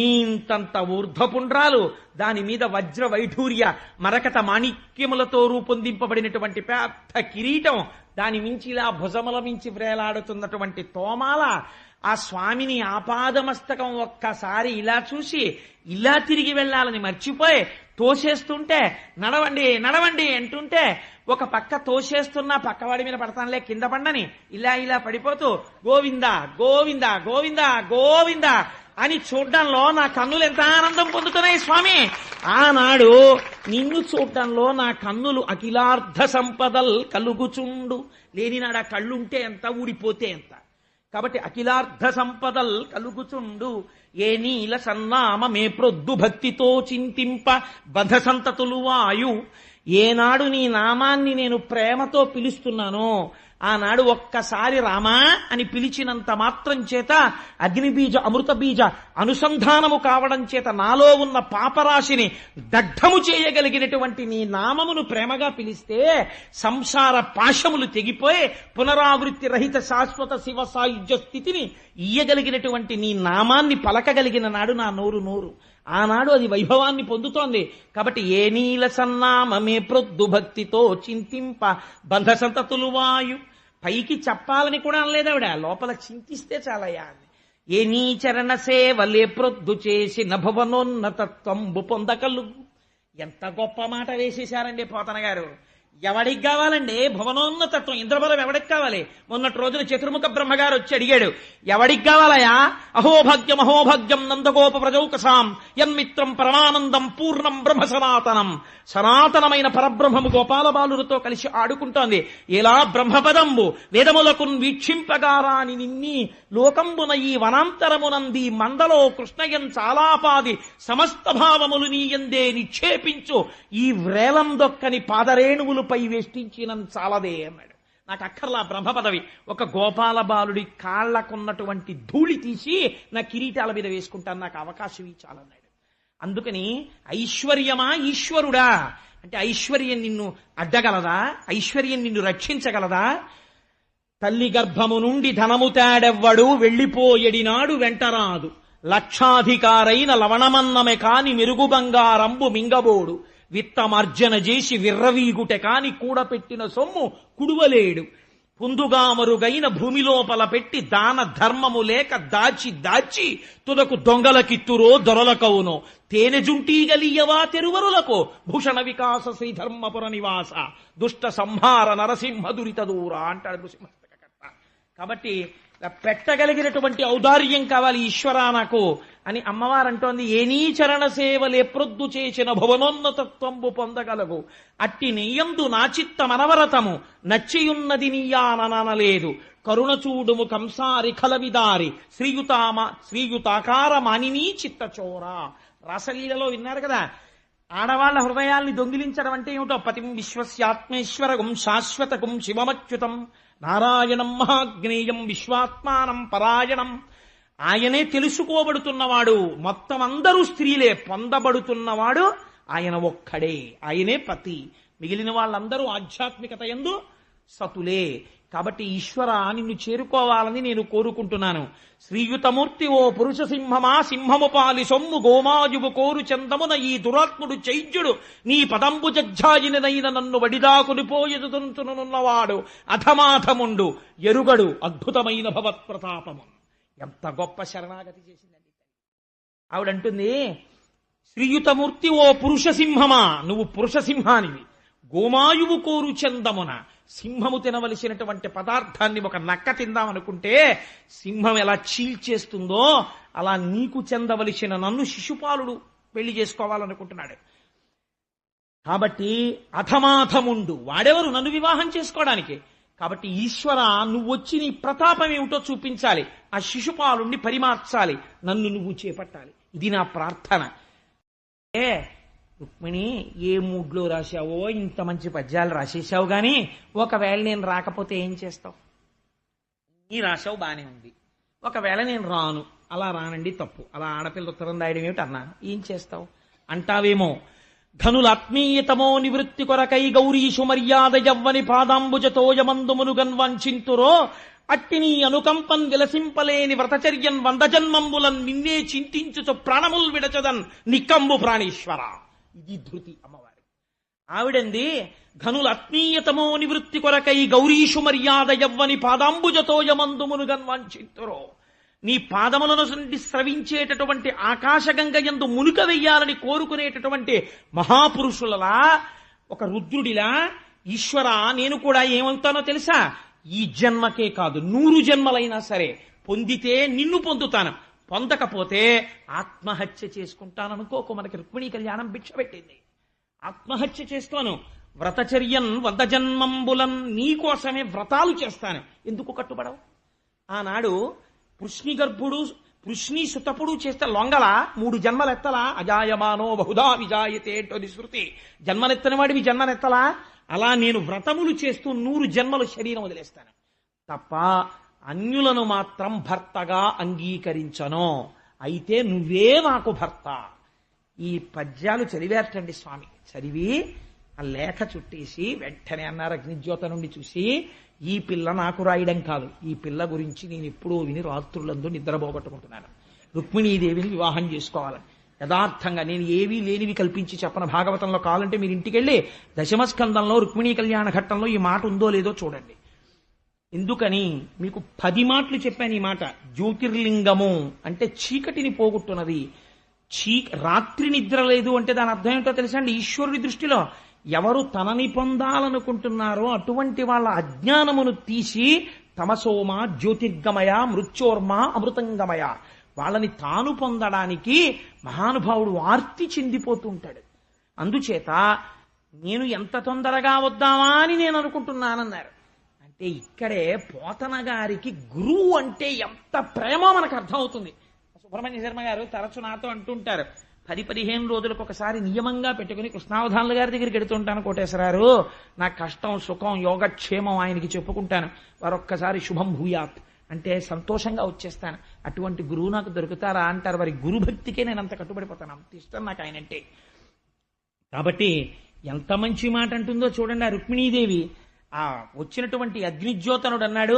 ఇంతంత ఊర్ధ్వపుండ్రాలు, దాని మీద వజ్ర వైఢూర్య మరకత మాణిక్యములతో రూపొందింపబడినటువంటి పెద్ద కిరీటం, దాని మించి ఇలా భుజముల మించి వ్రేలాడుతున్నటువంటి తోమాల, ఆ స్వామిని ఆపాదమస్తకం ఒక్కసారి ఇలా చూసి ఇలా తిరిగి వెళ్ళాలని మర్చిపోయి తోసేస్తుంటే, నడవండి నడవండి అంటుంటే, ఒక పక్క తోసేస్తున్నా పక్కవాడి మీద పడతానులే కింద పండని, ఇలా ఇలా పడిపోతూ గోవింద గోవింద గోవింద గోవింద అని చూడ్డంలో నా కన్నులు ఎంత ఆనందం పొందుతున్నాయి స్వామి. ఆనాడు నిన్ను చూడ్డంలో నా కన్నులు అఖిలార్థ సంపదల్ కలుగుచుండు. లేనినాడు ఆ కళ్ళుంటే ఎంత, ఊడిపోతే ఎంత. కాబట్టి అఖిలార్థ సంపదల్ కలుగుచుండు, ఏ నీల సన్నామ మే ప్రొద్దు భక్తితో చింతింప బధ సంతతులు వాయు, ఏనాడు నీ నామాన్ని నేను ప్రేమతో పిలుస్తున్నానో ఆనాడు ఒక్కసారి రామా అని పిలిచినంత మాత్రం చేత అగ్నిబీజ అమృత బీజ అనుసంధానము కావడం చేత నాలో ఉన్న పాపరాశిని దగ్ధము చేయగలిగినటువంటి నీ నామమును ప్రేమగా పిలిస్తే సంసార పాశములు తెగిపోయి పునరావృత్తి రహిత శాశ్వత శివ సాయుధ్య స్థితిని ఇయ్యగలిగినటువంటి నీ నామాన్ని పలకగలిగిన నాడు నా నోరు ఆనాడు అది వైభవాన్ని పొందుతోంది. కాబట్టి ఏ నీల సన్నామమే ప్రొద్దు భక్తితో చింతింప బంధ సంతతులు వాయు. పైకి చెప్పాలని కూడా అనలేదు ఆవిడ, లోపల చింతిస్తే చాలయ్యా అని. ఏ నీ చరణ సేవలే ప్రొద్దు చేసి నభవనోన్నతత్వంబు పొందకలుగు. ఎంత గొప్ప మాట వేసేశారండి పోతన గారు. ఎవడికి కావాలండి భువనోన్నతత్వం? ఇంద్రబలం ఎవడికి కావాలి? మొన్నటి రోజున చతుర్ముఖ బ్రహ్మగారు వచ్చి అడిగాడు, ఎవడికి కావాలయా? అహోభాగ్యం అహోభాగ్యం నందగోప ప్రజౌకసాం యన్మిత్రం పరమానందం పూర్ణం బ్రహ్మ సనాతనం. సనాతనమైన పరబ్రహ్మము గోపాలబాలులతో కలిసి ఆడుకుంటోంది. ఎలా బ్రహ్మపదంబు వేదములకు వీక్షింపగారాని నిన్ని లోకంబున ఈ వనాంతరమునంది మందలో కృష్ణయం చాలాపాది సమస్త భావములు నీయందే నిక్షేపించు ఈ వ్రేలం దొక్కని పాదరేణువులు పై వేష్టించిన చాలదే అన్నాడు. నాకు అక్కర్లా బ్రహ్మ పదవి, ఒక గోపాల బాలుడి కాళ్లకున్నటువంటి ధూళి తీసి నా కిరీటాల మీద వేసుకుంటాను, నాకు అవకాశం చాలన్నాడు. అందుకని ఐశ్వర్యమా ఈశ్వరుడా అంటే ఐశ్వర్యం నిన్ను అడ్డగలదా? ఐశ్వర్యం నిన్ను రక్షించగలదా? తల్లి గర్భము నుండి ధనము తేడెవ్వడు వెళ్ళిపోయడినాడు వెంటరాదు. లక్షాధికారైన లవణమన్నమే కాని మెరుగు బంగారంబు మింగబోడు. విత్తమార్జన చేసి విర్రవీగుటె కాని కూడపెట్టిన సొమ్ము కుడువలేడు. పుందుగా మరుగైన భూమి లోపల పెట్టి దాన ధర్మము లేక దాచి దాచి తుదకు దొంగలకిత్తురో దొరలకవునో. తేనె జుంటీగలియవా తెరువరులకు భూషణ వికాస శ్రీధర్మపుర నివాస దుష్ట సంహార నరసింహ దురిత దూర అంటాడు నృసింహకర్త. కాబట్టి పెట్టగలిగినటువంటి ఔదార్యం కావాలి ఈశ్వరా నాకు అని అమ్మవారు అంటోంది. ఏ నీ చరణ సేవలే ప్రొద్దు చేసిన భువనోన్నతత్వంబు పొందగలగు. అట్టి నెయ్యందు నా చిత్త మనవరతము నచ్చియున్నది నీయాననలేదు. కరుణ చూడుము కంసారి కలవిదారి శ్రీయుతాకార మానినీ చిత్తచోరా. రాసలీలలో విన్నారు కదా, ఆడవాళ్ల హృదయాల్ని దొంగిలించడం అంటే ఏమిటో. పతిం విశ్వస్యాత్మేశ్వరగం శాశ్వతకం శివమచ్యుతం నారాయణం మహాజ్ఞేయం విశ్వాత్మానం పరాయణం. ఆయనే తెలుసుకోబడుతున్నవాడు, మొత్తం అందరూ స్త్రీలే. పొందబడుతున్నవాడు ఆయన ఒక్కడే, ఆయనే పతి. మిగిలిన వాళ్ళందరూ ఆధ్యాత్మికత యందు సతులే. కాబట్టి ఈశ్వర నిన్ను చేరుకోవాలని నేను కోరుకుంటున్నాను. శ్రీయుతమూర్తి ఓ పురుష సింహమా సింహము పాలి సొమ్ము గోమాయువు కోరు చందమున ఈ దురాత్ముడు చైద్యుడు నీ పదంబు జజ్జాయినదైన నన్ను వడిదాకునిపోయేదుతున్నవాడు అధమాధముండు ఎరుగడు అద్భుతమైన భవత్ప్రతాపము. ఎంత గొప్ప శరణాగతి చేసిందండి ఆవిడంటుంది. శ్రీయుతమూర్తి ఓ పురుష సింహమా, నువ్వు పురుష సింహానివి. గోమాయువు కోరు చందమున, సింహము తినవలసినటువంటి పదార్థాన్ని ఒక నక్క తిందామనుకుంటే సింహం ఎలా చీల్చేస్తుందో అలా నీకు చెందవలసిన నన్ను శిశుపాలుడు పెళ్లి చేసుకోవాలనుకుంటున్నాడు. కాబట్టి అధమాధముండు, వాడెవరు నన్ను వివాహం చేసుకోవడానికి? కాబట్టి ఈశ్వర నువ్వు వచ్చి నీ ప్రతాపం ఏమిటో చూపించాలి, ఆ శిశుపాలుణ్ణి పరిమార్చాలి, నన్ను నువ్వు చేపట్టాలి. ఇది నా ప్రార్థన. రుక్మిణి, ఏ మూడ్లో రాశావో ఇంత మంచి పద్యాలు రాసేసావు గాని ఒకవేళ నేను రాకపోతే ఏం చేస్తావు? నీ రాశావు బానే ఉంది, ఒకవేళ నేను రాను. అలా రానండి తప్పు, అలా ఆడపిల్ల ఉత్తరం రాయడం ఏమిటి అన్నాను, ఏం చేస్తావు అంటావేమో. ధనులాత్మీయతమో నివృత్తి కొరకై గౌరీషు మర్యాద యవ్వని పాదాంబుజతోయమందుమును గన్వంచింతురో అట్టి నీ అనుకంపన్ విలసింపలేని వ్రతచర్యన్ వంద జన్మంబులన్ నిన్నే చింతించుచు ప్రాణముల్ విడచదన్ నికంబు ప్రాణేశ్వర. ఇది ధృతి అమ్మవారు. ఆవిడంది ధనులాత్మీయతమో నివృత్తి కొరకై గౌరీషు మర్యాద యవ్వని పాదాంబుజతోయమందుమును గన్వంచింతురో. నీ పాదములను స్రవించేటటువంటి ఆకాశగంగయందు మునుక వెయ్యాలని కోరుకునేటటువంటి మహాపురుషులలా, ఒక రుద్రుడిలా ఈశ్వర నేను కూడా ఏమవుతానో తెలుసా? ఈ జన్మకే కాదు 100 జన్మలైనా సరే పొందితే నిన్ను పొందుతాను, పొందకపోతే ఆత్మహత్య చేసుకుంటాననుకోకు. మనకి రుక్మిణీ కళ్యాణం భిక్ష పెట్టింది. ఆత్మహత్య చేస్తాను. వ్రతచర్యన్ 100 జన్మంబులన్, నీకోసమే వ్రతాలు చేస్తాను. ఎందుకు కట్టుబడవు? ఆనాడు పృష్ణిగర్భుడు కృష్ణి సుతపుడు చేస్తే లొంగల 3 జన్మలెత్తలా? అజాయమానో బహుదా విజాయతే అంటోది శృతి. జన్మలెత్తని వాడివి జన్మలెత్తలా? అలా నేను వ్రతములు చేస్తూ 100 జన్మలు శరీరం వదిలేస్తాను తప్ప అన్యులను మాత్రం భర్తగా అంగీకరించను. అయితే నువ్వే నాకు భర్త. ఈ పద్యాలు చదివేటండి స్వామి. చదివి ఆ లేఖ చుట్టేసి వెంటనే అన్నారు అగ్నిజ్యోత నుండి చూసి, ఈ పిల్ల నాకు రాయడం కాదు, ఈ పిల్ల గురించి నేను ఎప్పుడూ విని రాత్రులందు నిద్రపోగొట్టుకుంటున్నాను. రుక్మిణీదేవిని వివాహం చేసుకోవాలని యథార్థంగా నేను ఏవీ లేనివి కల్పించి చెప్పన. భాగవతంలో కావాలంటే మీరు ఇంటికి వెళ్ళి దశమస్కందంలో రుక్మిణీ కళ్యాణ ఘట్టంలో ఈ మాట ఉందో లేదో చూడండి. ఎందుకని మీకు 10 మాటలు చెప్పాను ఈ మాట. జ్యోతిర్లింగము అంటే చీకటిని పోగొట్టున్నది. రాత్రి నిద్ర లేదు అంటే దాని అర్థం ఏంటో తెలుసా అండి? ఈశ్వరుడి దృష్టిలో ఎవరు తనని పొందాలనుకుంటున్నారో అటువంటి వాళ్ళ అజ్ఞానమును తీసి తమసోమ జ్యోతిర్గమయ మృత్యోర్మ అమృతంగమయ, వాళ్ళని తాను పొందడానికి మహానుభావుడు ఆర్తి చెందిపోతూ ఉంటాడు. అందుచేత నేను ఎంత తొందరగా వద్దామా అని నేను అనుకుంటున్నానన్నారు. అంటే ఇక్కడే పోతన గారికి గురువు అంటే ఎంత ప్రేమో మనకు అర్థమవుతుంది. సుబ్రహ్మణ్య శర్మ గారు తరచు నాతో అంటుంటారు, 10-15 రోజులకు ఒకసారి నియమంగా పెట్టుకుని కృష్ణావధానుల గారి దగ్గరికి వెడుతుంటాను కోటేశ్వరారు, నా కష్టం సుఖం యోగక్షేమం ఆయనకి చెప్పుకుంటాను. వారొక్కసారి శుభం భూయాత్ అంటే సంతోషంగా వచ్చేస్తాను. అటువంటి గురువు నాకు దొరుకుతారా అంటారు. వారి గురుభక్తికే నేను అంత కట్టుబడిపోతాను, అంత ఇష్టం నాకు ఆయనంటే. కాబట్టి ఎంత మంచి మాట అంటుందో చూడండి ఆ రుక్మిణీదేవి. ఆ వచ్చినటువంటి అగ్నిజ్యోతనుడు అన్నాడు,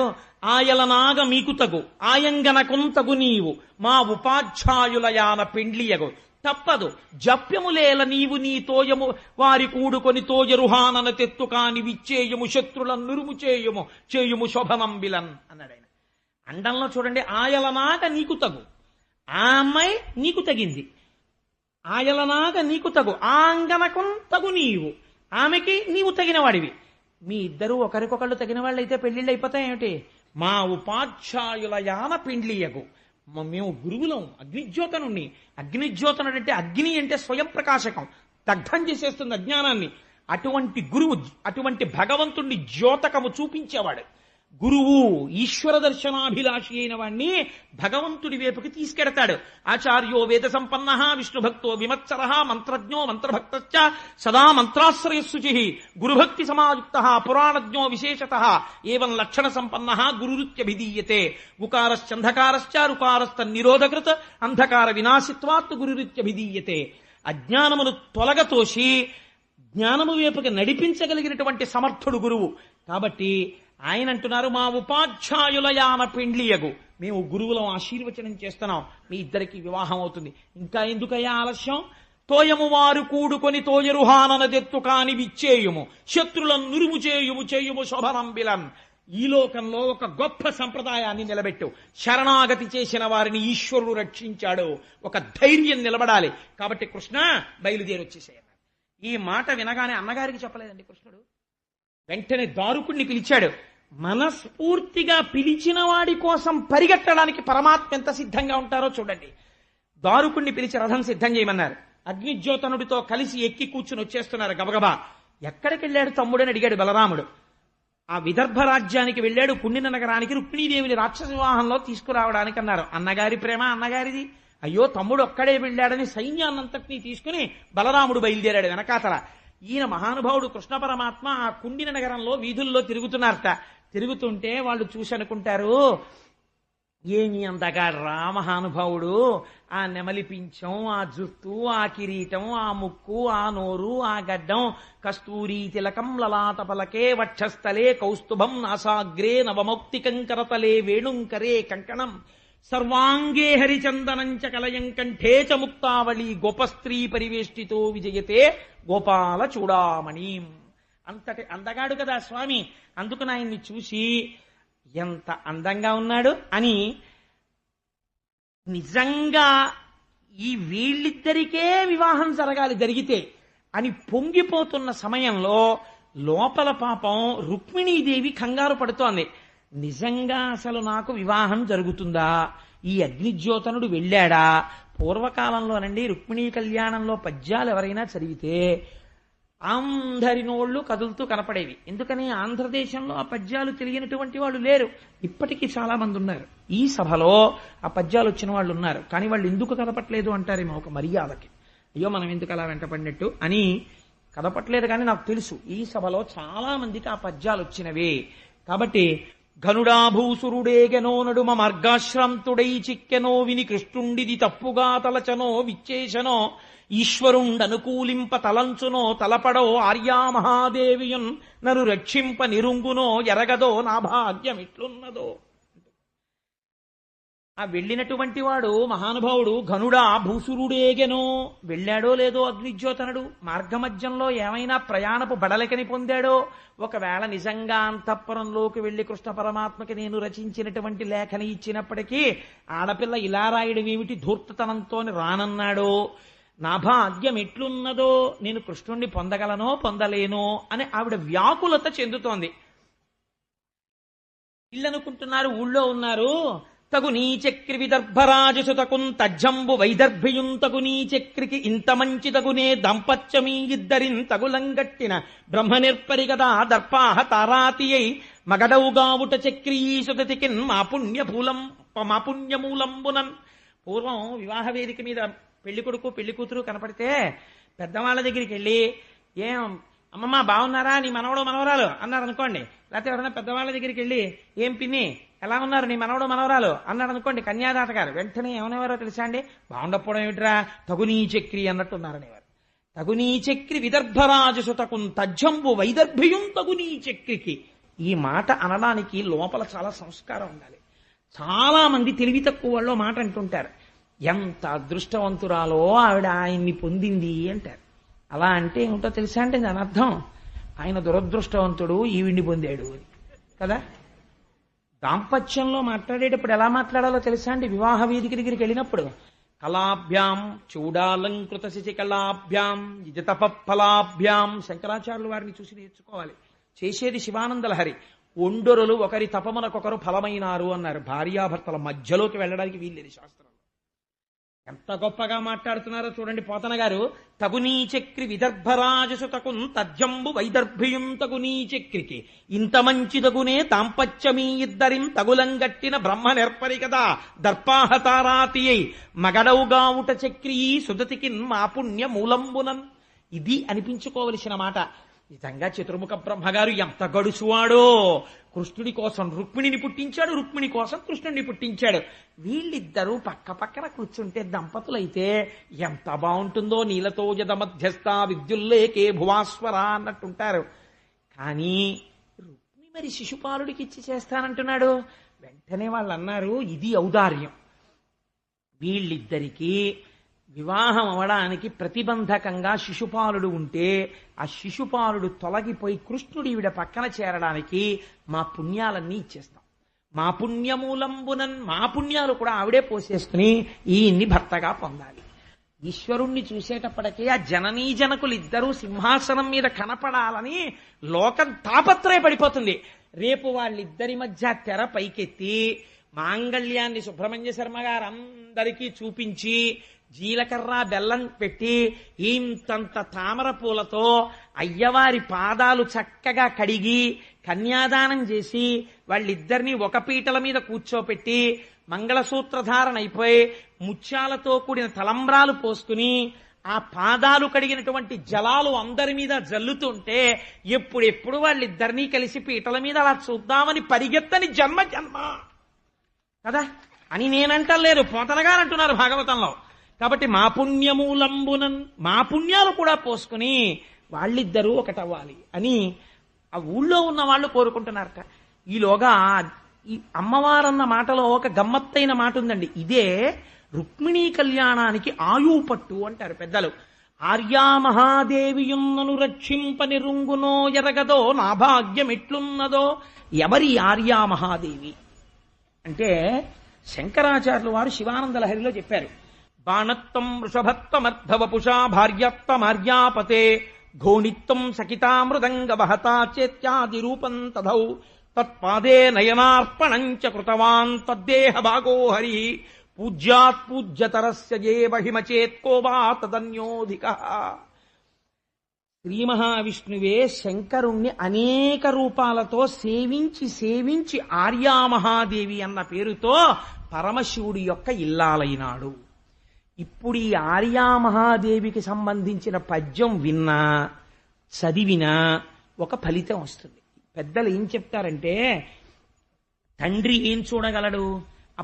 ఆయలనాగ మీకు తగు ఆయంగనకుంతగు నీవు మా ఉపాధ్యాయులయాన పెండ్లియగు తప్పదు జప్యములేల నీవు నీ తోయము వారి కూడుకొని తోయరుహానన తెత్తు కాని విచ్చేయము శత్రులను నురుము చేయుము శోభనంబిలన్ అన్నాడు ఆయన. అండంలో చూడండి, ఆయలనాగ నీకు తగు, ఆ అమ్మాయి నీకు తగింది. ఆయలనాగ నీకు తగు ఆంగనకు తగు నీవు, ఆమెకి నీవు తగిన వాడివి. మీ ఇద్దరు ఒకరికొకళ్ళు తగిన వాళ్ళు అయితే పెళ్లిళ్ళు అయిపోతాయేమిటి? మా ఉపాధ్యాయులయాన పెండ్లియగు, మేము గురువులం. అగ్నిజ్యోతనుణ్ణి. అగ్నిజ్యోతనుడు అంటే అగ్ని అంటే స్వయం ప్రకాశకం, దగ్ధం చేసేస్తుంది అజ్ఞానాన్ని. అటువంటి గురువు, అటువంటి భగవంతుణ్ణి ద్యోతకము చూపించేవాడు గురువు. ఈశ్వర దర్శనాభిలాషి అయిన వాణ్ణి భగవంతుడి వైపుకి తీసుకెడతాడు. ఆచార్యో వేద సంపన్న విష్ణుభక్తో విమత్సర మంత్రజ్ఞో మంత్రభక్త సదా మంత్రాశ్రయస్సుచి గురుభక్తి సమాయుక్త పురాణజ్ఞో విశేషత ఏవం లక్షణ సంపన్న గురురుత్యభిధీయతే ఉకారశ్చంధకారశ్చ రుకారస్థ నిరోధకృత అంధకార వినాశిత్వాత్ గురురుత్యభిధీయతే. అజ్ఞానమును తొలగతోసి జ్ఞానము వైపుకి నడిపించగలిగినటువంటి సమర్థుడు గురువు. కాబట్టి ఆయన అంటున్నారు, మా ఉపాధ్యాయులయాన పెండ్లియగు, మేము గురువులం ఆశీర్వచనం చేస్తున్నాం, మీ ఇద్దరికి వివాహం అవుతుంది. ఇంకా ఎందుకయ్యా ఆలస్యం? తోయము వారు కూడుకొని తోయరుహాననదెత్తు కాని విచ్చేయుము శత్రులను నురుము చేయుము శోభనంబిలన్. ఈ లోకంలో ఒక గొప్ప సంప్రదాయాన్ని నిలబెట్టు. శరణాగతి చేసిన వారిని ఈశ్వరుడు రక్షించాడు. ఒక ధైర్యం నిలబడాలి. కాబట్టి కృష్ణ బయలుదేరి వచ్చేసేయన్నారు. ఈ మాట వినగానే అన్నగారికి చెప్పలేదండి కృష్ణుడు. వెంటనే దారుకుణ్ణి పిలిచాడు. మనస్ఫూర్తిగా పిలిచిన వాడి కోసం పరిగెట్టడానికి పరమాత్మ ఎంత సిద్ధంగా ఉంటారో చూడండి. దారుకుణ్ణి పిలిచి రథం సిద్ధం చేయమన్నారు. అగ్నిజ్యోతనుడితో కలిసి ఎక్కి కూర్చుని వచ్చేస్తున్నారు గబగబా. ఎక్కడికి వెళ్ళాడు తమ్ముడని అడిగాడు బలరాముడు. ఆ విదర్భ రాజ్యానికి వెళ్ళాడు, పుణ్య నగరానికి రుక్మిణీదేవిని రాక్షస వివాహంలో తీసుకురావడానికి అన్నారు. అన్నగారి ప్రేమ అన్నగారిది. అయ్యో తమ్ముడు ఒక్కడే వెళ్ళాడని సైన్యాన్నంతటినీ తీసుకుని బలరాముడు బయలుదేరాడు వెనకాతల. ఈయన మహానుభావుడు కృష్ణ పరమాత్మ ఆ కుండిన నగరంలో వీధుల్లో తిరుగుతున్నారట. తిరుగుతుంటే వాళ్ళు చూసి అనుకుంటారు, ఏమి అందగా రా మహానుభావుడు, ఆ నెమలి పించం, ఆ జుట్టు, ఆ కిరీటం, ఆ ముక్కు, ఆ నోరు, ఆ గడ్డం, కస్తూరీ తిలకం లలాట పలకే వక్షస్థలే కౌస్తుభం నాసాగ్రే నవమౌక్తికం కరతలే వేణుంకరే కంకణం సర్వాంగే హరిచందనంచ కలయం కంఠే చ ముక్తావళి గోపస్త్రీ పరివేష్టితో విజయతే గోపాల చూడామణి. అంతటి అందగాడు కదా స్వామి. అందుకని ఆయన్ని చూసి ఎంత అందంగా ఉన్నాడు అని నిజంగా ఈ వీళ్ళిద్దరికే వివాహం జరిగితే అని పొంగిపోతున్న సమయంలో లోపల పాపం రుక్మిణీదేవి కంగారు పడుతోంది. నిజంగా అసలు నాకు వివాహం జరుగుతుందా? ఈ అగ్నిజ్యోతనుడు వెళ్ళాడా? పూర్వకాలంలోనండి రుక్మిణీ కళ్యాణంలో పద్యాలు ఎవరైనా చదివితే అందరి నోళ్లు కదులుతూ కనపడేవి. ఎందుకని ఆంధ్రదేశంలో ఆ పద్యాలు తెలియనటువంటి వాళ్ళు లేరు. ఇప్పటికీ చాలా మంది ఉన్నారు. ఈ సభలో ఆ పద్యాలు వచ్చిన వాళ్ళు ఉన్నారు. కానీ వాళ్ళు ఎందుకు కదపట్లేదు అంటారేమో ఒక మర్యాదకి. అయ్యో మనం ఎందుకు అలా వెంటపడినట్టు అని కదపట్లేదు. కానీ నాకు తెలుసు ఈ సభలో చాలా మందికి ఆ పద్యాలు వచ్చినవే. కాబట్టి ఘనుడాభూసురుడేగెనో నడుమ మార్గాశ్రాంతుడై చిక్కెనో విని కృష్ణుండిది తప్పుగా తలచనో విచ్చేశనో ఈశ్వరుండనుకూలింప తలంచునో తలపడో ఆర్యామహాదేవియున్ నన్ను రక్షింప నిరుంగునో ఎరగదో నా భాగ్యమిట్లున్నదో. ఆ వెళ్ళినటువంటి వాడు మహానుభావుడు ఘనుడా భూసురుడేగెనో, వెళ్ళాడో లేదో అగ్నిజ్యోతనుడు, మార్గమధ్యంలో ఏమైనా ప్రయాణపు బడలకని పొందాడో, ఒకవేళ నిజంగా అంతఃపురంలోకి వెళ్లి కృష్ణ పరమాత్మకి నేను రచించినటువంటి లేఖని ఇచ్చినప్పటికీ ఆడపిల్ల ఇలా రాయడం ఏమిటి ధూర్తతనంతో రానన్నాడో, నా భాగ్యం ఎట్లున్నదో, నేను కృష్ణుణ్ణి పొందగలనో పొందలేనో అని ఆవిడ వ్యాకులత చెందుతోంది. ఇల్లనుకుంటున్నారు, ఊళ్ళో ఉన్నారు. తగు నీ చక్రి విదర్భరాజసుతకున్ తజ్జంబు వైదర్భియుం తగు నీ చక్రికి ఇంత మంచి తగునే దంపత్యమీ ఇద్దరిన్ తగులంగట్టిన బ్రహ్మనిర్పరిగదా దర్పాహ తారాతియై మగడవుగావుట చక్రీసుతతికిన్ మా పుణ్యమూలంబునన్. పూర్వం వివాహ వేదిక మీద పెళ్లి కొడుకు పెళ్లి కూతురు కనపడితే పెద్దవాళ్ళ దగ్గరికి వెళ్ళి ఏం అమ్మమ్మ బాగున్నారా నీ మనవడు మనవరాలు అన్నారు అనుకోండి. లేకపోతే ఎవరైనా పెద్దవాళ్ళ దగ్గరికి వెళ్ళి ఏం పిన్ని ఎలా ఉన్నారు నీ మనవడు మనవరాలు అన్నాడు అనుకోండి కన్యాదాత గారు, వెంటనే ఏమనేవారో తెలుసా అండి, బాగుండకపోవడం ఏమిట్రా తగునీ చక్రి అన్నట్టున్నారనేవారు. తగునీ చక్రి విదర్భరాజసుతకున్ తజ్జంబు వైదర్భియుం తగునీ చక్రికి. ఈ మాట అనడానికి లోపల చాలా సంస్కారం ఉండాలి. చాలా మంది తెలివి తక్కువ వాళ్ళు మాట అంటుంటారు, ఎంత అదృష్టవంతురాలో ఆవిడ ఆయన్ని పొందింది అంటారు. అలా అంటే ఏమిటో తెలుసా అంటే దాని అర్థం ఆయన దురదృష్టవంతుడు ఈవిడ్ని పొందాడు అని కదా. దాంపత్యంలో మాట్లాడేటప్పుడు ఎలా మాట్లాడాలో తెలుసా అండి, వివాహ వేదిక దగ్గరికి వెళ్ళినప్పుడు కళాభ్యాం చూడాలంకృత శశికళాభ్యాం నిజతపఫలాభ్యాం. శంకరాచార్యులు వారిని చూసి నేర్చుకోవాలి. చేసేది శివానందలహరి. ఒండొరులు ఒకరి తపమునకొకరు ఫలమైనారు అన్నారు. భార్యాభర్తల మధ్యలోకి వెళ్ళడానికి వీల్లేదు శాస్త్రం. ఎంత గొప్పగా మాట్లాడుతున్నారో చూడండి పోతన గారు. తగునీ చక్రి విదర్భరాజసుతకున్ తజ్జంబు వైదర్భియుం తగునీ చక్రికి ఇంత మంచి తగునే దాంపత్యమీ ఇద్దరిం తగులంగట్టిన బ్రహ్మ నెర్పరి కదా దర్పాహతారాతియై మగడవుగావుట చక్రీ సుదతికిన్ మా పుణ్య మూలంబునన్. ఇది అనిపించుకోవలసిన మాట. నిజంగా చతుర్ముఖ బ్రహ్మగారు ఎంత గడుసువాడో. కృష్ణుడి కోసం రుక్మిణిని పుట్టించాడు, రుక్మిణి కోసం కృష్ణుడిని పుట్టించాడు. వీళ్ళిద్దరూ పక్క పక్కన కూర్చుంటే దంపతులైతే ఎంత బాగుంటుందో. నీలతో జద మధ్యస్థ విద్యుల్లేకే భువాస్వర అన్నట్టుంటారు. కానీ రుక్మిణి మరి శిశుపాలుడికి ఇచ్చి చేస్తానంటున్నాడు. వెంటనే వాళ్ళు అన్నారు ఇది ఔదార్యం. వీళ్ళిద్దరికీ వివాహం అవడానికి ప్రతిబంధకంగా శిశుపాలుడు ఉంటే ఆ శిశుపాలుడు తొలగిపోయి కృష్ణుడి ఈవిడ పక్కన చేరడానికి మా పుణ్యాలన్నీ ఇచ్చేస్తాం. మా పుణ్యమూలంబునన్, మా పుణ్యాలు కూడా ఆవిడే పోసేసుకుని ఈయన్ని భర్తగా పొందాలి. ఈశ్వరుణ్ణి చూసేటప్పటికీ ఆ జననీ జనకులు ఇద్దరూ సింహాసనం మీద కనపడాలని లోకం తాపత్రయపడిపోతుంది. రేపు వాళ్ళిద్దరి మధ్య తెర పైకెత్తి మాంగళ్యాన్ని సుబ్రహ్మణ్య శర్మ గారు అందరికీ చూపించి జీలకర్ర బెల్లం పెట్టి ఇంతంత తామర పూలతో అయ్యవారి పాదాలు చక్కగా కడిగి కన్యాదానం చేసి వాళ్ళిద్దరినీ ఒక పీటల మీద కూర్చోపెట్టి మంగళసూత్రధారణ అయిపోయి ముత్యాలతో కూడిన తలంబ్రాలు పోసుకుని ఆ పాదాలు కడిగినటువంటి జలాలు అందరి మీద జల్లుతుంటే ఎప్పుడెప్పుడు వాళ్ళిద్దరినీ కలిసి పీటల మీద అలా చూద్దామని పరిగెత్తని జన్మ జన్మ కదా అని నేనంటలేరు, పోతనగారు అంటున్నారు భాగవతంలో. కాబట్టి మా పుణ్యమూలంబునన్, మా పుణ్యాలు కూడా పోసుకుని వాళ్ళిద్దరూ ఒకటవ్వాలి అని ఆ ఊళ్ళో ఉన్న వాళ్ళు కోరుకుంటున్నారట. ఈలోగా ఈ అమ్మవారన్న మాటలో ఒక గమ్మత్తైన మాట ఉందండి. ఇదే రుక్మిణీ కళ్యాణానికి ఆయువు పట్టు అంటారు పెద్దలు. ఆర్యామహాదేవియున్నను రక్షింప నిరుంగునో ఎరగదో నా భాగ్యం ఎట్లున్నదో. ఎవరి ఆర్యామహాదేవి అంటే శంకరాచార్యులు వారు శివానంద లహరిలో చెప్పారు. బాణత్వం వృషభత్వమర్ధవపుషా భార్యత్వమార్యాపతే ఘోణిత్వం సకితామృదంగ వహతా చేత్యాది రూపం తథౌ తత్పాదే నయనార్పణంచ కృతవాన్ తద్దేహ భాగో హరి పూజ్యాత్ పూజ్యతరస్య జే మహిమచేత్కో వా తదన్యోధిక. శ్రీ మహావిష్ణువే శంకరుణ్ణి అనేక రూపాలతో సేవించి సేవించి ఆర్యామహాదేవి అన్న పేరుతో పరమశివుడి యొక్క ఇల్లాలైనాడు. ఇప్పుడు ఈ ఆర్యామహాదేవికి సంబంధించిన పద్యం విన్నా చదివినా ఒక ఫలితం వస్తుంది. పెద్దలు ఏం చెప్తారంటే, తండ్రి ఏం చూడగలడు?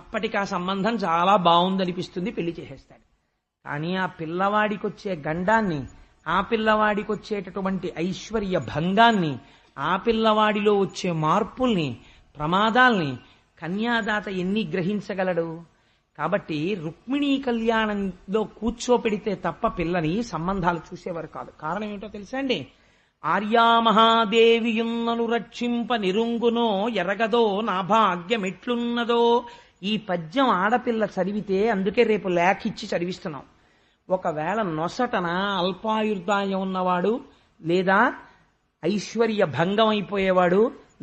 అప్పటికి ఆ సంబంధం చాలా బాగుందనిపిస్తుంది, పెళ్లి చేసేస్తాడు. కానీ ఆ పిల్లవాడికి వచ్చే గండాన్ని, ఆ పిల్లవాడికి వచ్చేటటువంటి ఐశ్వర్య భంగాన్ని, ఆ పిల్లవాడిలో వచ్చే మార్పుల్ని, ప్రమాదాల్ని కన్యాదాత ఎన్ని గ్రహించగలడు? కాబట్టి రుక్మిణీ కళ్యాణంలో కూర్చోపెడితే తప్ప పిల్లని సంబంధాలు చూసేవారు కాదు. కారణం ఏమిటో తెలుసా అండి? ఆర్యామహాదేవియున్నను రక్షింప నిరుంగునో ఎరగదో నా భాగ్యమెట్లున్నదో. ఈ పద్యం ఆడపిల్ల చదివితే, అందుకే రేపు లేఖిచ్చి చదివిస్తున్నాం. ఒకవేళ నొసటన అల్పాయుర్దాయం ఉన్నవాడు, లేదా ఐశ్వర్య భంగం అయిపోయేవాడు,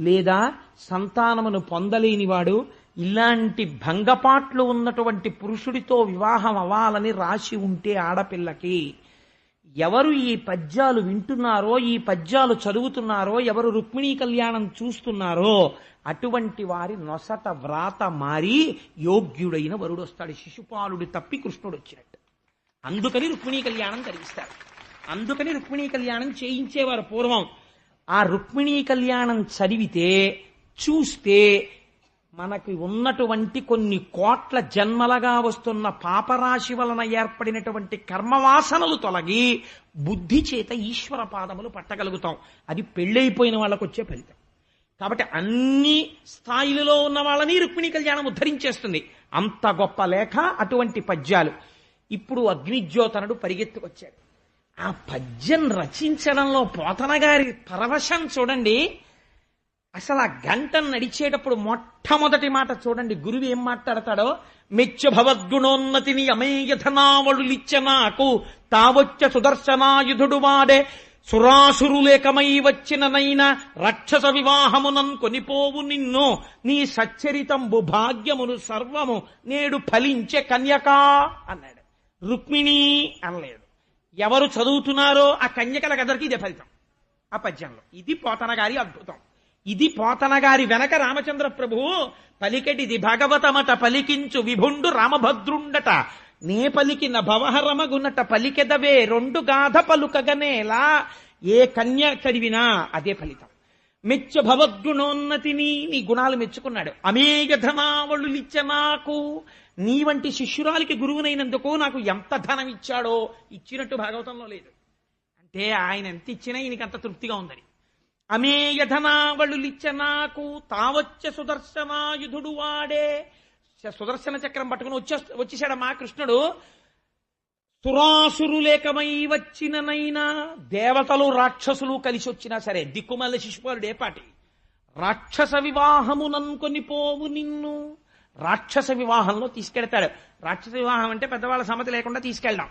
లేదా సంతానమును పొందలేనివాడు, ఇలాంటి భంగపాట్లు ఉన్నటువంటి పురుషుడితో వివాహం అవ్వాలని రాసి ఉంటే ఆడపిల్లకి, ఎవరు ఈ పద్యాలు వింటున్నారో, ఈ పద్యాలు చదువుతున్నారో, ఎవరు రుక్మిణీ కళ్యాణం చూస్తున్నారో అటువంటి వారి నొసట వ్రాత మారి యోగ్యుడైన వరుడు వస్తాడు. శిశుపాలుడు తప్పి కృష్ణుడు వచ్చినట్టు. అందుకని రుక్మిణీ కళ్యాణం కలిగిస్తారు. అందుకని రుక్మిణీ కళ్యాణం చేయించేవారు పూర్వం. ఆ రుక్మిణీ కళ్యాణం చదివితే, చూస్తే మనకి ఉన్నటువంటి కొన్ని కోట్ల జన్మలుగా వస్తున్న పాపరాశి వలన ఏర్పడినటువంటి కర్మవాసనలు తొలగి బుద్ధి చేత ఈశ్వర పాదములు పట్టగలుగుతాం. అది పెళ్ళైపోయిన వాళ్ళకు వచ్చే ఫలితం. కాబట్టి అన్ని స్థాయిలలో ఉన్న వాళ్ళని రుక్మిణీ కళ్యాణం ఉద్ధరించేస్తుంది. అంత గొప్ప లేఖ అటువంటి పద్యాలు. ఇప్పుడు అగ్నిజ్యోతనుడు పరిగెత్తుకొచ్చాడు. ఆ పద్యం రచించడంలో పోతన గారి పరవశం చూడండి. అసలు ఆ గంట నడిచేటప్పుడు మొట్టమొదటి మాట చూడండి, గురువు ఏం మాట్లాడతాడో. మెచ్చు భవద్గుణోన్నతిని అమేయధనావళులిచ్చ నాకు తావొచ్చ సుదర్శనాయుధుడు వాడే సురాసురులేకమై వచ్చిననైనా రక్షస వివాహమునన్ కొనిపోవు నిన్ను నీ సచ్చరితంబు భాగ్యమును సర్వము నేడు ఫలించే కన్యకా అన్నాడు. రుక్మిణి అనలేదు. ఎవరు చదువుతున్నారో ఆ కన్యకలకందరికీ ఇదే ఫలితం ఆ పద్యంలో. ఇది పోతన గారి అద్భుతం. ఇది పోతన గారి వెనక రామచంద్ర ప్రభువు పలికెటిది భాగవతమట పలికించు విభుండు రామభద్రుండట నే పలికిన భవహరమగునట పలికెదవే రెండు గాథ పలుకగనేలా. ఏ కన్య చదివినా అదే ఫలితం. మెచ్చు భవద్గుణోన్నతిని, నీ గుణాలు మెచ్చుకున్నాడు. అమేయధనావళులిచ్చ నాకు, నీ వంటి శిష్యురాలికి గురువునైనందుకు నాకు ఎంత ధనం ఇచ్చాడో. ఇచ్చినట్టు భాగవతంలో లేదు. అంటే ఆయన ఎంత ఇచ్చినా ఈయనకి అంత తృప్తిగా ఉందని. అమేయధనావళులిచ్చ నాకు తావచ్చ సుదర్శనాయుధుడు వాడే. సుదర్శన చక్రం పట్టుకుని వచ్చేసాడు మా కృష్ణుడు. సురాసురులేకమై వచ్చిననైనా, దేవతలు రాక్షసులు కలిసి వచ్చినా సరే, దిక్కుమల్ల శిశుపాలుడు ఏపాటి రాక్షస వివాహముననుకొని పోవు నిన్ను. రాక్షస వివాహంలో తీసుకెళ్తాడు. రాక్షస వివాహం అంటే పెద్దవాళ్ళ సమ్మతి లేకుండా తీసుకెళ్ళడం.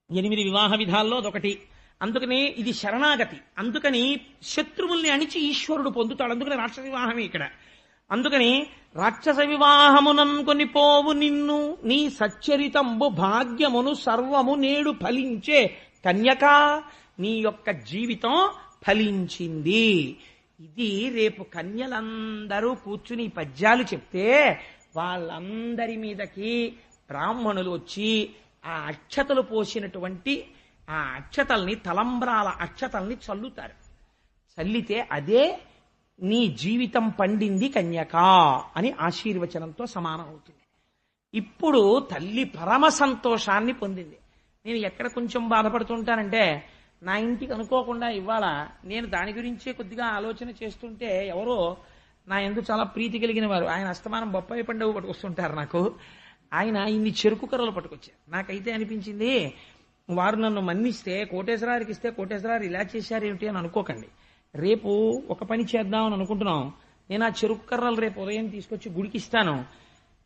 8 వివాహ విధాల్లో అదొకటి. అందుకని ఇది శరణాగతి. అందుకని శత్రువుల్ని అణిచి ఈశ్వరుడు పొందుతాడు. అందుకని రాక్షస వివాహమే ఇక్కడ. అందుకని రాక్షస వివాహముననుకొని పోవు నిన్ను నీ సచ్చరితంబు భాగ్యమును సర్వము నేడు ఫలించే కన్యకా, నీ యొక్క జీవితం ఫలించింది. ఇది రేపు కన్యలందరూ కూర్చుని పద్యాలు చెప్తే వాళ్ళందరి మీదకి బ్రాహ్మణులు వచ్చి ఆ అక్షతలు పోసినటువంటి ఆ అక్షతల్ని, తలంబ్రాల అక్షతల్ని చల్లుతారు. చల్లితే అదే నీ జీవితం పండింది కన్యకా అని ఆశీర్వచనంతో సమానం అవుతుంది. ఇప్పుడు తల్లి పరమ సంతోషాన్ని పొందింది. నేను ఎక్కడ కొంచెం బాధపడుతుంటానంటే, నా ఇంటికి అనుకోకుండా ఇవాళ నేను దాని గురించే కొద్దిగా ఆలోచన చేస్తుంటే ఎవరో నా ఎందుకు చాలా ప్రీతి కలిగిన వారు, ఆయన అస్తమానం బొప్పాయి పండుగ పట్టుకొస్తుంటారు నాకు. ఆయన ఇన్ని చెరుకు కర్రలు పట్టుకొచ్చారు. నాకైతే అనిపించింది, వారు నన్ను మన్నిస్తే కోటేశ్వరారికి ఇస్తే కోటేశ్వరారు ఇలా చేశారేమిటి అని అనుకోకండి. రేపు ఒక పని చేద్దామని అనుకుంటున్నాం. నేను ఆ చెరుకు కర్రలు రేపు ఉదయం తీసుకొచ్చి గుడికి ఇస్తాను.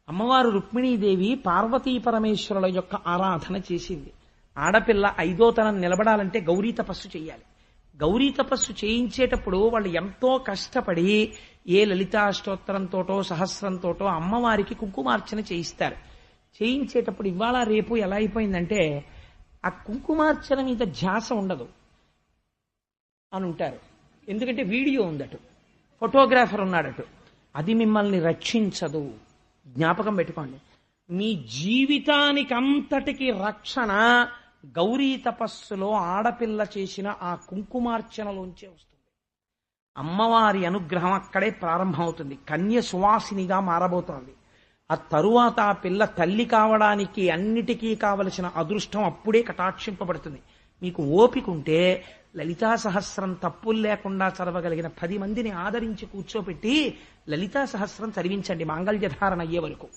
అమ్మవారు రుక్మిణీదేవి పార్వతీ పరమేశ్వరుల యొక్క ఆరాధన చేసింది. ఆడపిల్ల 5వ తనం నిలబడాలంటే గౌరీ తపస్సు చేయాలి. గౌరీ తపస్సు చేయించేటప్పుడు వాళ్ళు ఎంతో కష్టపడి ఏ లలితాష్టోత్తరంతోటో సహస్రంతోటో అమ్మవారికి కుంకుమార్చన చేయిస్తారు. చేయించేటప్పుడు ఇవాళ రేపు ఎలా అయిపోయిందంటే ఆ కుంకుమార్చన మీద ధ్యాస ఉండదు. అని ఉంటారు. ఎందుకంటే వీడియో ఉందటు, ఫోటోగ్రాఫర్ ఉన్నాడటు. అది మిమ్మల్ని రక్షించదు. జ్ఞాపకం పెట్టుకోండి. మీ జీవితానికి అంతటికి రక్షణ గౌరీ తపస్సులో ఆడపిల్ల చేసిన ఆ కుంకుమార్చనలోంచే వస్తుంది. అమ్మవారి అనుగ్రహం అక్కడే ప్రారంభమవుతుంది. కన్య సువాసినిగా మారబోతోంది. ఆ తరువాత ఆ పిల్ల తల్లి కావడానికి అన్నిటికీ కావలసిన అదృష్టం అప్పుడే కటాక్షింపబడుతుంది. మీకు ఓపిక ఉంటే లలితా సహస్రం తప్పులు లేకుండా చదవగలిగిన 10 మందిని ఆదరించి కూర్చోపెట్టి లలితా సహస్రం చదివించండి మాంగళ్యధారణ అయ్యే వరకు.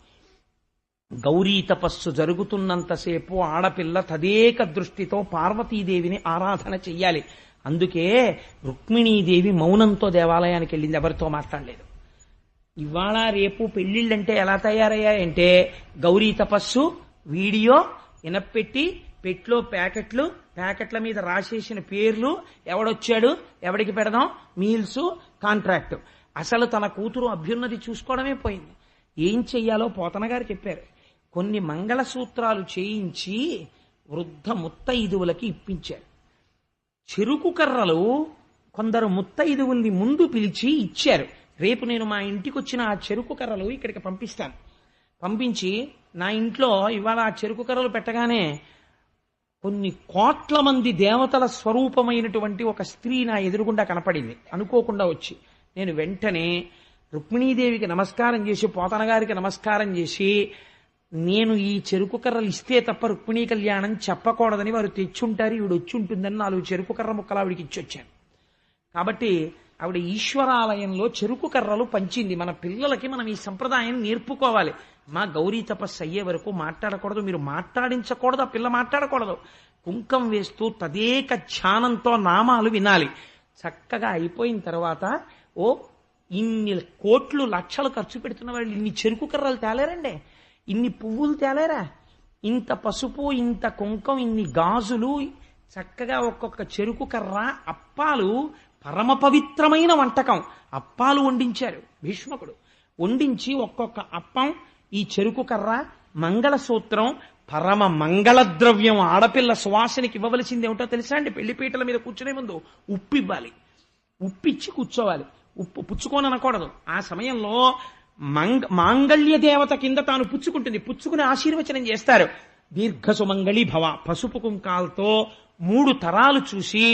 గౌరీ తపస్సు జరుగుతున్నంతసేపు ఆడపిల్ల తదేక దృష్టితో పార్వతీదేవిని ఆరాధన చెయ్యాలి. అందుకే రుక్మిణీదేవి మౌనంతో దేవాలయానికి వెళ్ళింది, ఎవరితో మాట్లాడలేదు. ఇవాళ రేపు పెళ్లిళ్ళంటే ఎలా తయారయ్యాయంటే గౌరీ తపస్సు వీడియో ఇనపెట్టి పెట్లో ప్యాకెట్ల మీద రాసేసిన పేర్లు, ఎవడొచ్చాడు, ఎవడికి పెడదాం, మీల్స్, కాంట్రాక్ట్. అసలు తన కూతురు అభ్యున్నతి చూసుకోవడమే పోయింది. ఏం చెయ్యాలో పోతన గారు చెప్పారు. కొన్ని మంగళసూత్రాలు చేయించి వృద్ధ ముత్తైదువులకి ఇప్పించారు. చెరుకు కర్రలు కొందరు ముత్తైదువుల్ని ముందు పిలిచి ఇచ్చారు. రేపు నేను మా ఇంటికి వచ్చిన ఆ చెరుకు కర్రలు ఇక్కడికి పంపిస్తాను. పంపించి నా ఇంట్లో ఇవాళ ఆ చెరుకు కర్రలు పెట్టగానే కొన్ని కోట్ల మంది దేవతల స్వరూపమైనటువంటి ఒక స్త్రీ నా ఎదురుగుండా కనపడింది. అనుకోకుండా వచ్చి నేను వెంటనే రుక్మిణీదేవికి నమస్కారం చేసి పోతన గారికి నమస్కారం చేసి, నేను ఈ చెరుకు కర్రలు ఇస్తే తప్ప రుక్మిణీ కళ్యాణం చెప్పకూడదని వారు తెచ్చుంటారు, ఈవిడ వచ్చి ఉంటుందని 4 చెరుకు కర్ర ముక్కలు ఆవిడికి ఇచ్చొచ్చాను. కాబట్టి ఆవిడ ఈశ్వరాలయంలో చెరుకు కర్రలు పంచింది. మన పిల్లలకి మనం ఈ సంప్రదాయం నేర్పుకోవాలి. మా గౌరీ తపస్సు అయ్యే వరకు మాట్లాడకూడదు, మీరు మాట్లాడించకూడదు, ఆ పిల్ల మాట్లాడకూడదు. కుంకం వేస్తూ తదేక ధ్యానంతో నామాలు వినాలి. చక్కగా అయిపోయిన తర్వాత ఇన్ని కోట్లు లక్షలు ఖర్చు పెడుతున్న వాళ్ళు ఇన్ని చెరుకు కర్రలు తేలేరండి, ఇన్ని పువ్వులు తేలేరా, ఇంత పసుపు, ఇంత కుంకం, ఇన్ని గాజులు, చక్కగా ఒక్కొక్క చెరుకు కర్ర, అప్పాలు, పరమ పవిత్రమైన వంటకం. అప్పాలు వండించారు భీష్మకుడు. వండించి ఒక్కొక్క అప్పం, ఈ చెరుకు కర్ర, మంగళసూత్రం, పరమ మంగళద్రవ్యం ఆడపిల్ల సువాసనకి ఇవ్వవలసింది ఏమిటో తెలుసా అండి? పెళ్లిపీటల మీద కూర్చునే ముందు ఉప్పు ఇవ్వాలి. ఉప్పిచ్చి కూర్చోవాలి. ఉప్పు పుచ్చుకొని అనకూడదు. ఆ సమయంలో మాంగళ్య దేవత కింద తాను పుచ్చుకుంటుంది. పుచ్చుకుని ఆశీర్వచనం చేస్తారు. దీర్ఘ సుమంగళి భవ. పసుపు కుంకాలతో 3 తరాలు చూసి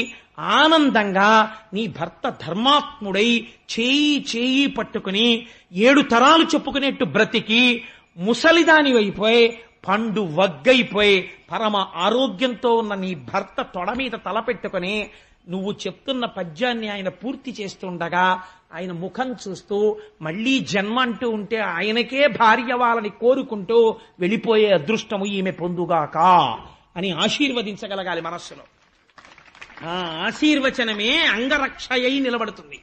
ఆనందంగా నీ భర్త ధర్మాత్ముడై చేయి పట్టుకుని 7 తరాలు చెప్పుకునేట్టు బ్రతికి ముసలిదాని అయిపోయి పండు వగ్గైపోయి పరమ ఆరోగ్యంతో ఉన్న నీ భర్త తొడ మీద తలపెట్టుకుని నువ్వు చెప్తున్న పద్యాన్ని ఆయన పూర్తి చేస్తుండగా ఆయన ముఖం చూస్తూ మళ్లీ జన్మ అంటూ ఉంటే ఆయనకే భార్య వాళ్ళని కోరుకుంటూ వెళ్ళిపోయే అదృష్టము ఈమె పొందుగాక అని ఆశీర్వదించగలగాలి మనస్సులో. ఆ ఆశీర్వచనమే అంగరక్షయై నిలబడుతుంది.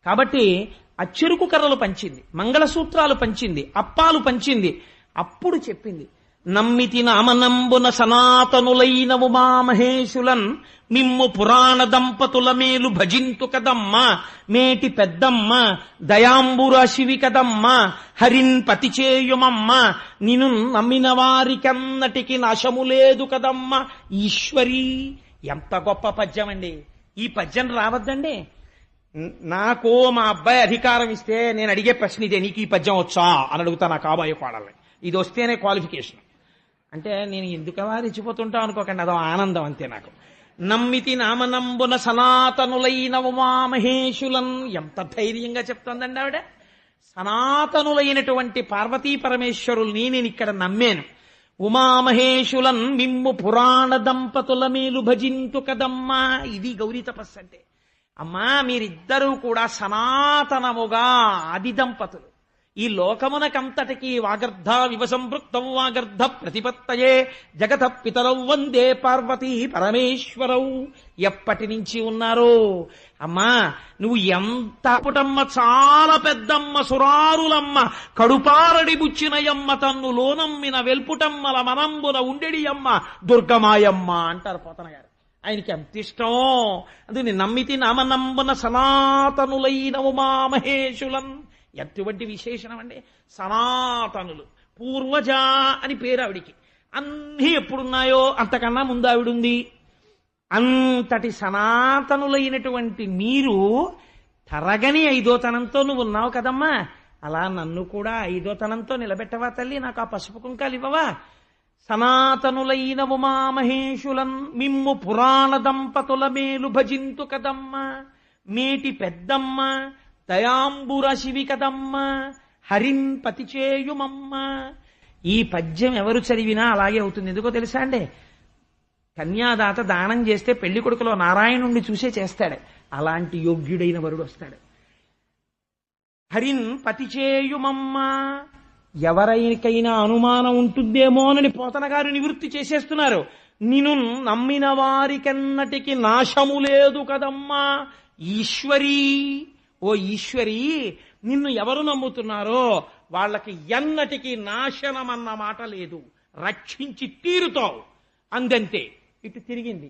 కాబట్టి ఆ చెరుకు కర్రలు పంచింది, మంగళసూత్రాలు పంచింది, అప్పాలు పంచింది. అప్పుడు చెప్పింది, నమ్మితి నామనంబున సనాతనులైన ఉమామహేశులన్ మిమ్ము పురాణ దంపతుల మేలు భజింతు కదమ్మ, మేటి పెద్దమ్మ దయాంబురాశివి కదమ్మ, హరిన్ పతిచేయుమమ్మ, నిను నమ్మిన వారికన్నటికి నాశము లేదు కదమ్మ ఈశ్వరీ. ఎంత గొప్ప పద్యం అండి! ఈ పద్యం రావద్దండి. నాకు మా అబ్బాయి అధికారం ఇస్తే నేను అడిగే ప్రశ్న ఇదే, నీకు ఈ పద్యం వచ్చా అని అడుగుతా నా కాబోయే కోడల్ని. ఇది వస్తేనే క్వాలిఫికేషన్. అంటే నేను ఎందుకలా రెచ్చిపోతుంటా అనుకోకండి, అదో ఆనందం అంతే నాకు. నమ్మితి నామనంబున సనాతనులైన ఉమామహేశులన్. ఎంత ధైర్యంగా చెప్తోందండి ఆవిడ. సనాతనులైనటువంటి పార్వతీ పరమేశ్వరుల్ని నేను ఇక్కడ నమ్మాను. ఉమామహేశులన్ మిమ్ము పురాణ దంపతుల మేలు భజింతు కదమ్మా. ఇది గౌరీ తపస్సు అంటే. అమ్మా మీరిద్దరూ కూడా సనాతనముగా ఆది దంపతులు. ఈ లోకమునకంతటికీ వాగర్ధ వివసంపృక్తం వాగర్ధ ప్రతిపత్తయే జగత పితరౌ వందే పార్వతీ పరమేశ్వరౌ. ఎప్పటి నుంచి ఉన్నారో అమ్మా నువ్వు ఎంత పుటమ్మ, చాలా పెద్దమ్మ, సురారులమ్మ, కడుపారడి బుచ్చినయమ్మ, తన్ను లోనమ్మిన వెల్పుటమ్మల మనంబున ఉండెడి అమ్మ దుర్గమాయమ్మ అంటారు పోతన గారు. ఆయనకి ఎంత ఇష్టం. అందుకని నమ్మితి నామనంబున సనాతనులైన ఉమామహేశులన్. ఎటువంటి విశేషణం అండి! సనాతనులు, పూర్వజ అని పేరు ఆవిడికి. అన్నీ ఎప్పుడున్నాయో అంతకన్నా ముందు ఆవిడుంది. అంతటి సనాతనులైనటువంటి మీరు తరగని ఐదోతనంతో నువ్వు ఉన్నావు కదమ్మా, అలా నన్ను కూడా ఐదోతనంతో నిలబెట్టవా తల్లి, నాకు ఆ పసుపు కుంకాలు ఇవ్వవా? సనాతనులైన ఉమామహేషులన్ మిమ్ము పురాణ దంపతుల మేలు భజింతు కదమ్మ, మేటి పెద్దమ్మ దయాంబుర శివి కదమ్మ, హరిన్ పతి చేయుమమ్మ. ఈ పద్యం ఎవరు చదివినా అలాగే అవుతుంది. ఎందుకో తెలుసా అండి, కన్యాదాత దానం చేస్తే పెళ్లి కొడుకులో నారాయణుణ్ణి చూసే చేస్తాడు. అలాంటి యోగ్యుడైన వరుడు వస్తాడు. హరిన్ పతి చేయుమమ్మ. ఎవరికైనా అనుమానం ఉంటుందేమోనని పోతన గారు నివృత్తి చేసేస్తున్నారు. నిన్ను నమ్మిన వారికెన్నటికి నాశము లేదు కదమ్మా ఈశ్వరీ. ఓ ఈశ్వరీ, నిన్ను ఎవరు నమ్ముతున్నారో వాళ్ళకి ఎన్నటికి నాశనం అన్న మాట లేదు, రక్షించి తీరుతావు అందంతే. ఇటు తిరిగింది.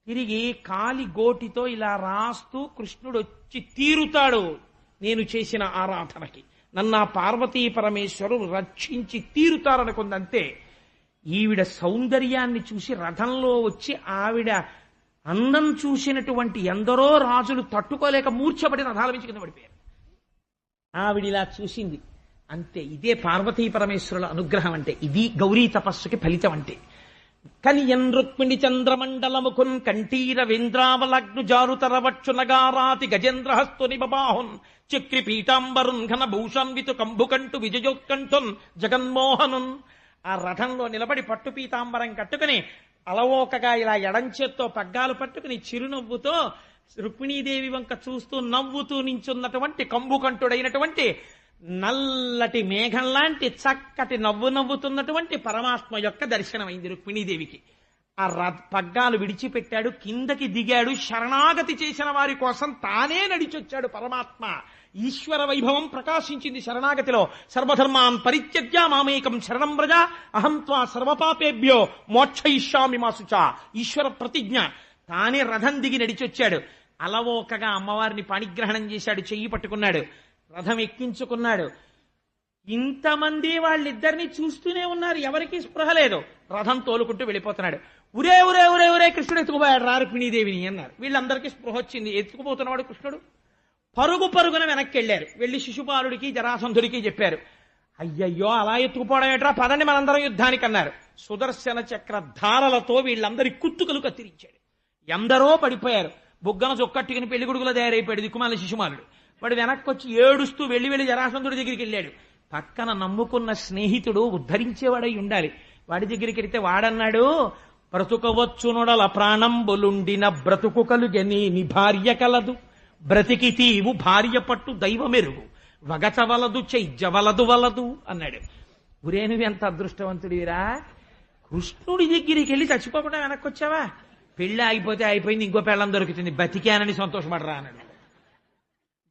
తిరిగి కాలి గోటితో ఇలా రాస్తూ కృష్ణుడు వచ్చి తీరుతాడు నేను చేసిన ఆరాధనకి, నన్ను ఆ పార్వతీ పరమేశ్వరుడు రక్షించి తీరుతారనుకుందంతే. ఈవిడ సౌందర్యాన్ని చూసి రథంలో వచ్చి ఆవిడ అందం చూసినటువంటి ఎందరో రాజులు తట్టుకోలేక మూర్ఛపడి రథాల నుంచి కింద పడిపోయారు. ఆవిడిలా చూసింది అంతే. ఇదే పార్వతీ పరమేశ్వరుల అనుగ్రహం అంటే, ఇది గౌరీ తపస్సుకి ఫలితం అంటే. కనియన్ రుక్మిణి చంద్రమండలముఖున్ కంఠీర వేంద్రావలగ్ను జారుతరవక్షు నగారాతి గజేంద్రహస్తుని బబాహున్ చక్రి పీతాంబరున్ ఘన భూషాన్వితు కంభుకంటు విజయోత్కంఠున్ జగన్మోహనున్. ఆ రథంలో నిలబడి పట్టు పీతాంబరం కట్టుకుని అలవోకగా ఇలా ఎడంచేత్తో పగ్గాలు పట్టుకుని చిరునవ్వుతో రుక్మిణీదేవి వంక చూస్తూ నవ్వుతూ నించున్నటువంటి కంభుకంఠుడైనటువంటి నల్లటి మేఘం లాంటి చక్కటి నవ్వుతున్నటువంటి పరమాత్మ యొక్క దర్శనమైంది రుక్మిణీదేవికి. ఆ పగ్గాలు విడిచిపెట్టాడు, కిందకి దిగాడు, శరణాగతి చేసిన వారి కోసం తానే నడిచొచ్చాడు పరమాత్మ. ఈశ్వర వైభవం ప్రకాశించింది శరణాగతిలో. సర్వధర్మాన్ పరిత్యజ్య మామేకం శరణం వ్రజ అహం త్వా సర్వపాపేభ్యో మోక్షయిష్యామి మా శుచ. ఈశ్వర ప్రతిజ్ఞ. తానే రథం దిగి నడిచొచ్చాడు. అలవోకగా అమ్మవారిని పాణిగ్రహణం చేశాడు, చెయ్యి పట్టుకున్నాడు, రథం ఎక్కించుకున్నాడు. ఇంతమంది వాళ్ళిద్దరిని చూస్తూనే ఉన్నారు, ఎవరికి స్పృహ లేదు. రథం తోలుకుంటూ వెళ్ళిపోతున్నాడు. ఉరే ఉరే ఉరే ఉరే కృష్ణుడు ఎత్తుకుపోయాడు రా రుక్మిణీదేవిని అన్నారు. వీళ్ళందరికీ స్పృహ వచ్చింది. ఎత్తుకుపోతున్నవాడు కృష్ణుడు. పరుగు పరుగున వెనక్కి వెళ్ళారు. వెళ్లి శిశుపాలుడికి జరాసంధుడికి చెప్పారు. అయ్యయ్యో అలా ఎత్తుకుపోవడం ఏట్రా, పదండి మనందరం యుద్ధానికి అన్నారు. సుదర్శన చక్ర ధారలతో వీళ్ళందరి కుత్తుకలు కత్తిరించాడు. ఎందరో పడిపోయారు. బుగ్గన చొక్కట్టుకుని పెళ్లి కొడుకులో తయారైపోయాడు దిక్కుమాల శిశుమాలుడు. వాడు వెనక్కి వచ్చి ఏడుస్తూ వెళ్లి జరాసంధుడి దగ్గరికి వెళ్ళాడు. పక్కన నమ్ముకున్న స్నేహితుడు ఉద్ధరించేవాడై ఉండాలి. వాడి దగ్గరికి వెళితే వాడన్నాడు, బ్రతుకవచ్చునొడల ప్రాణంబులుండిన బ్రతుకు కలుగని నీ భార్య కలదు, బ్రతికితీవు భార్య పట్టు దైవమెరుగు, వగచవలదు చైజ్జవలదు వలదు అన్నాడు. ఒరే నువ్వెంత అదృష్టవంతుడివిరా, కృష్ణుడి దగ్గరికి వెళ్ళి చచ్చిపోకుండా వెనక్కి వచ్చావా? పెళ్లి ఆగిపోతే అయిపోయింది, ఇంకో పెళ్ళం దొరుకుతుంది, బతికానని సంతోషపడరా అన్నాడు.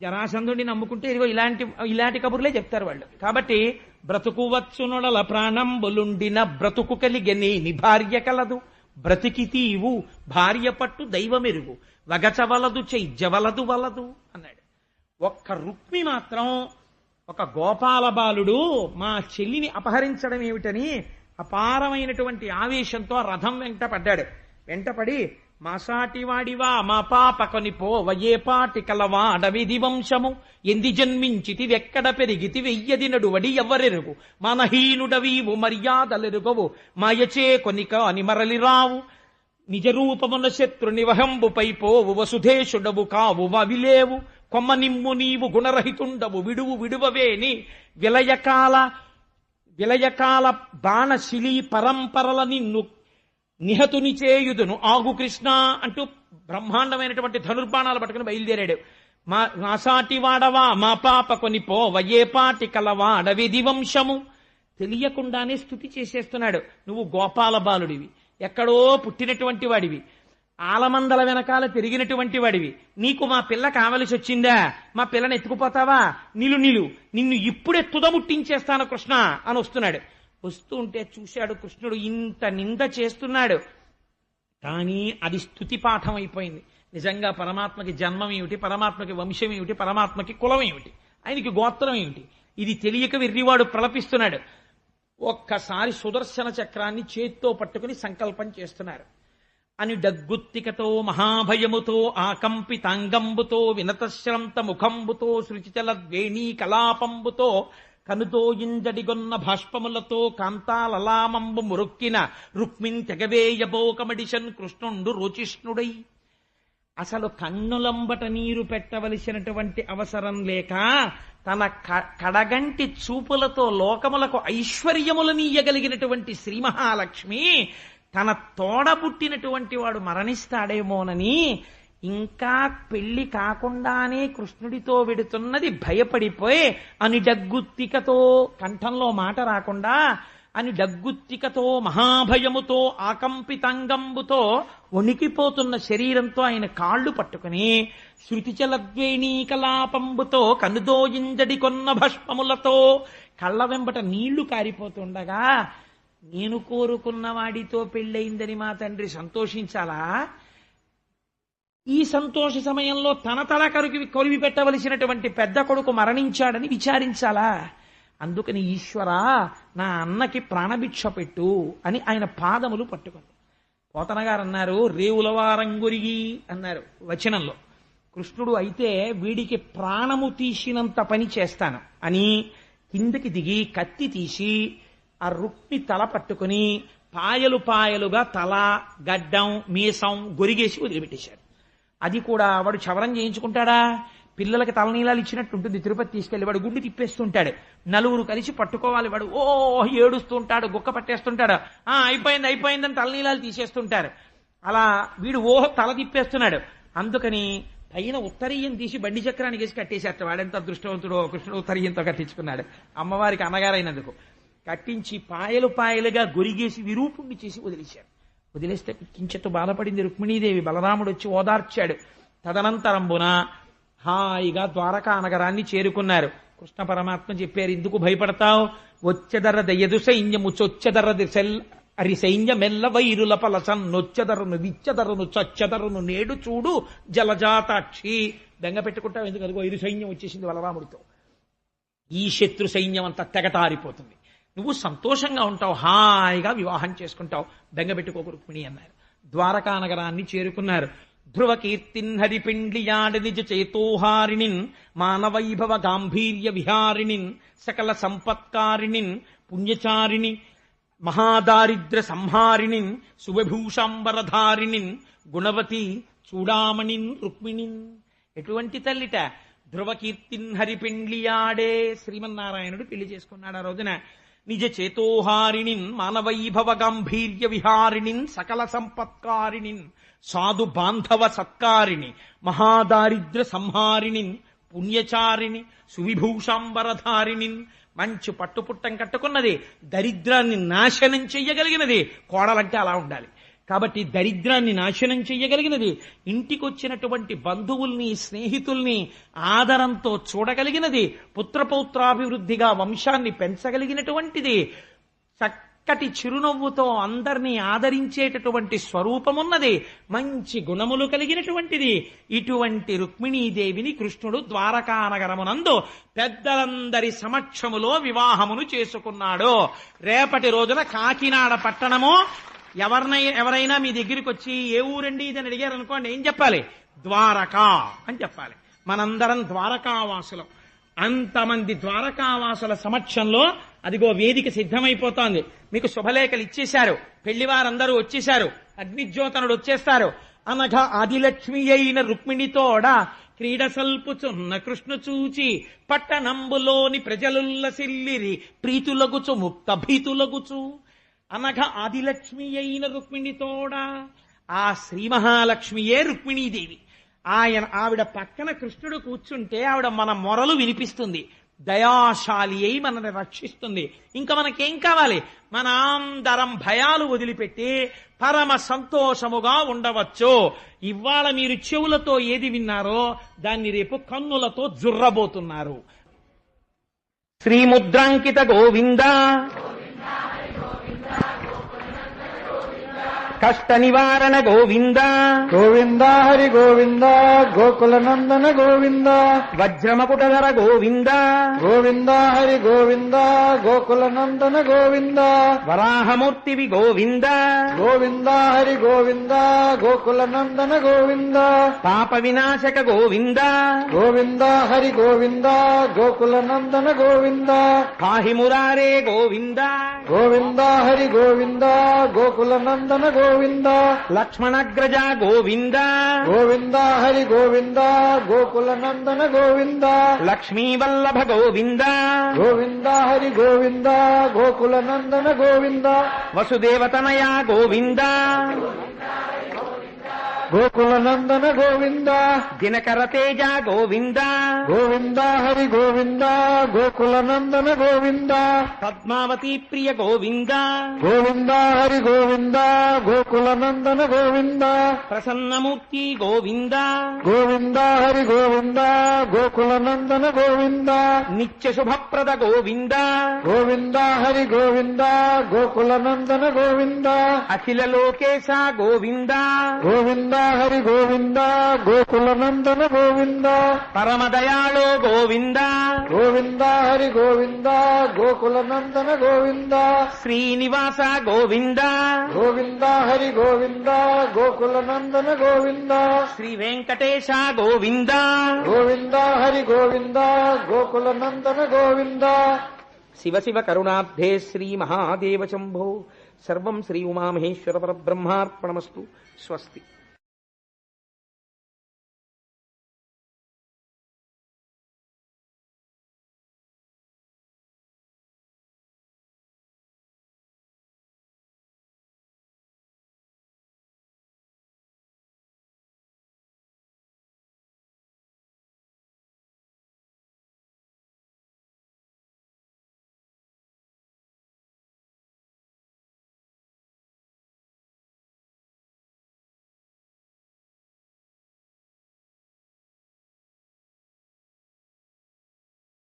జరాసంధుడిని నమ్ముకుంటే ఇదిగో ఇలాంటి కబుర్లే చెప్తారు వాళ్ళు. కాబట్టి బ్రతుకువచ్చునొడల ప్రాణంబులుండిన బ్రతుకు కలిగని నీ భార్య కలదు, బ్రతికితీవు భార్య పట్టు దైవమెరుగు, వగచవలదు చైజ్జవలదు వలదు అన్నాడు. ఒక్క రుక్మి మాత్రం ఒక గోపాల బాలుడు మా చెల్లిని అపహరించడం ఏమిటని అపారమైనటువంటి ఆవేశంతో రథం వెంటపడ్డాడు. వెంటపడి మాసాటివాడివా మా పాప కొనిపో వయేపాటి కలవా అడవిది వంశము ఎంది జన్మించితి వెక్కడ పెరిగితి వెయ్యది నడువడి ఎవ్వరెరుగు మనహీనుడవీవు మర్యాదలెరుగవు మాయచే కొనిక అని మరలిరావు నిజరూపమున శత్రు నివహంబుపై పోవు వసుధేశుడవు కావు వవిలేవు కొమ్మ నిమ్ము నీవు గుణరహితుండవు విడువవేని విలయకాల బాణశిలీ పరంపరల నిన్ను నిహతుని చేయుదును ఆగు కృష్ణ అంటూ బ్రహ్మాండమైనటువంటి ధనుర్బాణాలు పట్టుకుని బయలుదేరాడు. మాసాటి వాడవా మా పాప కొనిపో వయేపాటి కలవా అడవిది వంశము. తెలియకుండానే స్తుతి చేసేస్తున్నాడు. నువ్వు గోపాల బాలుడివి, ఎక్కడో పుట్టినటువంటి వాడివి, ఆలమందల వెనకాల పెరిగినటువంటి వాడివి, నీకు మా పిల్ల కావలసి వచ్చిందా? మా పిల్లని ఎత్తుకుపోతావా? నిన్ను ఇప్పుడే తుదముట్టించేస్తాను కృష్ణ అని వస్తున్నాడు. వస్తూ ఉంటే చూశాడు కృష్ణుడు ఇంత నింద చేస్తున్నాడు. కానీ అది స్తుతి పాఠం అయిపోయింది. నిజంగా పరమాత్మకి జన్మం ఏమిటి, పరమాత్మకి వంశం ఏమిటి, పరమాత్మకి కులం ఏమిటి, ఆయనకి గోత్రం ఏమిటి, ఇది తెలియక వెర్రివాడు ప్రలపిస్తున్నాడు. ఒక్కసారి సుదర్శన చక్రాన్ని చేత్తో పట్టుకుని సంకల్పం చేస్తున్నారు. అని డగ్గుత్తికతో మహాభయముతో ఆకంపితాంగంబుతో వినతశ్రంత ముఖంబుతో శృచిచలద్వేణీ కలాపంబుతో కనుతో ఇంజడిగొన్న భాష్పములతో కాంతాలలామంబు మురొక్కిన రుక్మిణ్ తెగవేయబోకమడిషన్ కృష్ణుండు రోచిష్ణుడై. అసలు కన్నులంబట నీరు పెట్టవలసినటువంటి అవసరం లేక తన కడగంటి చూపులతో లోకములకు ఐశ్వర్యములనీయగలిగినటువంటి శ్రీ మహాలక్ష్మి తన తోడబుట్టినటువంటి వాడు మరణిస్తాడేమోనని ఇంకా పెళ్లి కాకుండానే కృష్ణుడితో వెడుతున్నది భయపడిపోయి అని డగ్గుత్తికతో, కంఠంలో మాట రాకుండా అని డగ్గుత్తికతో మహాభయముతో ఆకంపితాంగంబుతో వణికిపోతున్న శరీరంతో ఆయన కాళ్ళు పట్టుకుని శృతిచలద్వేణీ కలాపంబుతో కనుదోయింజడి కొన్న భస్మములతో కళ్ళ వెంబట నీళ్లు కారిపోతుండగా, నేను కోరుకున్న వాడితో పెళ్ళయిందని మా తండ్రి సంతోషించాలా? ఈ సంతోష సమయంలో తన తల కొరివి పెట్టవలసినటువంటి పెద్ద కొడుకు మరణించాడని విచారించాలా? అందుకని ఈశ్వరా నా అన్నకి ప్రాణభిక్ష పెట్టు అని ఆయన పాదములు పట్టుకుంది. పోతన గారు అన్నారు, రేవులవారంగురిగి అన్నారు వచనంలో. కృష్ణుడు అయితే వీడికి ప్రాణము తీసినంత పని చేస్తాను అని కిందకి దిగి కత్తి తీసి ఆ రుక్మి తల పట్టుకుని పాయలు పాయలుగా తల, గడ్డం, మీసం గొరిగేసి వదిలిపెట్టేశాడు. అది కూడా వాడు క్షవరం చేయించుకుంటాడా? పిల్లలకి తలనీలాలు ఇచ్చినట్టు ఉంటుంది. తిరుపతి తీసుకెళ్లి వాడు గుండు తిప్పేస్తుంటాడు. నలుగురు కలిసి పట్టుకోవాలి. వాడు ఏడుస్తుంటాడు, గుక్క పట్టేస్తుంటాడు. అయిపోయిందని తలనీలాలు తీసేస్తుంటారు. అలా వీడు తల తిప్పేస్తున్నాడు. అందుకని పైన ఉత్తరీయం తీసి బండి చక్రానికి వేసి కట్టేసేట. వాడెంత అదృష్టవంతుడో, కృష్ణుడు ఉత్తరీయంతో కట్టించుకున్నాడు. అమ్మవారికి అన్నగారైనందుకు కట్టించి పాయలు పాయలుగా గొరిగేసి విరూపుణ్ణి చేసి వదిలేశాడు. వదిలేస్తే కించెత్తు బాధపడింది రుక్మిణీదేవి. బలరాముడు వచ్చి ఓదార్చాడు. తదనంతరంబున హాయిగా ద్వారకా నగరాన్ని చేరుకున్నారు. కృష్ణ పరమాత్మ చెప్పారు, ఎందుకు భయపడతావు? వచ్చెదర దయ్యదు సైన్యము చొచ్చెదర అరి సైన్యమెల్ల వైరుల పలసన్ నొచ్చెదరును విచ్చెదరును చచ్చెదరును నేడు చూడు జలజాతాక్షి. బెంగ పెట్టుకుంటావు ఎందుకు? అదిగో 5 సైన్యం వచ్చేసింది బలరాముడితో. ఈ శత్రు సైన్యం అంతా తెగటారిపోతుంది. నువ్వు సంతోషంగా ఉంటావు, హాయిగా వివాహం చేసుకుంటావు, బెంగబెట్టుకోకు రుక్మిణి అన్నారు. ద్వారకా నగరాన్ని చేరుకున్నారు. ధ్రువ కీర్తిన్ హరిపిండ్లియాడ నిజ చేతోహారిణిన్ మానవైభవ గాంభీర్య విహారిణిన్ సకల సంపత్కారిణిన్ పుణ్యచారిణి మహాదారిద్ర సంహారిణిన్ శుభభూషాంబరధారిణిన్ గుణవతి చూడామణిన్ రుక్మిణిన్. ఎటువంటి తల్లిట? ధ్రువకీర్తిన్ హరిపిండ్లియాడే, శ్రీమన్నారాయణుడు పెళ్లి చేసుకున్నాడు ఆ రోజున. నిజ చేతోహారిణిన్ మానవైభవ గాంభీర్య విహారిణిన్ సకల సంపత్కారిణిన్ సాధు బాంధవ సత్కారిణి మహాదారిద్ర సంహారిణిన్ పుణ్యచారిణి సువిభూషాంబరధారిణిన్. మంచి పట్టుపుట్టం కట్టుకున్నది, దరిద్రాన్ని నాశనం చెయ్యగలిగినది. కోడలంటే అలా ఉండాలి. కాబట్టి దరిద్రాన్ని నాశనం చెయ్యగలిగినది, ఇంటికొచ్చినటువంటి బంధువుల్ని స్నేహితుల్ని ఆదరంతో చూడగలిగినది, పుత్రపౌత్రాభివృద్ధిగా వంశాన్ని పెంచగలిగినటువంటిది, చక్కటి చిరునవ్వుతో అందరినీ ఆదరించేటటువంటి స్వరూపమున్నది, మంచి గుణములు కలిగినటువంటిది. ఇటువంటి రుక్మిణీదేవిని కృష్ణుడు ద్వారకానగరమునందు పెద్దలందరి సమక్షములో వివాహమును చేసుకున్నాడు. రేపటి రోజున కాకినాడ పట్టణము ఎవరైనా మీ దగ్గరికి వచ్చి ఏ ఊరండి ఇదని అడిగారు అనుకోండి, ఏం చెప్పాలి? ద్వారకా అని చెప్పాలి. మనందరం ద్వారకావాసులం. అంతమంది ద్వారకావాసుల సమక్షంలో అదిగో వేదిక సిద్ధమైపోతోంది. మీకు శుభలేఖలు ఇచ్చేశారు, పెళ్లివారందరూ వచ్చేశారు, అగ్నిజ్యోతనుడు వచ్చేస్తారు. అనఘ ఆదిలక్ష్మి అయిన రుక్మిణితోడ క్రీడ సల్పుచున్న కృష్ణ చూచి పట్టణంబులోని ప్రజలుల్లసిల్లిరి ప్రీతులగుచు ముక్త భీతులగుచు. అనఘ ఆదిలక్ష్మి అయిన రుక్మిణితోడ, ఆ శ్రీ మహాలక్ష్మియే రుక్మిణీదేవి. ఆవిడ పక్కన కృష్ణుడు కూర్చుంటే ఆవిడ మన మొరలు వినిపిస్తుంది, దయాశాలి అయి మనల్ని రక్షిస్తుంది. ఇంకా మనకేం కావాలి? మన అందరం భయాలు వదిలిపెట్టి పరమ సంతోషముగా ఉండవచ్చు. ఇవాళ మీరు చెవులతో ఏది విన్నారో దాన్ని రేపు కన్నులతో జుర్రబోతున్నారు. శ్రీముద్రాంకిత గోవింద కష్ట నివారణ గోవింద గోవింద హరి గోవింద గోకుల నందన గోవింద వజ్రమకుటధర గోవింద గోవింద హరి గోవింద గోకుల నందన గోవింద వరాహమూర్తివి గోవింద గోవింద హరి గోవింద గోకుల నందన గోవింద పాప వినాశక గోవింద గోవింద హరి గోవింద గోకుల నందన గోవింద పాహి మురారే గోవింద గోవింద హరి గోవింద గోకుల నందన గోవింద లక్ష్మణగ్రజ గోవింద గోవింద హరి గోవింద గోకుల నందన గోవింద లక్ష్మీవల్లభ గోవింద గోవింద హరి గోవింద గోకుల నందన గోవింద వసుదేవతనయ గోవింద గోకుల నందన గోవింద దినకర తేజ గోవింద గోవింద హరి గోవింద గోకుల నందన గోవింద పద్మావతి ప్రియ గోవింద గోవింద హరి గోవింద గోకుల నందన గోవింద ప్రసన్నమూర్తి గోవింద గోవింద హరి గోవింద గోకుల నందన గోవింద నిత్య శుభప్రద గోవింద గోవింద హరి గోవింద గోకుల నందన గోవింద అఖిల లోకేశ గోవింద గోవింద హరి గోవింద గోకుల నందన గోవింద పరమదయాళో గోవింద గోవింద హరి గోవింద గోకుల నందన గోవింద శ్రీనివాస గోవింద గోవింద హరి గోవింద గోకుల నందన గోవింద శ్రీ వెంకటేశ గోవింద గోవింద హరి గోవింద గోకుల నందన గోవింద శివ శివ కరుణాబ్ధే శ్రీ మహాదేవ శంభో సర్వం శ్రీ ఉమామహేశ్వర పరబ్రహ్మార్పణమస్తు స్వస్తి.